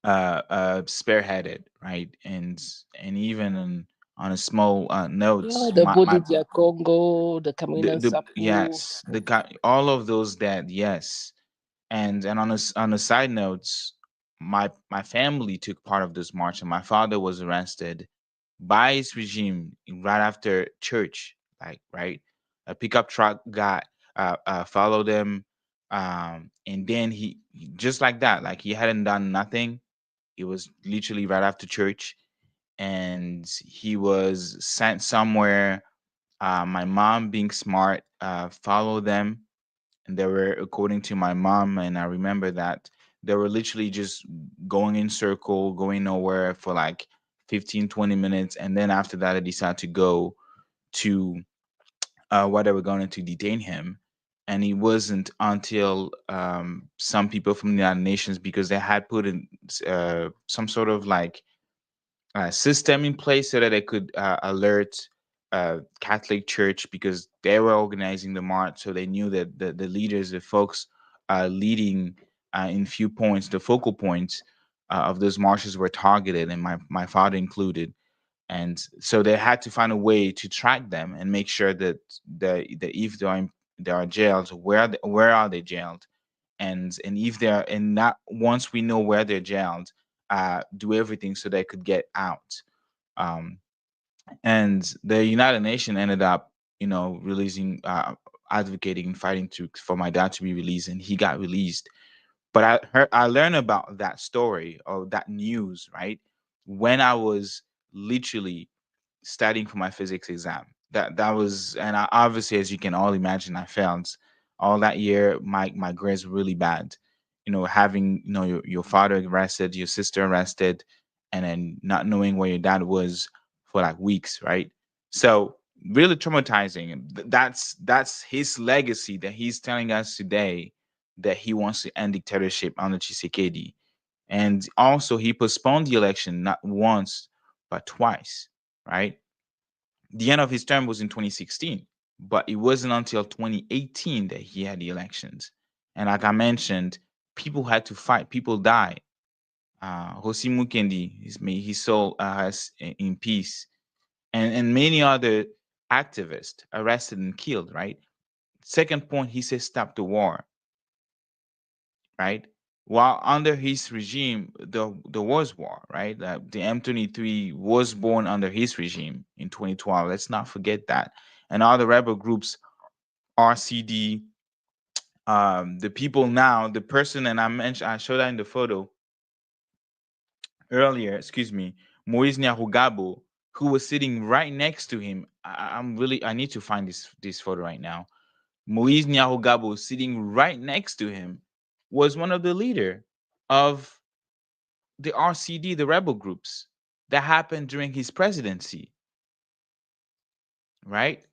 spearheaded, right? And even on a small Yeah, notes. the My Bodidia Congo, the Kamina the Sapu. yes, all of those dead, yes. And on on a side notes, my family took part of this march, and my father was arrested by his regime right after church. Like, right, a pickup truck got followed him, and then just like that, like he hadn't done nothing. It was literally right after church, and he was sent somewhere. My mom, being smart, followed them, and they were, according to my mom, and I remember that they were literally just going in circle, going nowhere for like 15, 20 minutes, and then after that, I decided to go to where they were going to detain him. And it wasn't until some people from the United Nations, because they had put in some sort of like system in place so that they could alert Catholic Church, because they were organizing the march. So they knew that the leaders, the folks leading in few points, the focal points of those marches were targeted, and my father included. And so they had to find a way to track them and make sure that if they are jailed, where are they jailed, and if they're, and not once we know where they're jailed, do everything so they could get out. um, and the United Nations ended up, releasing, advocating and fighting for my dad to be released, and he got released. But I learned about that story, or that news, right, when I was literally studying for my physics exam. That was, and obviously, as you can all imagine, I failed all that year. My grades were really bad. Having, your father arrested, your sister arrested, and then not knowing where your dad was for like weeks, right? So really traumatizing. And that's his legacy that he's telling us today, that he wants to end dictatorship under Tshisekedi. And also, he postponed the election not once but twice, right? The end of his term was in 2016, but it wasn't until 2018 that he had the elections. And like I mentioned, people had to fight, people died. Hosi Mukendi, his soul has in peace, and many other activists arrested and killed. Right. Second point, he says stop the war. Right. While under his regime, the was war. Right. The M23 was born under his regime in 2012. Let's not forget that. And all the rebel groups, RCD, the people now, the person, and I mentioned, I showed that in the photo earlier, excuse me, Moise Nyarugabo, who was sitting right next to him. I need to find this photo right now. Moise Nyarugabo sitting right next to him was one of the leader of the RCD, the rebel groups that happened during his presidency, right?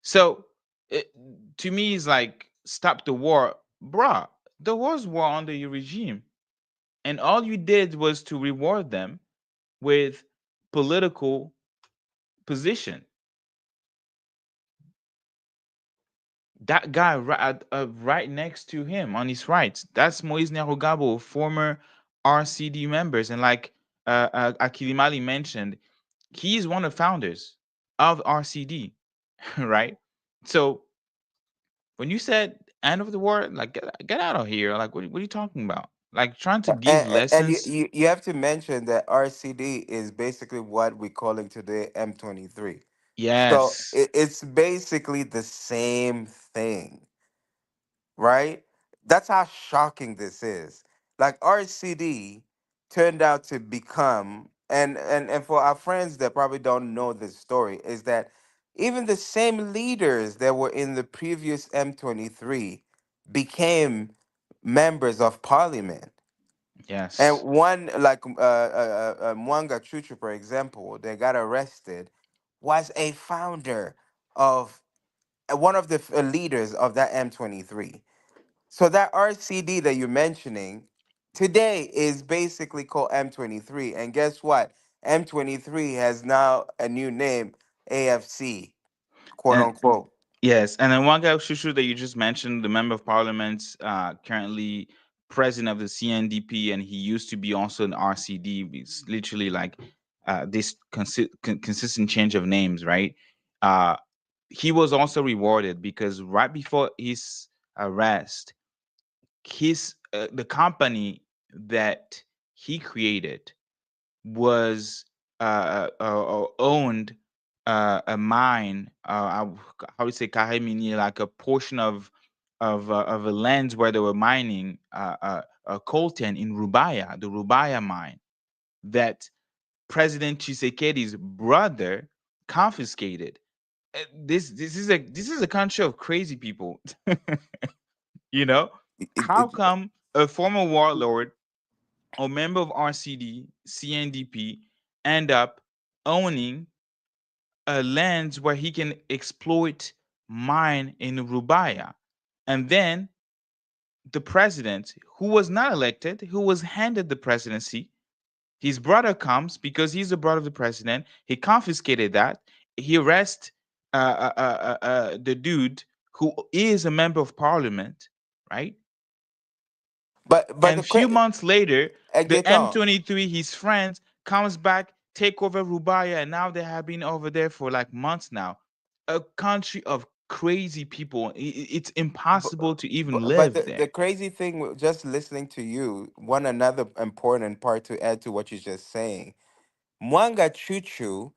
So it, to me, it's like stop the war, bruh. There was war under your regime, and all you did was to reward them with political position. That guy right next to him on his right, that's Moise Nyarugabo, former RCD members, and like Akilimali mentioned, he's one of the founders of RCD, right? So when you said end of the war, like get out of here, like what are you talking about? Like trying to give And you, lessons. you have to mention that RCD is basically what we're calling today M23. So Yes, it's basically the same thing, right? That's how shocking this is. Like RCD turned out to become, and for our friends that probably don't know this story, is that even the same leaders that were in the previous M23 became members of parliament. And yes, one like Mwanga Chuchu, for example, that got arrested, was a founder of one of the leaders of that M23. So that RCD that you're mentioning today is basically called M23. And guess what? M23 has now a new name, AFC, quote and unquote. yes, and then one guy Shushu that you just mentioned, the member of parliament, currently president of the CNDP, and he used to be also an RCD. It's literally like this consistent change of names, right? Uh, he was also rewarded because right before his arrest, his the company that he created was owned a mine. How would say kahemini, like a portion of a lands where they were mining a coltan in Rubaya, the Rubaya mine that President Tshisekedi's brother confiscated. This is a country of crazy people. you know, how It, come a former warlord or member of RCD, CNDP end up owning a land where he can exploit mine in Rubaya? And then the president, who was not elected, who was handed the presidency, his brother comes because he's the brother of the president. He confiscated that. He arrests the dude who is a member of parliament, right? but And the a few months later, the Gaetan, M23, his friends, comes back, take over Rubaya, and now they have been over there for like months now. A country of crazy people. It's but, impossible to even but live the there. crazy thing just listening to you, one another important part to add to what you're just saying. Mwanga Chuchu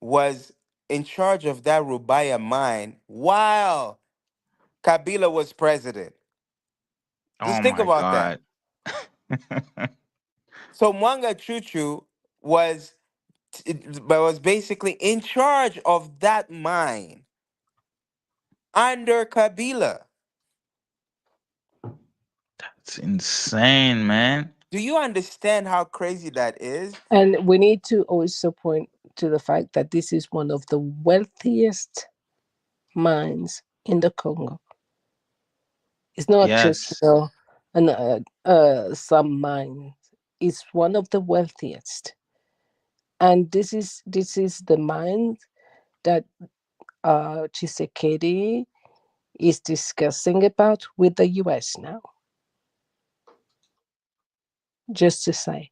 was in charge of that Rubaya mine while Kabila was president. Just Oh think my about that. God. So Mwanga Chuchu was was basically in charge of that mine under Kabila. It's insane, man. Do you understand how crazy that is? And we need to also point to the fact that this is one of the wealthiest mines in the Congo. It's not just, Yes, some mines. It's one of the wealthiest, and this is the mine that Chisekedi is discussing about with the US now. Just to say,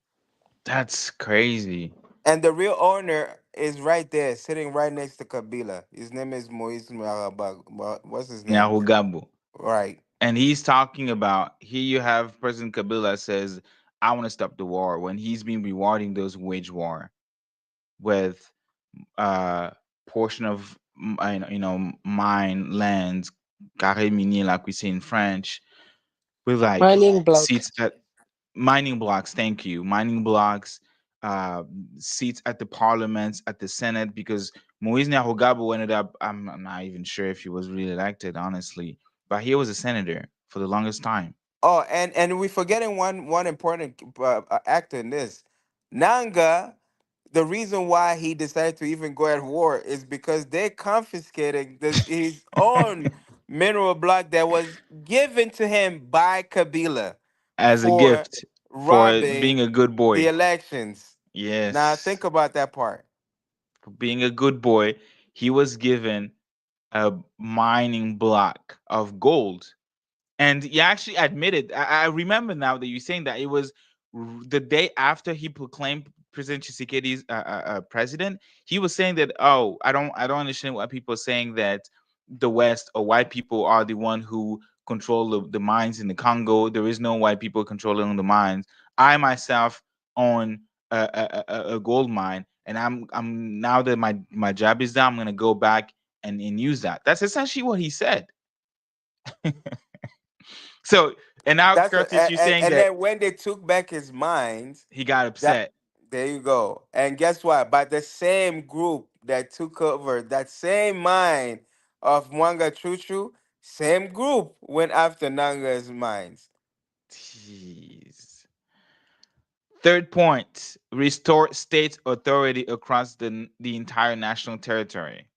that's crazy. And the real owner is right there, sitting right next to Kabila. His name is Moise Marabag. What's his name? Nyarugabo. Right. And he's talking about here you have President Kabila says, I want to stop the war when he's been rewarding those wage war with uh portion of mine lands, carré minier like we say in French, with like mining block. seats at mining blocks, thank you, mining blocks, uh seats at the parliaments, at the senate, because Moise Nyarugabo ended up, I'm not even sure if he was really elected, honestly, but he was a senator for the longest time. Oh, and we forgetting one important actor in this. Nanga, the reason why he decided to even go at war is because they confiscated his own mineral block that was given to him by Kabila As a for gift for being robbing a good the boy. elections. Now Yes, think about that part. for being a good boy, he was given a mining block of gold. And he actually admitted, I remember now that you're saying that it was the day after he proclaimed President Tshisekedi's president. He was saying that, oh, I don't understand why people are saying that the West or white people are the one who control the mines in the Congo. There is no white people controlling the mines. I myself own a gold mine, and I'm now that my job is done, I'm gonna go back and use that. That's essentially what he said. So, and now That's Curtis, you're saying and that then when they took back his mines, he got that upset there you go. And guess what? By the same group that took over that same mine of Mwanga Chuchu, same group went after Nanga's mines. Jeez. Third point, restore state authority across the entire national territory.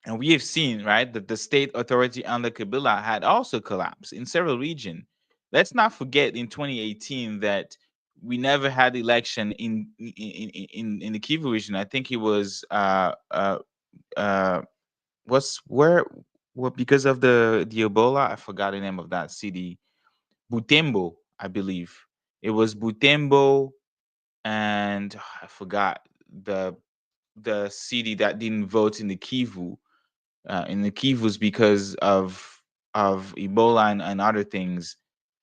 And we have seen, right, that the state authority under Kabila had also collapsed in several regions. Let's not forget in 2018 that we never had election in the Kivu region. I think it was uh what's where what because of the Ebola, I forgot the name of that city. Butembo, I believe. It was Butembo, and I forgot the the city that didn't vote in the Kivus because of Ebola and other things,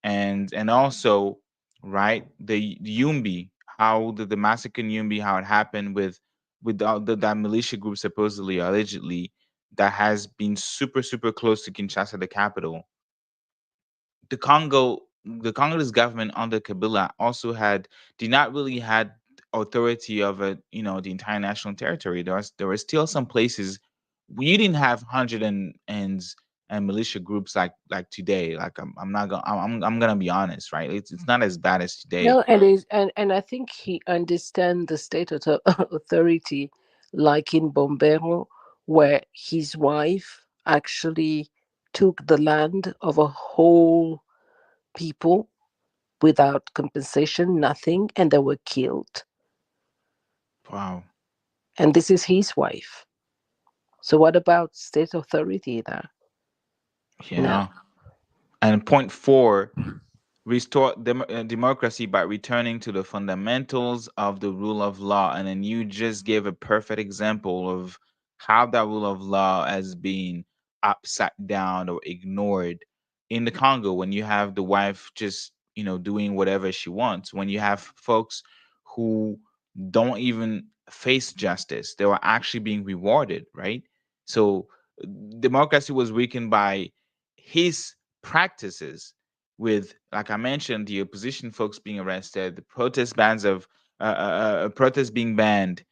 and also right the Yumbi, how the massacre in Yumbi, how it happened with that militia group supposedly allegedly that has been super close to Kinshasa, the capital. The Congolese government under Kabila also did not really had authority of the entire national territory. There were still some places we didn't have hundred and militia groups like today. Like I'm not gonna I'm gonna be honest, right? It's not as bad as today. No, and I think he understands the state authority, like in Bombero, where his wife actually took the land of a whole people without compensation, nothing, and they were killed. Wow. And this is his wife. So what about state authority there? No. Yeah. And point four, restore democracy by returning to the fundamentals of the rule of law. And then you just gave a perfect example of how that rule of law has been upside down or ignored in the Congo, when you have the wife just doing whatever she wants, when you have folks who don't even face justice, they were actually being rewarded, right? So democracy was weakened by his practices, with, like I mentioned, the opposition folks being arrested, the protests being banned,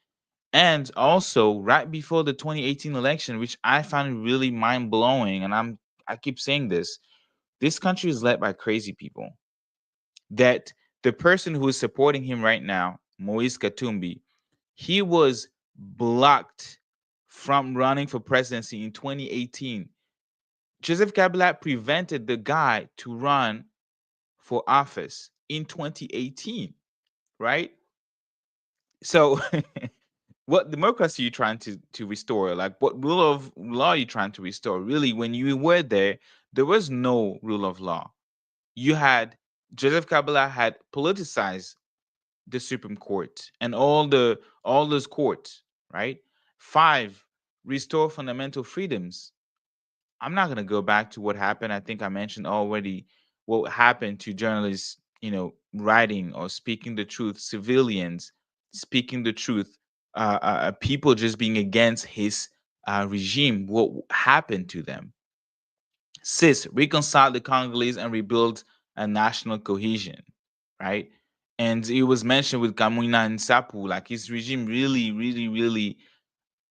and also right before the 2018 election, which I found really mind blowing. And I keep saying this country is led by crazy people. That the person who is supporting him right now, Moise Katumbi, he was blocked from running for presidency in 2018. Joseph Kabila prevented the guy to run for office in 2018, right? So, what democracy are you trying to restore? Like, what rule of law are you trying to restore? Really, when you were there was no rule of law. You had Joseph Kabila had politicized the Supreme Court and all those courts, right? Five, restore fundamental freedoms. I'm not going to go back to what happened. I think I mentioned already what happened to journalists, writing or speaking the truth, civilians speaking the truth, people just being against his regime. What happened to them? Six, reconcile the Congolese and rebuild a national cohesion, right? And it was mentioned with Kamuna and Sapu, like his regime really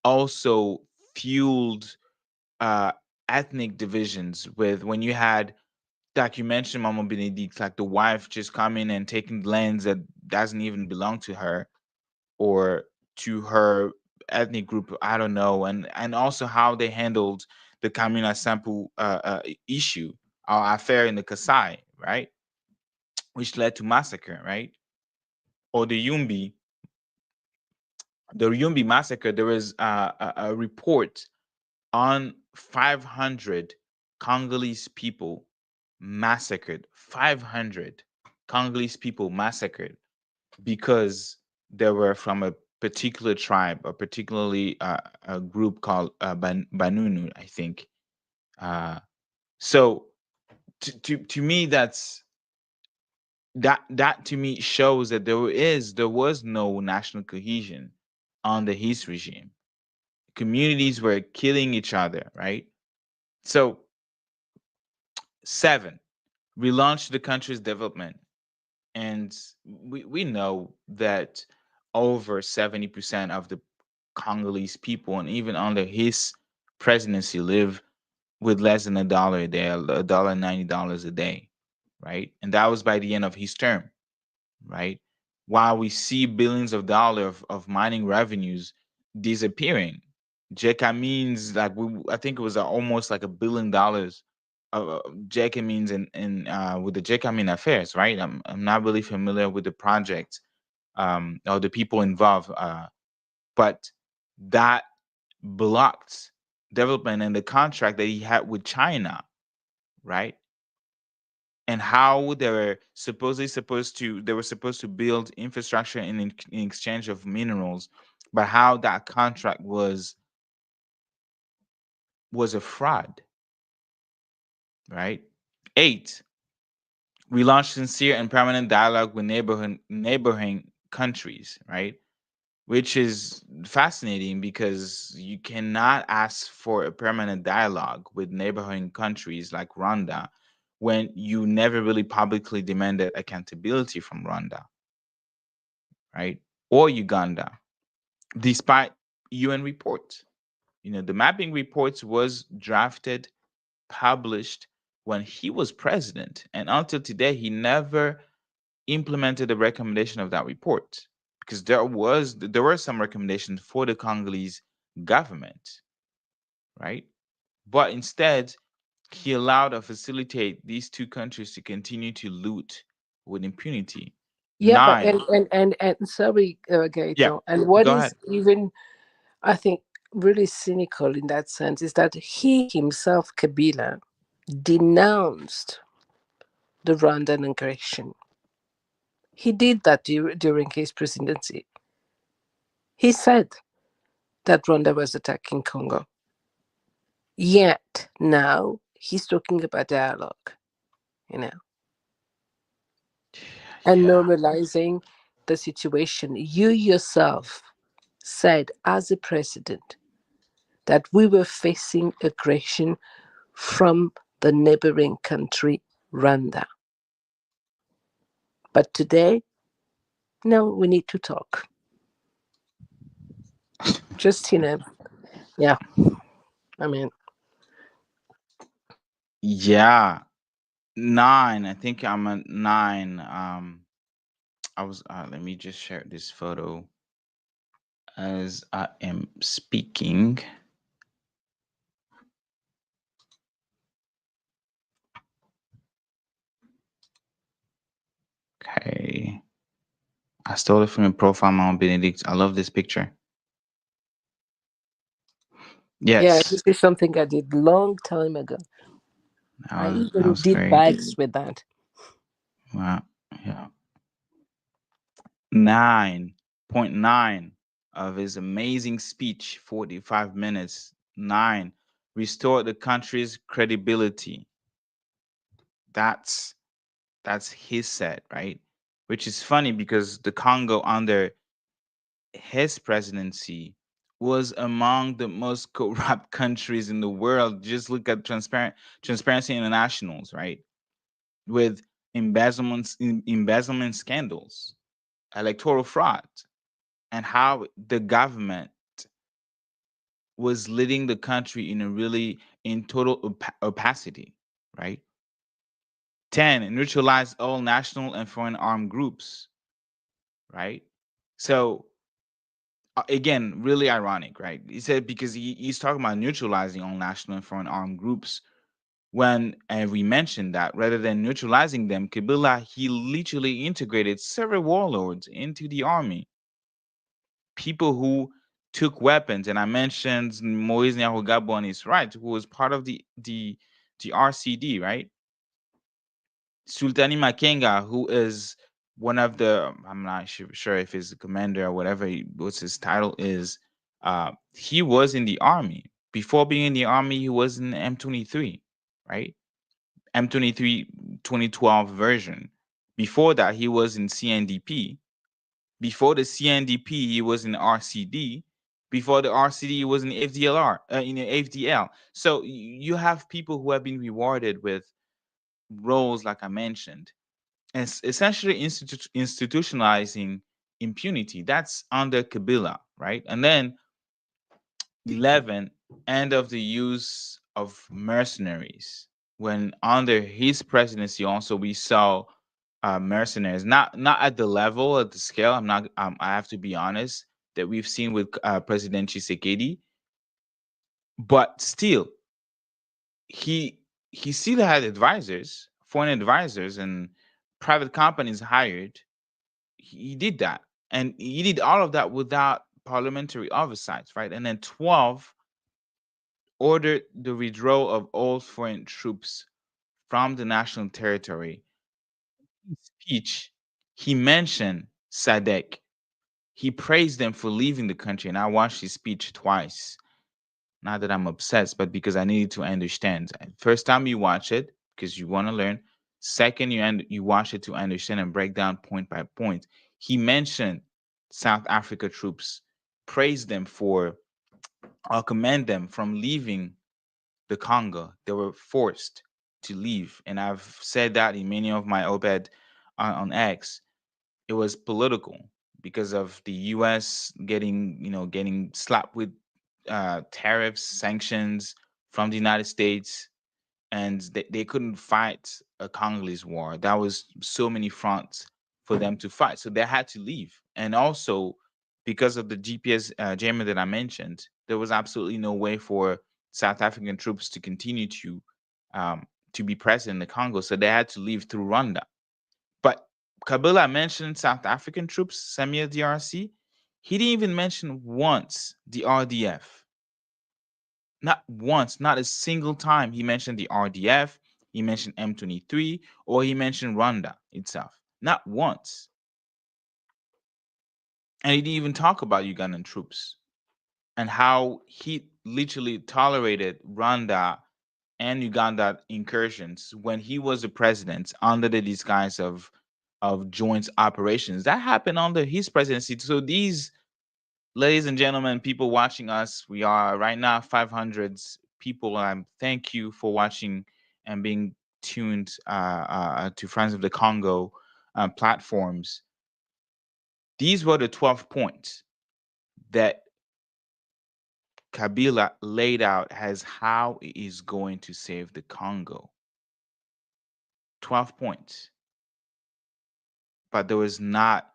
also fueled uh ethnic divisions, with when you had, like you mentioned, Mama Benedict, like the wife just coming and taking lands that doesn't even belong to her or to her ethnic group, I don't know. And also how they handled the Kamina Sampu issue, our affair in the Kasai, right, which led to massacre, right? Or the Yumbi massacre. There was a report on 500 Congolese people massacred. 500 Congolese people massacred because they were from a particular tribe, or particularly a group called Banunu, I think. Uh, so to me, that to me shows that there was no national cohesion under his regime. Communities were killing each other, right? So seven, relaunch the country's development. And we know that over 70% of the Congolese people, and even under his presidency, live with less than $1 a day, $1.90 a day, right? And that was by the end of his term, right? While we see billions of dollars of mining revenues disappearing, JECA means like I think it was almost like $1 billion. JECA means in with the JECA mean affairs, right? I'm not really familiar with the project or the people involved, but that blocked development and the contract that he had with China, right? and how they were supposed to build infrastructure in exchange of minerals, but how that contract was a fraud, right? 8, we launched sincere and permanent dialogue with neighboring countries, right? Which is fascinating because you cannot ask for a permanent dialogue with neighboring countries like Rwanda when you never really publicly demanded accountability from Rwanda, right? Or Uganda, despite UN reports. The mapping reports was drafted, published when he was president, and until today he never implemented the recommendation of that report, because there were some recommendations for the Congolese government, right? But instead, he allowed or facilitate these two countries to continue to loot with impunity. Yeah, but and 9. and and, and sorry, Yeah, Gaito. And what go is ahead. even, I think, really cynical in that sense is that he himself, Kabila, denounced the Rwandan aggression. He did that during his presidency. He said that Rwanda was attacking Congo. Yet now he's talking about dialogue, you know, and Yeah. normalizing the situation. You yourself said, as a president, that we were facing aggression from the neighboring country, Rwanda. But today, no, we need to talk. Just, yeah, I mean, Yeah. 9. I think I'm at 9. I was. Let me just share this photo as I am speaking. Okay. I stole it from your profile, Mama Benedict. I love this picture. yeah, this Yes. is something I did long time ago. I That even was did great. bags with that. Wow. Yeah. 9.9 of his amazing speech, 45 minutes. 9, restore the country's credibility. That's that's his set, right? Which is funny because the Congo under his presidency was among the most corrupt countries in the world. Just look at Transparency Internationals, right? With embezzlement scandals, electoral fraud, and how the government was leading the country in total opacity, right? 10, neutralize all national and foreign armed groups, right? So again, really ironic, right? He said because he's talking about neutralizing all national and foreign armed groups when, and we mentioned that rather than neutralizing them, Kabila, he literally integrated several warlords into the army, people who took weapons, and I mentioned Moise Nyarugabo on his right, who was part of the RCD, right? Sultani Makenga, who is one of the, I'm not sure if he's the commander or whatever, what's his title is. He was in the army. Before being in the army, he was in M23, right? M23 2012 version. Before that, he was in CNDP. Before the CNDP, he was in RCD. Before the RCD, he was in FDLR, in the FDL. So you have people who have been rewarded with roles like I mentioned, and essentially institutionalizing impunity. That's under Kabila, right? And then 11, end of the use of mercenaries. When under his presidency, also we saw mercenaries, not at the level, at the scale. I'm not. I have to be honest, that we've seen with President Tshisekedi, but still, he he still had advisors, foreign advisors, and private companies hired. He did that, and he did all of that without parliamentary oversight, right? And then 12, ordered the withdrawal of all foreign troops from the national territory. In his speech, he mentioned Sadek. He praised them for leaving the country, and I watched his speech twice. Not that I'm obsessed, but because I needed to understand. First time you watch it because you want to learn. Second, you watch it to understand and break down point by point. He mentioned South Africa troops, praised them for, or commend them from leaving the Congo. They were forced to leave, and I've said that in many of my op-ed on X. It was political because of the U.S. getting slapped with tariffs, sanctions from the United States, and they couldn't fight a Congolese war. That was so many fronts for them to fight, so they had to leave. And also because of the GPS jammer that I mentioned, there was absolutely no way for South African troops to continue um, to be present in the Congo, so they had to leave through Rwanda. But Kabila mentioned South African troops, Samia DRC. He didn't even mention once the RDF. Not once, not a single time he mentioned the RDF, he mentioned M23, or he mentioned Rwanda itself. Not once. And he didn't even talk about Ugandan troops and how he literally tolerated Rwanda and Uganda incursions when he was the president under the disguise of joint operations. That happened under his presidency. So these, ladies and gentlemen, people watching us, we are right now 500 people. Thank you for watching and being tuned to Friends of the Congo platforms. These were the 12 points that Kabila laid out as how he is going to save the Congo. 12 points. But there was not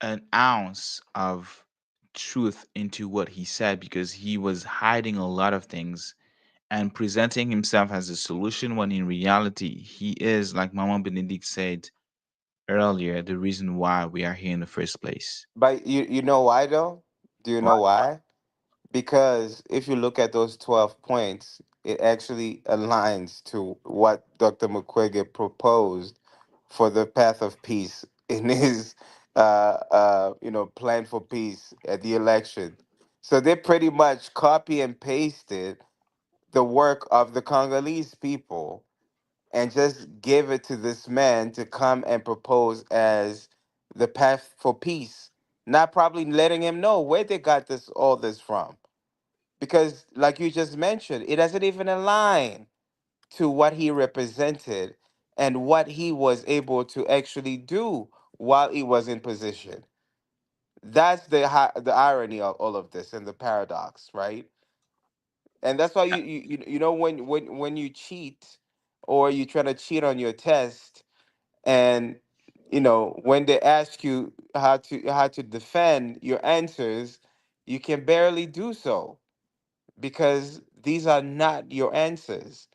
an ounce of truth into what he said because he was hiding a lot of things and presenting himself as a solution when in reality he is, like Mama Benedict said earlier, the reason why we are here in the first place. But you know why though? Do you know why? Because if you look at those 12 points, it actually aligns to what Dr. Mukwege proposed for the path of peace in his plan for peace at the election. So they pretty much copy and pasted the work of the Congolese people and just give it to this man to come and propose as the path for peace, not probably letting him know where they got this from, because like you just mentioned, it doesn't even align to what he represented and what he was able to actually do while he was in position. That's the irony of all of this and the paradox, right? And that's why when you cheat or you try to cheat on your test, and when they ask you how to defend your answers, you can barely do so because these are not your answers,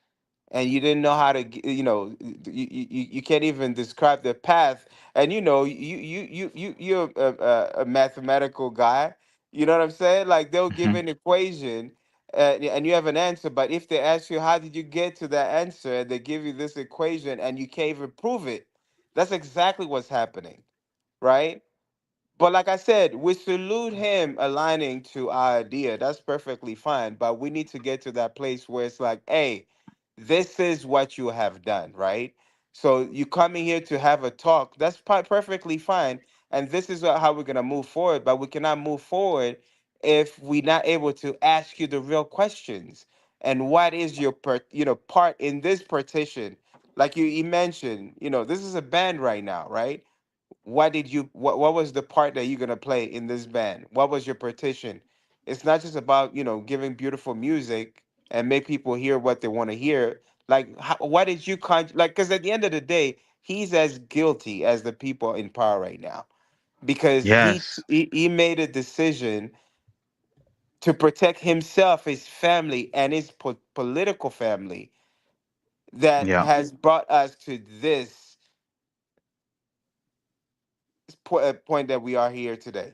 and you didn't know how to you can't even describe the path. And you're a mathematical guy. You know what I'm saying? Like, they'll give Mhm. an equation, and you have an answer, but if they ask you how did you get to that answer, and they give you this equation and you can't even prove it, that's exactly what's happening, right? But like I said, we salute him aligning to our idea. That's perfectly fine. But we need to get to that place where it's like, hey, this is what you have done, right? So you coming here to have a talk, that's perfectly fine. And this is how we're gonna move forward. But we cannot move forward if we're not able to ask you the real questions. And what is your part in this partition? Like you mentioned, this is a band right now, right? What was the part that you're going to play in this band? What was your partition? It's not just about giving beautiful music and make people hear what they want to hear. Like, what did you like, because at the end of the day, he's as guilty as the people in power right now, because Yes. he made a decision to protect himself, his family, and his political family that Yeah. has brought us to this point that we are here today.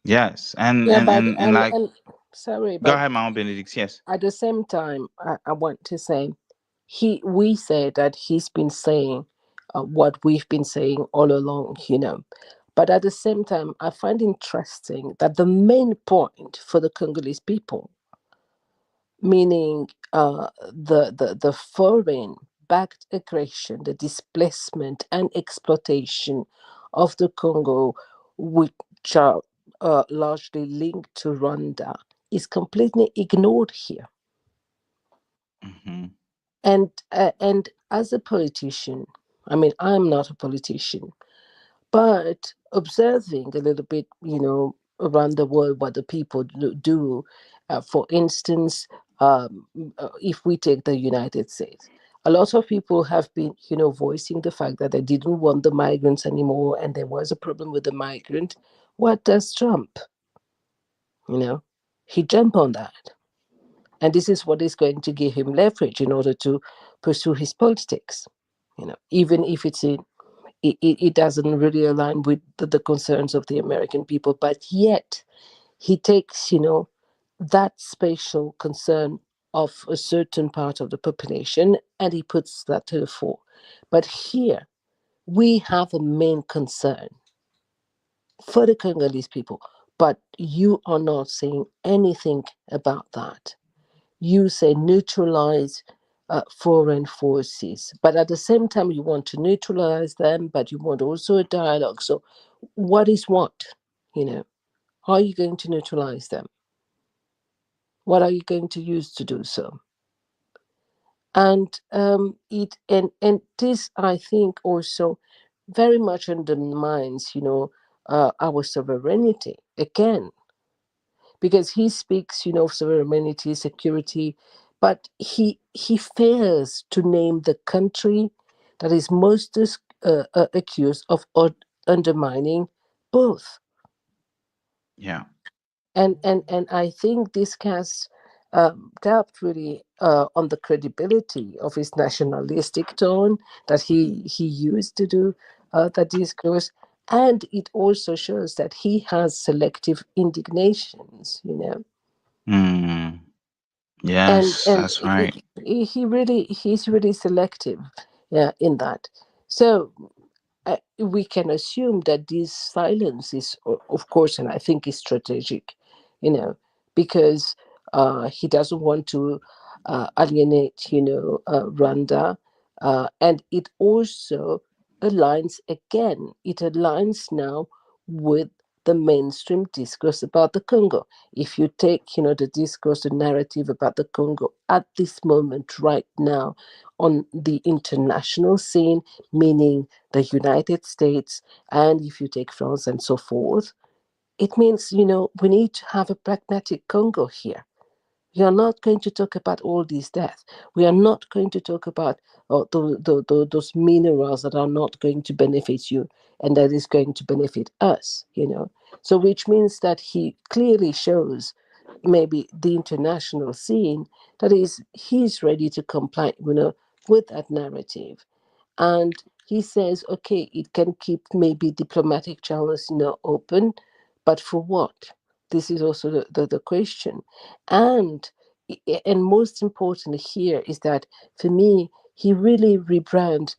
Yes. And Yeah, and but and, and like, Sorry, Go but ahead, Mama Benedict. Yes. at the same time, I want to say, we say that he's been saying what we've been saying all along, But at the same time, I find interesting that the main point for the Congolese people, meaning the foreign backed aggression, the displacement and exploitation of the Congo, which are largely linked to Rwanda, is completely ignored here. Hmm. And as a politician, I mean, I'm not a politician, but observing a little bit, around the world what the people do, for instance, if we take the United States, a lot of people have been, voicing the fact that they didn't want the migrants anymore, and there was a problem with the migrant. What does Trump? You know, he jumped on that, and this is what is going to give him leverage in order to pursue his politics. Even if it doesn't really align with the concerns of the American people, but yet he takes, that spatial concern of a certain part of the population and he puts that to the fore. But here we have a main concern for the Congolese people, but you are not saying anything about that. You say neutralize foreign forces, but at the same time, you want to neutralize them, but you want also a dialogue. So, what is what? You know, how are you going to neutralize them? What are you going to use to do so? And this, I think, also very much undermines, our sovereignty again, because he speaks, of sovereignty, security, but he fails to name the country that is most accused of undermining both. Yeah. And I think this casts doubt really on the credibility of his nationalistic tone that he used to do the discourse, and it also shows that he has selective indignations, Mm. and Yes, and that's right. he's really selective, yeah, in that. So we can assume that this silence is, of course, and I think is strategic, you know, because he doesn't want to alienate, Rwanda, and it also aligns again. It aligns now with the mainstream discourse about the Congo. If you take, the discourse, the narrative about the Congo at this moment, right now, on the international scene, meaning the United States, and if you take France and so forth, it means, we need to have a pragmatic Congo here. We are not going to talk about all these deaths. We are not going to talk about those minerals that are not going to benefit you and that is going to benefit us. So, which means that he clearly shows maybe the international scene that he's ready to comply, with that narrative. And he says, okay, it can keep maybe diplomatic channels, open, but for what? This is also the question. And and most important here is that for me, he really rebrand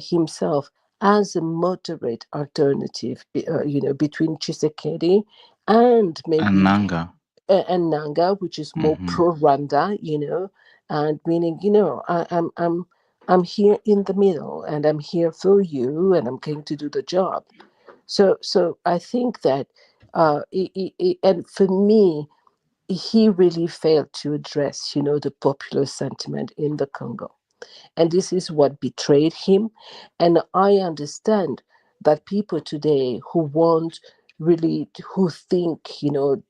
himself as a moderate alternative, between Chisekedi and And maybe Nanga. and Nanga, which is more Hmm. pro Rwanda, and meaning, I'm here in the middle, and I'm here for you, and I'm going to do the job. So I think that, and for me, he really failed to address, the popular sentiment in the Congo, and this is what betrayed him. And I understand that people today who want really, who think,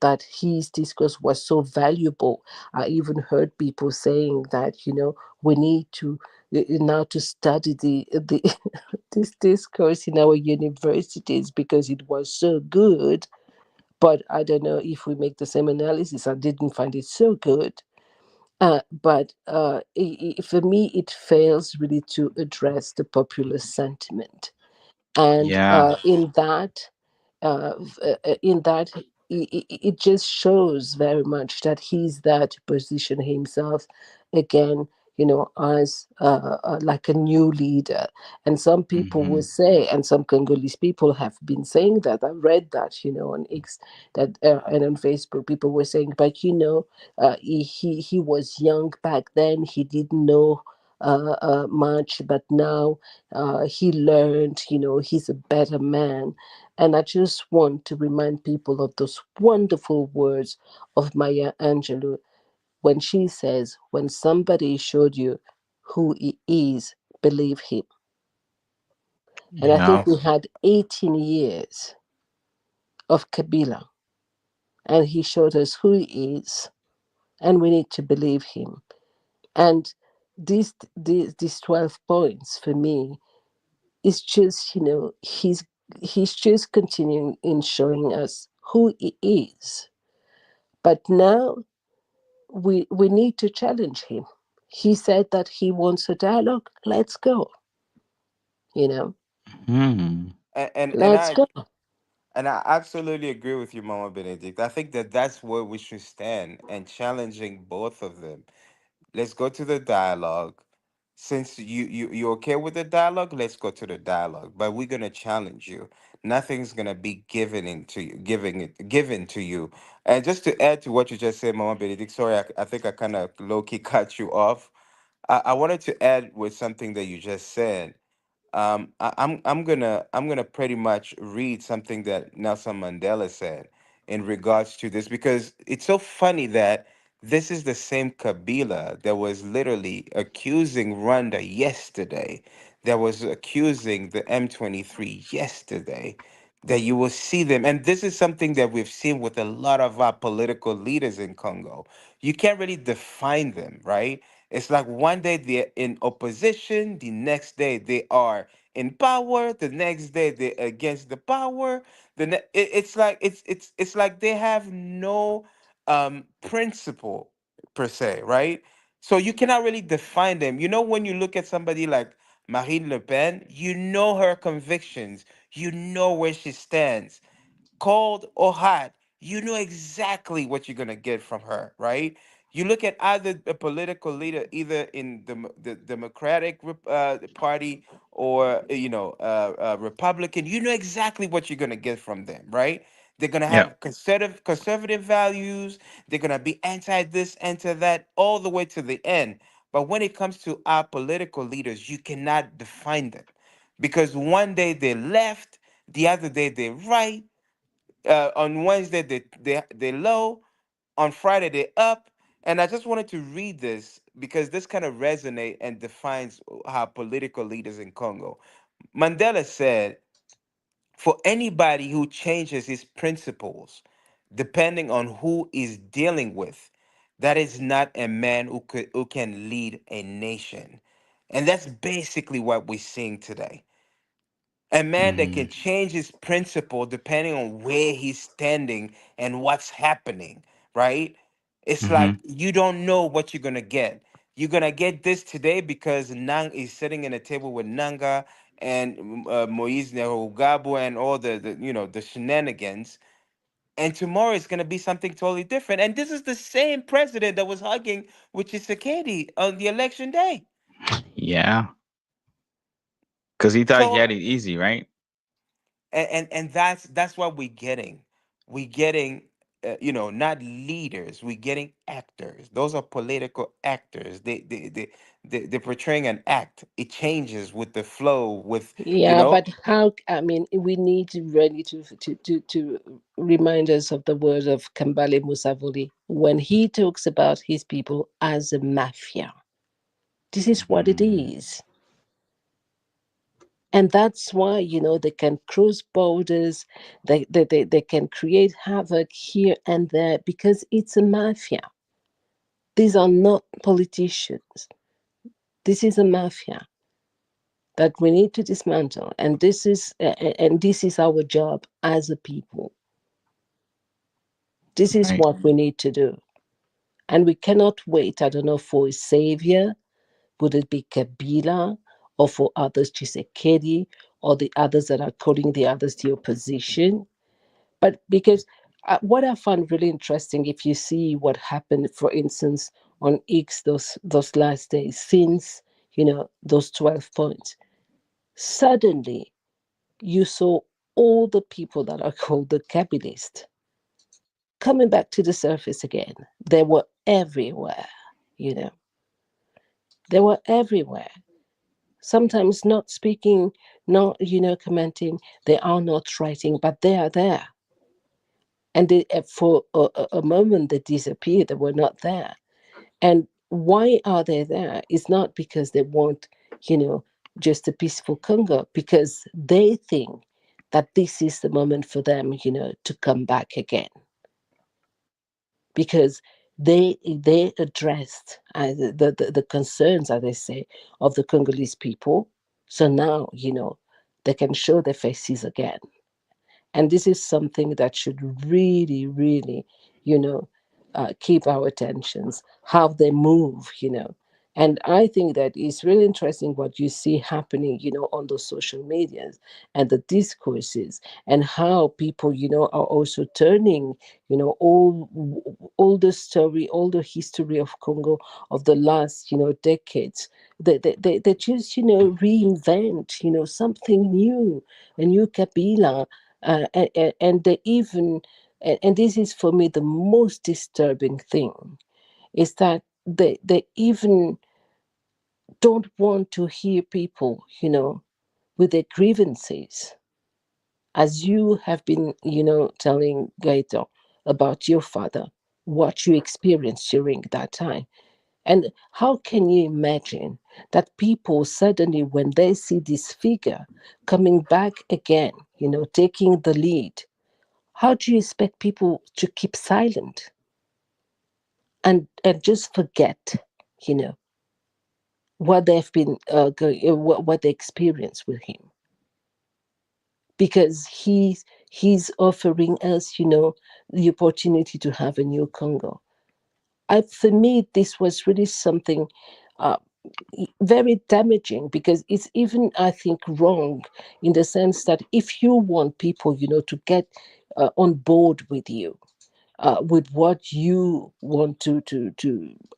that his discourse was so valuable. I even heard people saying that, we need to now to study the this discourse in our universities because it was so good. But I don't know if we make the same analysis. I didn't find it so good. But for me, it fails really to address the popular sentiment, and Yeah. in that, it just shows very much that he's there to position himself again, as like a new leader. And some people will Hmm. say, and some Congolese people have been saying that. I read that, on X, that and on Facebook, people were saying, but he was young back then. He didn't know much, but now he learned. He's a better man. And I just want to remind people of those wonderful words of Maya Angelou when she says, when somebody showed you who he is, believe him. And I Yeah. think we had 18 years of Kabila, and he showed us who he is, and we need to believe him. And these 12 points for me is just, he's just continuing in showing us who he is. But now we need to challenge him. He said that he wants a dialogue. Let's go. You know, Hmm. And let's I go. and I absolutely agree with you, Mama Benedict. I think that that's where we should stand and challenging both of them. Let's go to the dialogue. Since you're okay with the dialogue, let's go to the dialogue. But we're gonna challenge you. Nothing's gonna be given to you. And just to add to what you just said, Mama Benedict, sorry, I think I kind of low key cut you off. I wanted to add with something that you just said. I'm gonna pretty much read something that Nelson Mandela said in regards to this, because it's so funny that this is the same Kabila that was literally accusing Rwanda yesterday, that was accusing the M23 yesterday, that you will see them. And this is something that we've seen with a lot of our political leaders in Congo. You can't really define them, right? It's like one day they're in opposition, the next day they are in power, the next day they're against the power. It's like it's like they have no principle per se, right? So you cannot really define them. When you look at somebody like Marine Le Pen, you know her convictions, you know where she stands, cold or hot, you know exactly what you're gonna get from her, right? You look at either a political leader, either in the Democratic Party or Republican, you know exactly what you're gonna get from them, right? They're gonna Yeah. have conservative values. They're gonna be anti this, anti that, all the way to the end. But when it comes to our political leaders, you cannot define them because one day they're left, the other day they're right, on Wednesday they low, on Friday they up. And I just wanted to read this because this kind of resonate and defines how political leaders in Congo. Mandela said, "For anybody who changes his principles, depending on who is dealing with, that is not a man who can lead a nation." And that's basically what we're seeing today, a man that Hmm. can change his principle depending on where he's standing and what's happening, right? It's like Hmm. you don't know what you're gonna get. You're gonna get this today because Nang is sitting in a table with Nanga and Moise Nerugabo and all the shenanigans. And tomorrow it's gonna be something totally different. And this is the same president that was hugging with Tshisekedi on the election day. Yeah. Because he thought he So had it easy, right? and that's what we're getting, not leaders, we're getting actors. Those are political actors. They're portraying an act. It changes with the flow, with you Yeah, know but how? I mean, we need really to remind us of the words of Kambale Musavuli when he talks about his people as a mafia. This is what it Hmm. is. And that's why, they can cross borders, they can create havoc here and there because it's a mafia. These are not politicians. This is a mafia that we need to dismantle. And this is our job as a people. This is Right. what we need to do. And we cannot wait, I don't know, for a savior. Would it be Kabila or for others, Chisekedi, or the others that are calling the others the opposition? But because what I found really interesting, if you see what happened, for instance, on X those last days, since those 12 points, suddenly you saw all the people that are called the capitalists coming back to the surface again. They were everywhere, you know, they were everywhere. Sometimes not speaking, not commenting. They are not writing, but they are there. And for a moment they disappeared. They were not there. And why are they there? It's not because they want, you know, just a peaceful Congo, because they think that this is the moment for them, to come back again. Because they addressed the concerns, as they say, of the Congolese people. So now, they can show their faces again. And this is something that should really, really, you know keep our attentions, how they move. And I think that it's really interesting what you see happening, on the social medias and the discourses, and how people, are also turning, all the story, all the history of Congo of the last, decades. They just, reinvent, something new, a new Kabila, and they even, and this is for me the most disturbing thing, is that they even don't want to hear people, with their grievances, as you have been, telling Gaito about your father, what you experienced during that time. And how can you imagine that people suddenly, when they see this figure coming back again, taking the lead, how do you expect people to keep silent and just forget, you know, what they've been what they experienced with him? Because he's offering us, the opportunity to have a new Congo. For me, this was really something uh, very damaging, because it's even, I think, wrong, in the sense that if you want people, to get on board with you, with what you want to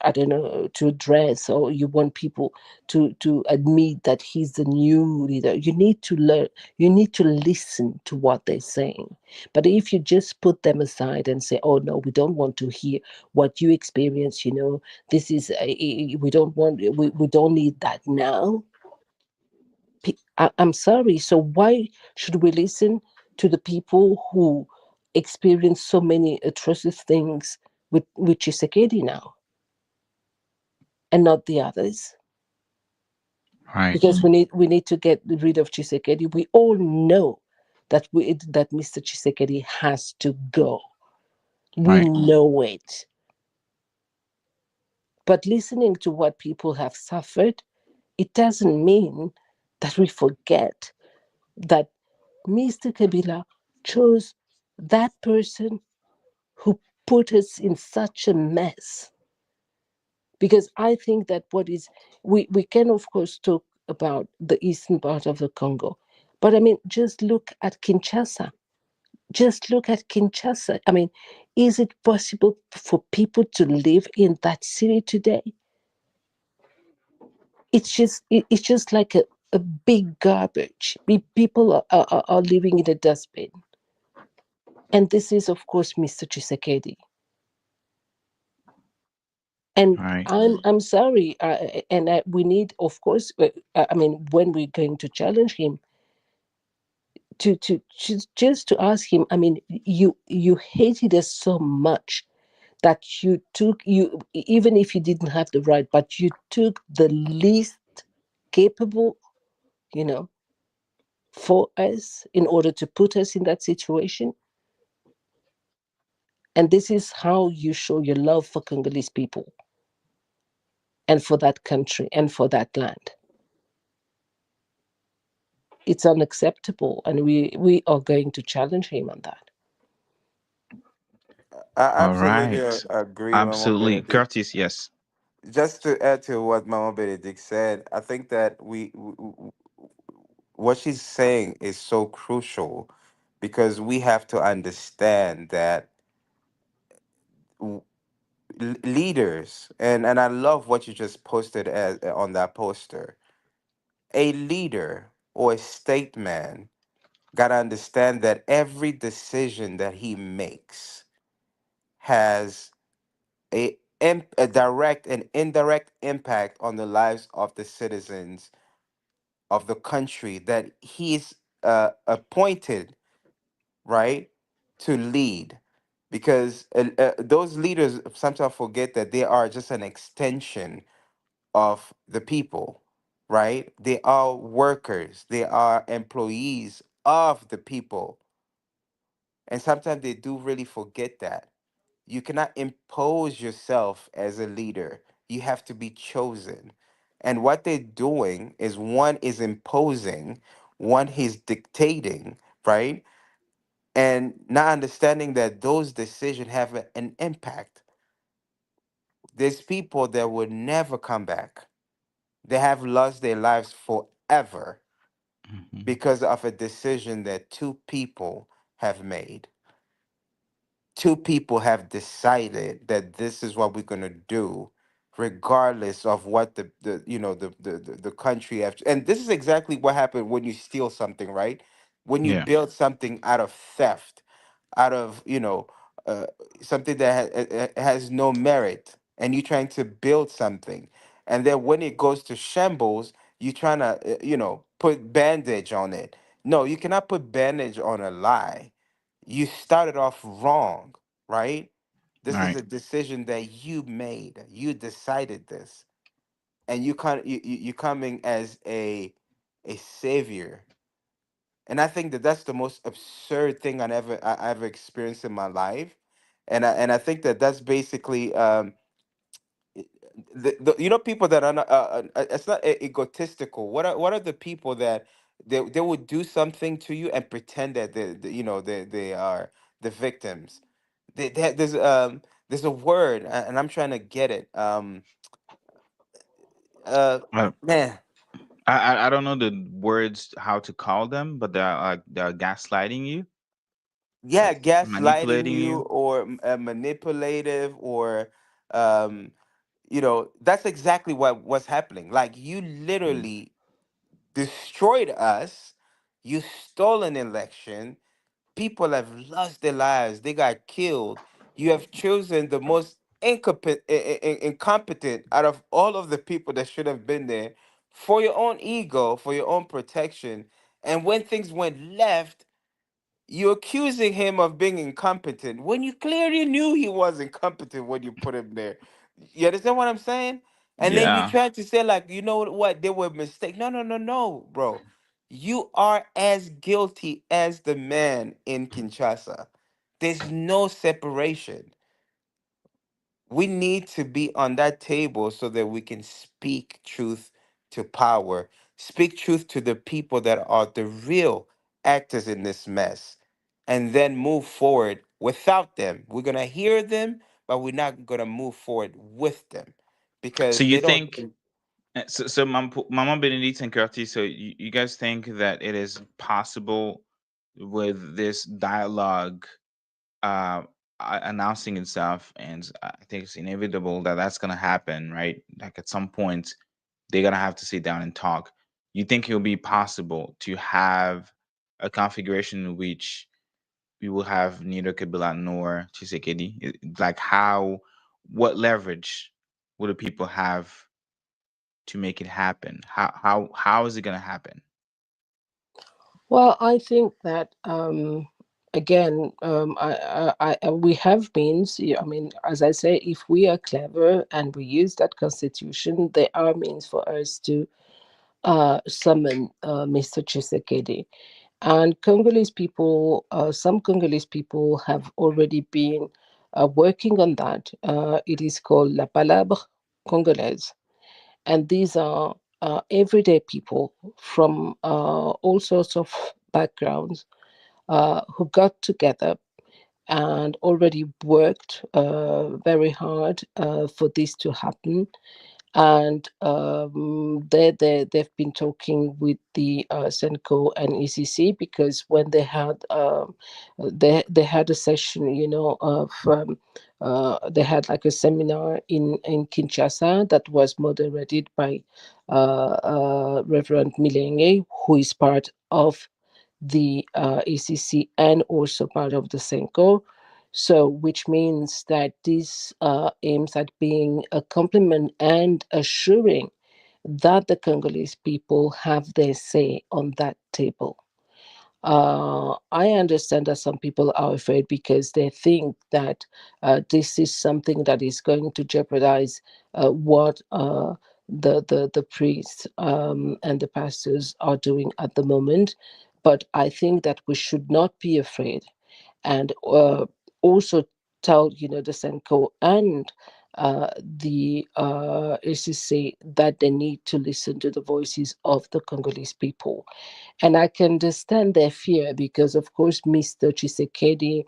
I don't know, to address, or you want people to admit that he's the new leader, you need to learn, you need to listen to what they're saying. But if you just put them aside and say, oh no, we don't want to hear what you experience, this is we don't want, we don't need that now. I'm sorry. So why should we listen to the people who experience so many atrocious things with Chisekedi now, and not the others? Right. Because we need to get rid of Chisekedi. We all know that Mr. Chisekedi has to go. We Right. know it. But listening to what people have suffered, it doesn't mean that we forget that Mr. Kabila chose that person who put us in such a mess. Because I think that what is, we can of course talk about the eastern part of the Congo, but I mean, just look at Kinshasa. Just look at Kinshasa. I mean, is it possible for people to live in that city today? It's just like a big garbage. People are living in a dustbin. And this is, of course, Mr. Chisekedi. And Right. I'm sorry, and we need, of course, I mean, when we're going to challenge him, just to ask him. I mean, you hated us so much that you took, you, even if you didn't have the right, but you took the least capable, you know, for us in order to put us in that situation. And this is how you show your love for Congolese people and for that country and for that land. It's unacceptable, and we are going to challenge him on that. I All absolutely right. agree, Mama Absolutely. Benedict. Curtis, yes. Just to add to what Mama Benedict said, I think that what she's saying is so crucial, because we have to understand that w- leaders, and I love what you just posted as on that poster. A leader or a statesman got to understand that every decision that he makes has a direct and indirect impact on the lives of the citizens of the country that he's appointed, right, to lead. Because those leaders sometimes forget that they are just an extension of the people, right? They are workers, they are employees of the people. And sometimes they do really forget that. You cannot impose yourself as a leader. You have to be chosen. And what they're doing is one is imposing, one is dictating, right? And not understanding that those decisions have an impact. There's people that would never come back. They have lost their lives forever Mhm. because of a decision that two people have made. Two people have decided that this is what we're going to do, regardless of what the country have. And this is exactly what happened when you steal something, right? When you Yeah. build something out of theft, out of uh, something that has no merit, and you're trying to build something, and then when it goes to shambles, you're trying to put bandage on it. No, you cannot put bandage on a lie. You started off wrong, right? All This is right. a decision that you made. You decided this, and you coming as a savior. And I think that that's the most absurd thing I ever experienced in my life. And I think that that's basically people that are not it's not egotistical. What are the people that they would do something to you and pretend that they are the victims. There's a word, and I'm trying to get it. Uh Uh, Man, I don't know the words how to call them, but they're gaslighting you, yeah, like gaslighting manipulating you you. or manipulative or um that's exactly what's happening. Like, you Mm. literally destroyed us. You stole an election. People have lost their lives. They got killed. You have chosen the most incompetent out of all of the people that should have been there for your own ego, for your own protection. And when things went left, you're accusing him of being incompetent when you clearly knew he was incompetent when you put him there. You understand what I'm saying? And then you Yeah. tried to say, like, you know what, they were mistakes. No, no, no, no, bro. You are as guilty as the man in Kinshasa. There's no separation. We need to be on that table so that we can speak truth to power, speak truth to the people that are the real actors in this mess, and then move forward without them. We're going to hear them, but we're not going to move forward with them So because you they don't. think so Mama Benedict and Curtis, so you guys think that it is possible with this dialogue uh announcing itself, and I think it's inevitable that that's going to happen, right? Like at some point they're going to have to sit down and talk. You think it'll be possible to have a configuration in which we will have neither Kabila nor Tshisekedi? Like how, what leverage will the people have to make it happen? How is it going to happen? Well, I think that again, we have means. I mean, as I say, if we are clever and we use that constitution, there are means for us to summon Mr. Chisekedi. And Congolese people, some Congolese people have already been working on that. It is called La Palabre Congolaise. And these are everyday people from all sorts of backgrounds who got together and already worked very hard for this to happen. and they've been talking with the Senko and ECC, because when they had a session, of they had like a seminar in Kinshasa that was moderated by Reverend Milenge, who is part of the ECC and also part of the Senko. So, which means that this aims at being a complement and assuring that the Congolese people have their say on that table. I understand that some people are afraid because they think that this is something that is going to jeopardize what the priests and the pastors are doing at the moment. But I think that we should not be afraid, and also tell the Senko and the ACC that they need to listen to the voices of the Congolese people. And I can understand their fear because, of course, Mr. Chisekedi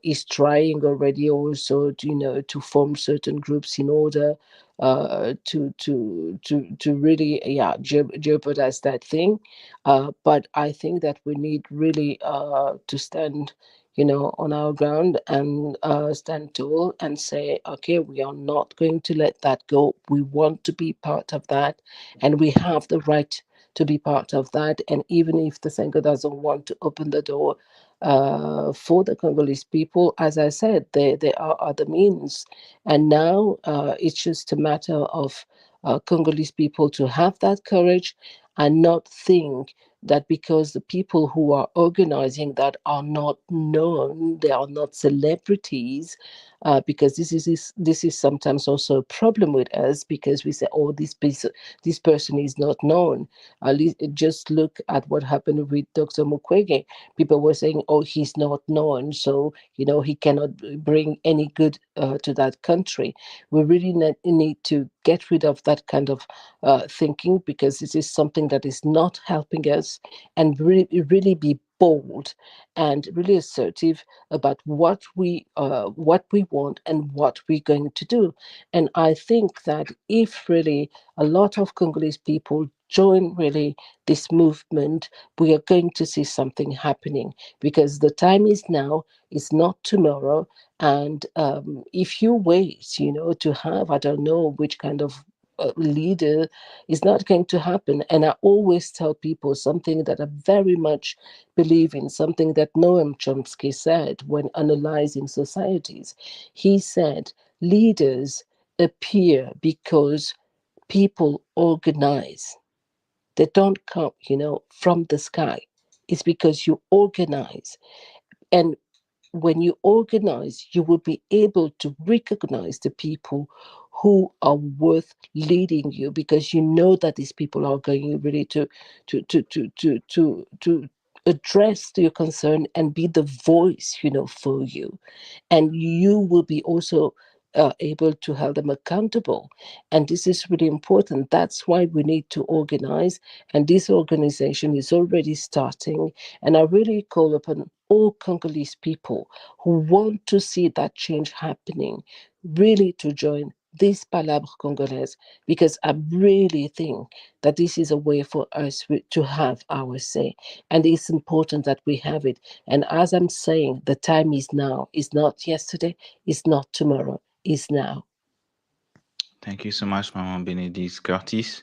is trying already also, to form certain groups in order to really, yeah, jeopardize that thing. But I think that we need really to stand, on our ground and stand tall and say, okay, we are not going to let that go. We want to be part of that, and we have the right to be part of that. And even if the Senko doesn't want to open the door for the Congolese people, as I said, there are other means. And now it's just a matter of Congolese people to have that courage and not think that because the people who are organizing that are not known, they are not celebrities, because this is sometimes also a problem with us, because we say, oh, this person is not known. Just look at what happened with Dr. Mukwege. People were saying, oh, he's not known, so he cannot bring any good to that country. We really need to get rid of that kind of thinking, because this is something that is not helping us, and really be bold and really assertive about what we want and what we're going to do. And I think that if really a lot of Congolese people join really this movement, we are going to see something happening, because the time is now, it's not tomorrow. And if you wait, to have, I don't know which kind of leader, is not going to happen. And I always tell people something that I very much believe in, something that Noam Chomsky said when analyzing societies. He said, leaders appear because people organize. They don't come, from the sky. It's because you organize. And when you organize, you will be able to recognize the people who are worth leading you, because you know that these people are going really to address your concern and be the voice, for you. And you will be also able to hold them accountable. And this is really important. That's why we need to organize. And this organization is already starting. And I really call upon all Congolese people who want to see that change happening, really to join this Palabre Congolaise, because I really think that this is a way for us to have our say. And it's important that we have it. And as I'm saying, the time is now. It's not yesterday, it's not tomorrow, it's now. Thank you so much, Mama Benedict Curtis.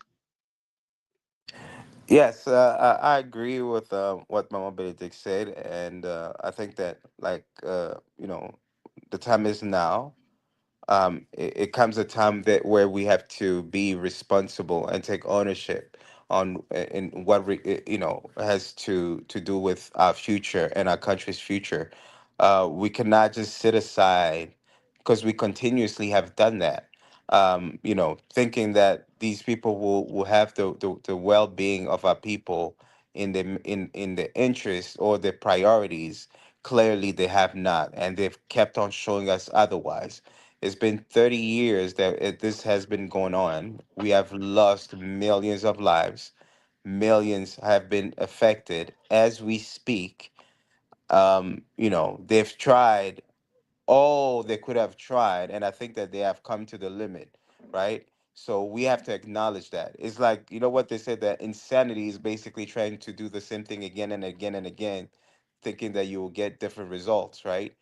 Yes, I agree with what Mama Benedict said, and I think that, like, the time is now. It comes a time that where we have to be responsible and take ownership on in what has to do with our future and our country's future. We cannot just sit aside, because we continuously have done that. Thinking that these people will have the well-being of our people in the interest or the priorities. Clearly they have not, and they've kept on showing us otherwise. It's been 30 years that this has been going on. We have lost millions of lives. Millions have been affected as we speak. They've tried all they could have tried, and I think that they have come to the limit, right? So we have to acknowledge that. It's like, you know what they said, that insanity is basically trying to do the same thing again and again and again, thinking that you will get different results, right?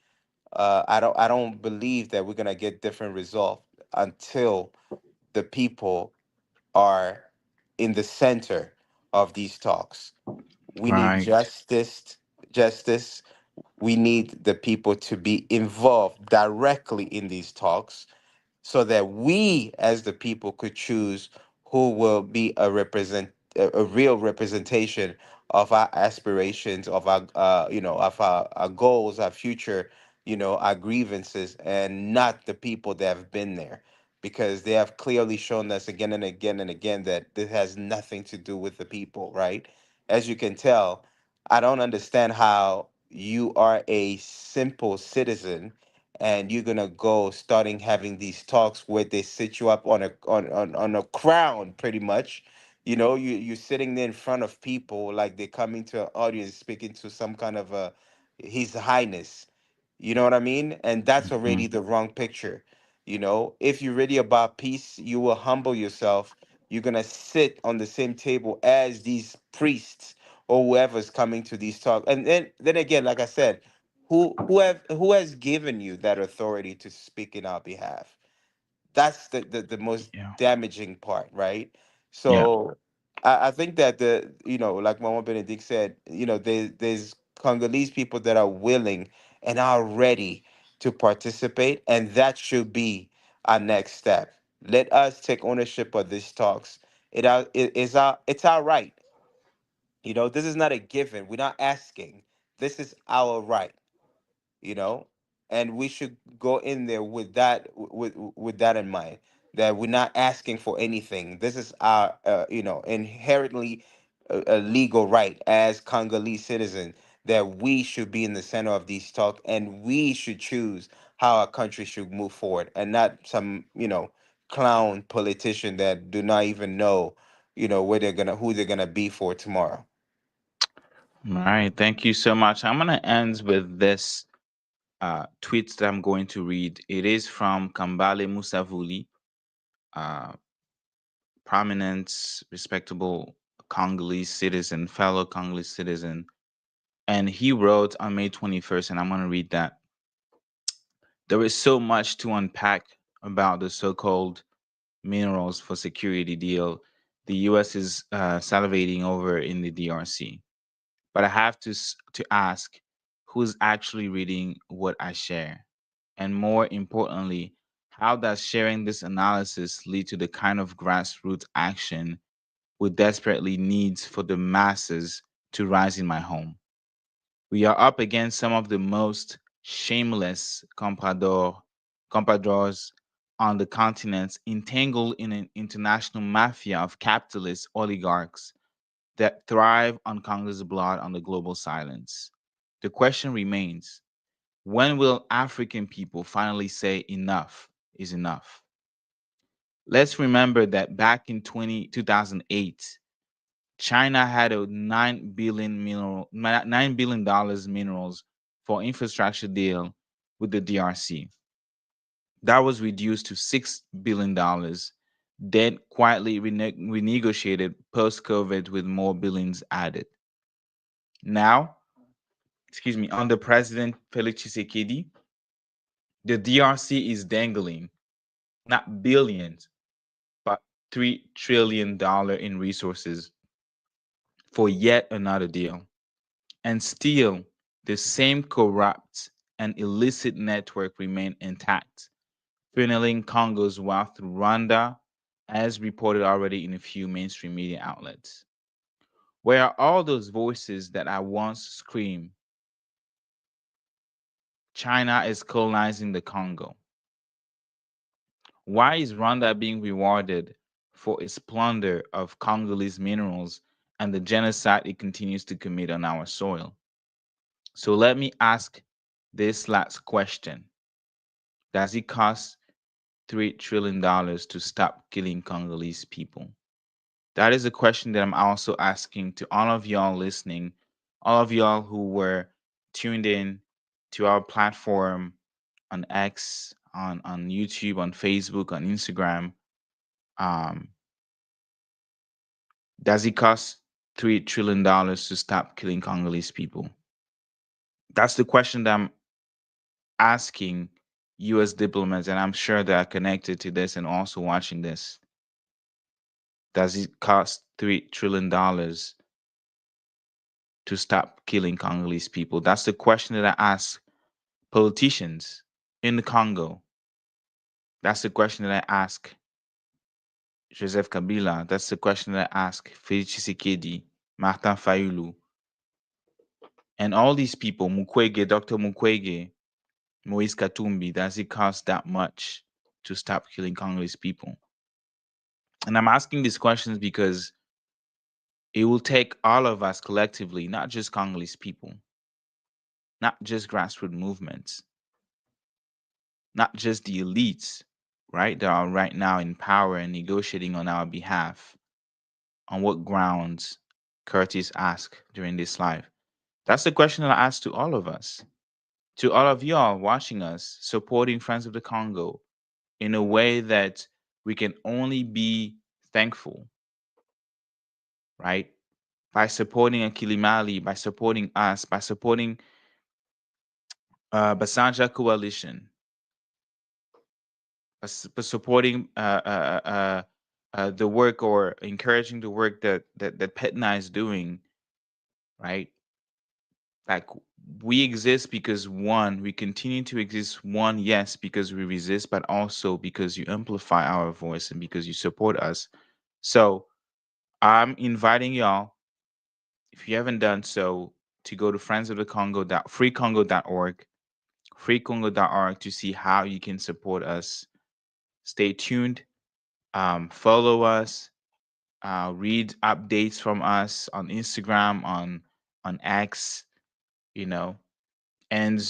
I don't believe that we're gonna get different results until the people are in the center of these talks. We need Right. justice. We need the people to be involved directly in these talks, so that we as the people could choose who will be a real representation of our aspirations, of our of our goals, our future, our grievances, and not the people that have been there, because they have clearly shown us again and again and again that this has nothing to do with the people, right? As you can tell, I don't understand how you are a simple citizen and you're gonna go starting having these talks where they sit you up on a crown, pretty much. You're sitting there in front of people like they're coming to an audience, speaking to some kind of a his highness. You know what I mean? And that's already Mhm. the wrong picture. If you're really about peace, you will humble yourself. You're gonna sit on the same table as these priests or whoever's coming to these talks. And then again, like I said, who has given you that authority to speak in our behalf? That's the most Yeah. damaging part, right? Yeah. So I think that like Mama Benedict said, there's Congolese people that are willing and are ready to participate, and that should be our next step. Let us take ownership of these talks. It's our right. This is not a given. We're not asking. This is our right, you know and we should go in there with that, with that in mind, that we're not asking for anything. This is our inherently a legal right as Congolese citizen, that we should be in the center of these talk, and we should choose how our country should move forward, and not some clown politician that do not even know where they're gonna who they're gonna be for tomorrow. All right. Thank you so much. I'm gonna end with this tweet that I'm going to read. It is from Kambale Musavuli, uh, prominent, respectable Congolese citizen, fellow Congolese citizen, and he wrote on May 21st, and I'm gonna read that. There is so much to unpack about the so-called minerals for security deal the U.S. is salivating over in the DRC. But I have to ask, who's actually reading what I share? And more importantly, how does sharing this analysis lead to the kind of grassroots action we desperately needs for the masses to rise in my home? We are up against some of the most shameless compradors on the continent, entangled in an international mafia of capitalist oligarchs that thrive on Congo's blood on the global silence. The question remains, when will African people finally say enough is enough? Let's remember that back in 2008, China had a $9 billion minerals for infrastructure deal with the DRC. That was reduced to $6 billion, then quietly renegotiated post COVID with more billions added. Now, under President Felix Tshisekedi, the DRC is dangling not billions, but $3 trillion in resources for yet another deal. And still, the same corrupt and illicit network remain intact, funneling Congo's wealth through Rwanda, as reported already in a few mainstream media outlets. Where are all those voices that I once screamed, China is colonizing the Congo? Why is Rwanda being rewarded for its plunder of Congolese minerals and the genocide it continues to commit on our soil? So let me ask this last question. Does it cost $3 trillion to stop killing Congolese people? That is a question that I'm also asking to all of y'all listening, all of y'all who were tuned in to our platform on X, on YouTube, on Facebook, on Instagram. Um, does it cost $3 trillion to stop killing Congolese people? That's the question that I'm asking U.S. diplomats, and I'm sure they are connected to this and also watching this. Does it cost $3 trillion to stop killing Congolese people? That's the question that I ask politicians in the Congo. That's the question that I ask Joseph Kabila. That's the question that I ask Félix Tshisekedi, Martin Fayulu, and all these people, Mukwege, Dr. Mukwege, Moise Katumbi. Does it cost that much to stop killing Congolese people? And I'm asking these questions because it will take all of us collectively, not just Congolese people, not just grassroots movements, not just the elites, right, that are right now in power and negotiating on our behalf. On what grounds? Curtis asked during this live. That's the question that I asked to all of us, to all of y'all watching us, supporting Friends of the Congo in a way that we can only be thankful, right? By supporting Akilimali, by supporting us, by supporting Basanja Coalition, by supporting the work or encouraging the work that Petna is doing, right? Like we exist because one, we continue to exist. One, yes, because we resist, but also because you amplify our voice and because you support us. So I'm inviting y'all, if you haven't done so, to go to friendsofthecongo.freecongo.org, freecongo.org to see how you can support us. Stay tuned. Follow us. Read updates from us on Instagram, on X. You know, and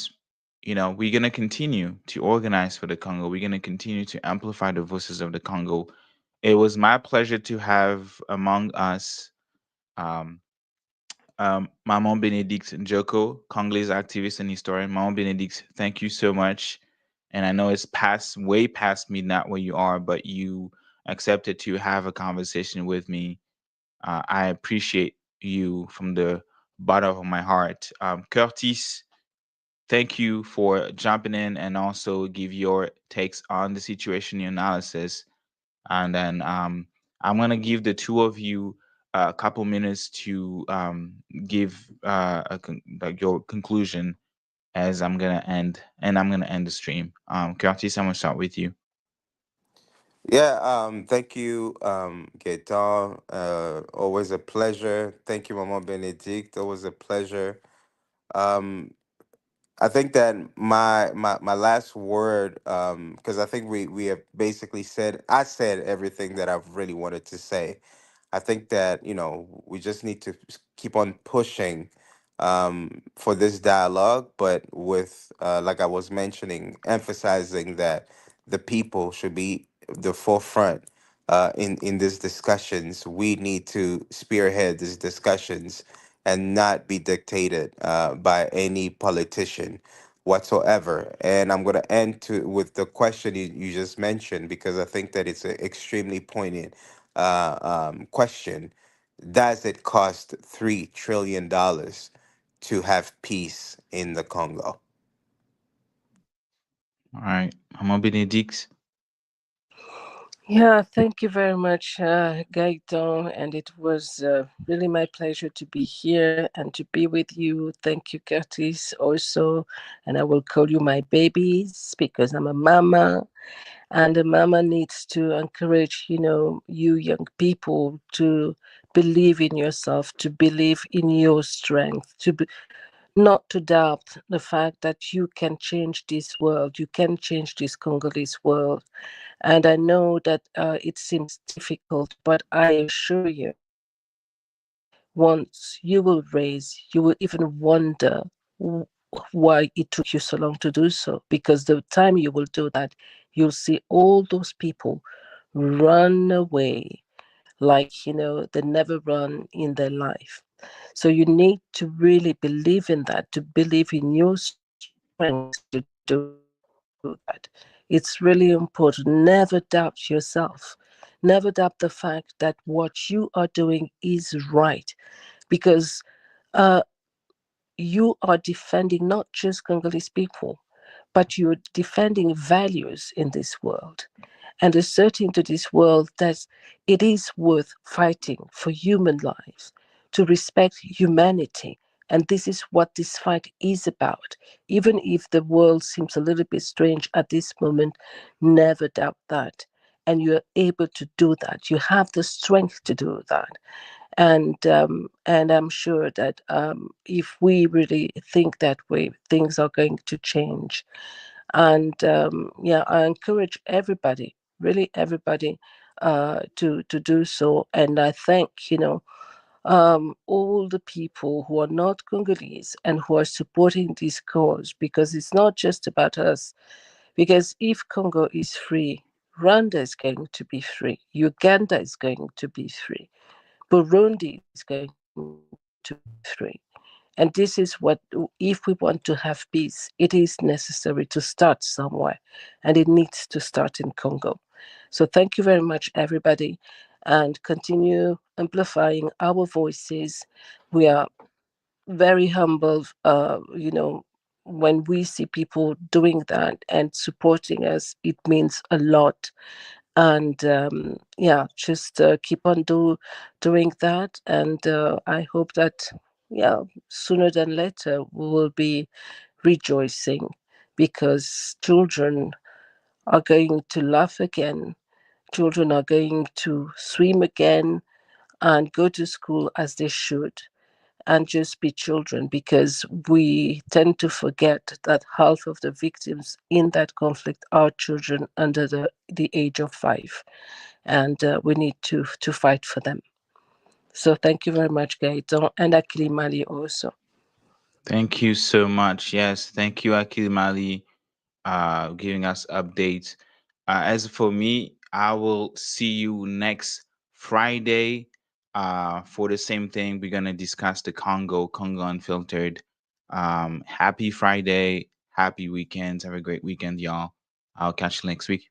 we're going to continue to organize for the Congo. We're going to continue to amplify the voices of the Congo. It was my pleasure to have among us Maman Benedict Njoko, Congolese activist and historian. Maman Benedict, thank you so much. And I know it's past, way past midnight where you are, but you accepted to have a conversation with me. I appreciate you from the bottom of my heart. Curtis, thank you for jumping in and also give your takes on the situation, your analysis. And then I'm gonna give the two of you a couple minutes to give like your conclusion as I'm gonna end, and I'm gonna end the stream. Curtis, I'm gonna start with you. Yeah, thank you, Gaetan. Always a pleasure. Thank you, Mama Benedict. Always a pleasure. Um, I think that my last word, because I think we have basically said, I said everything that I've really wanted to say. I think that we just need to keep on pushing for this dialogue, but with like I was mentioning, emphasizing that the people should be the forefront in these discussions. We need to spearhead these discussions and not be dictated by any politician whatsoever. And I'm going to end with the question you just mentioned, because I think that it's an extremely poignant question. Does it cost $3 trillion to have peace in the Congo? All right, Mama Benedict. Yeah, thank you very much, Gaetan. And it was really my pleasure to be here and to be with you. Thank you, Curtis, also. And I will call you my babies because I'm a mama. And a mama needs to encourage, you young people to believe in yourself, to believe in your strength, not to doubt the fact that you can change this world, you can change this Congolese world. And I know that it seems difficult, but I assure you, once you will raise, you will even wonder why it took you so long to do so. Because the time you will do that, you'll see all those people run away like, they never run in their life. So you need to really believe in that, to believe in your strength to do that. It's really important. Never doubt yourself. never doubt the fact that what you are doing is right, because uh, you are defending not just Congolese people, but you're defending values in this world and asserting to this world that it is worth fighting for human lives, to respect humanity. And this is what this fight is about. Even if the world seems a little bit strange at this moment, never doubt that. And you're able to do that. You have the strength to do that. And I'm sure that if we really think that way, things are going to change. And yeah, I encourage everybody, really everybody, to do so. And I thank, all the people who are not Congolese and who are supporting this cause, because it's not just about us. Because if Congo is free, Rwanda is going to be free, Uganda is going to be free, Burundi is going to be free. And this is what, if we want to have peace, it is necessary to start somewhere, and it needs to start in Congo. So thank you very much, everybody, and continue amplifying our voices. We are very humble, when we see people doing that and supporting us, it means a lot. And yeah, just keep on doing that. And I hope that, yeah, sooner than later we will be rejoicing, because children are going to laugh again, children are going to swim again and go to school as they should, and just be children, because we tend to forget that half of the victims in that conflict are children under the age of 5, and we need to fight for them. So thank you very much, Gaetan, and Akili Mali also. Thank you so much. Yes, thank you, Akil Mali, giving us updates. As for me, I will see you next Friday for the same thing. We're gonna discuss the Congo Unfiltered. Happy Friday, happy weekend. Have a great weekend, y'all. I'll catch you next week.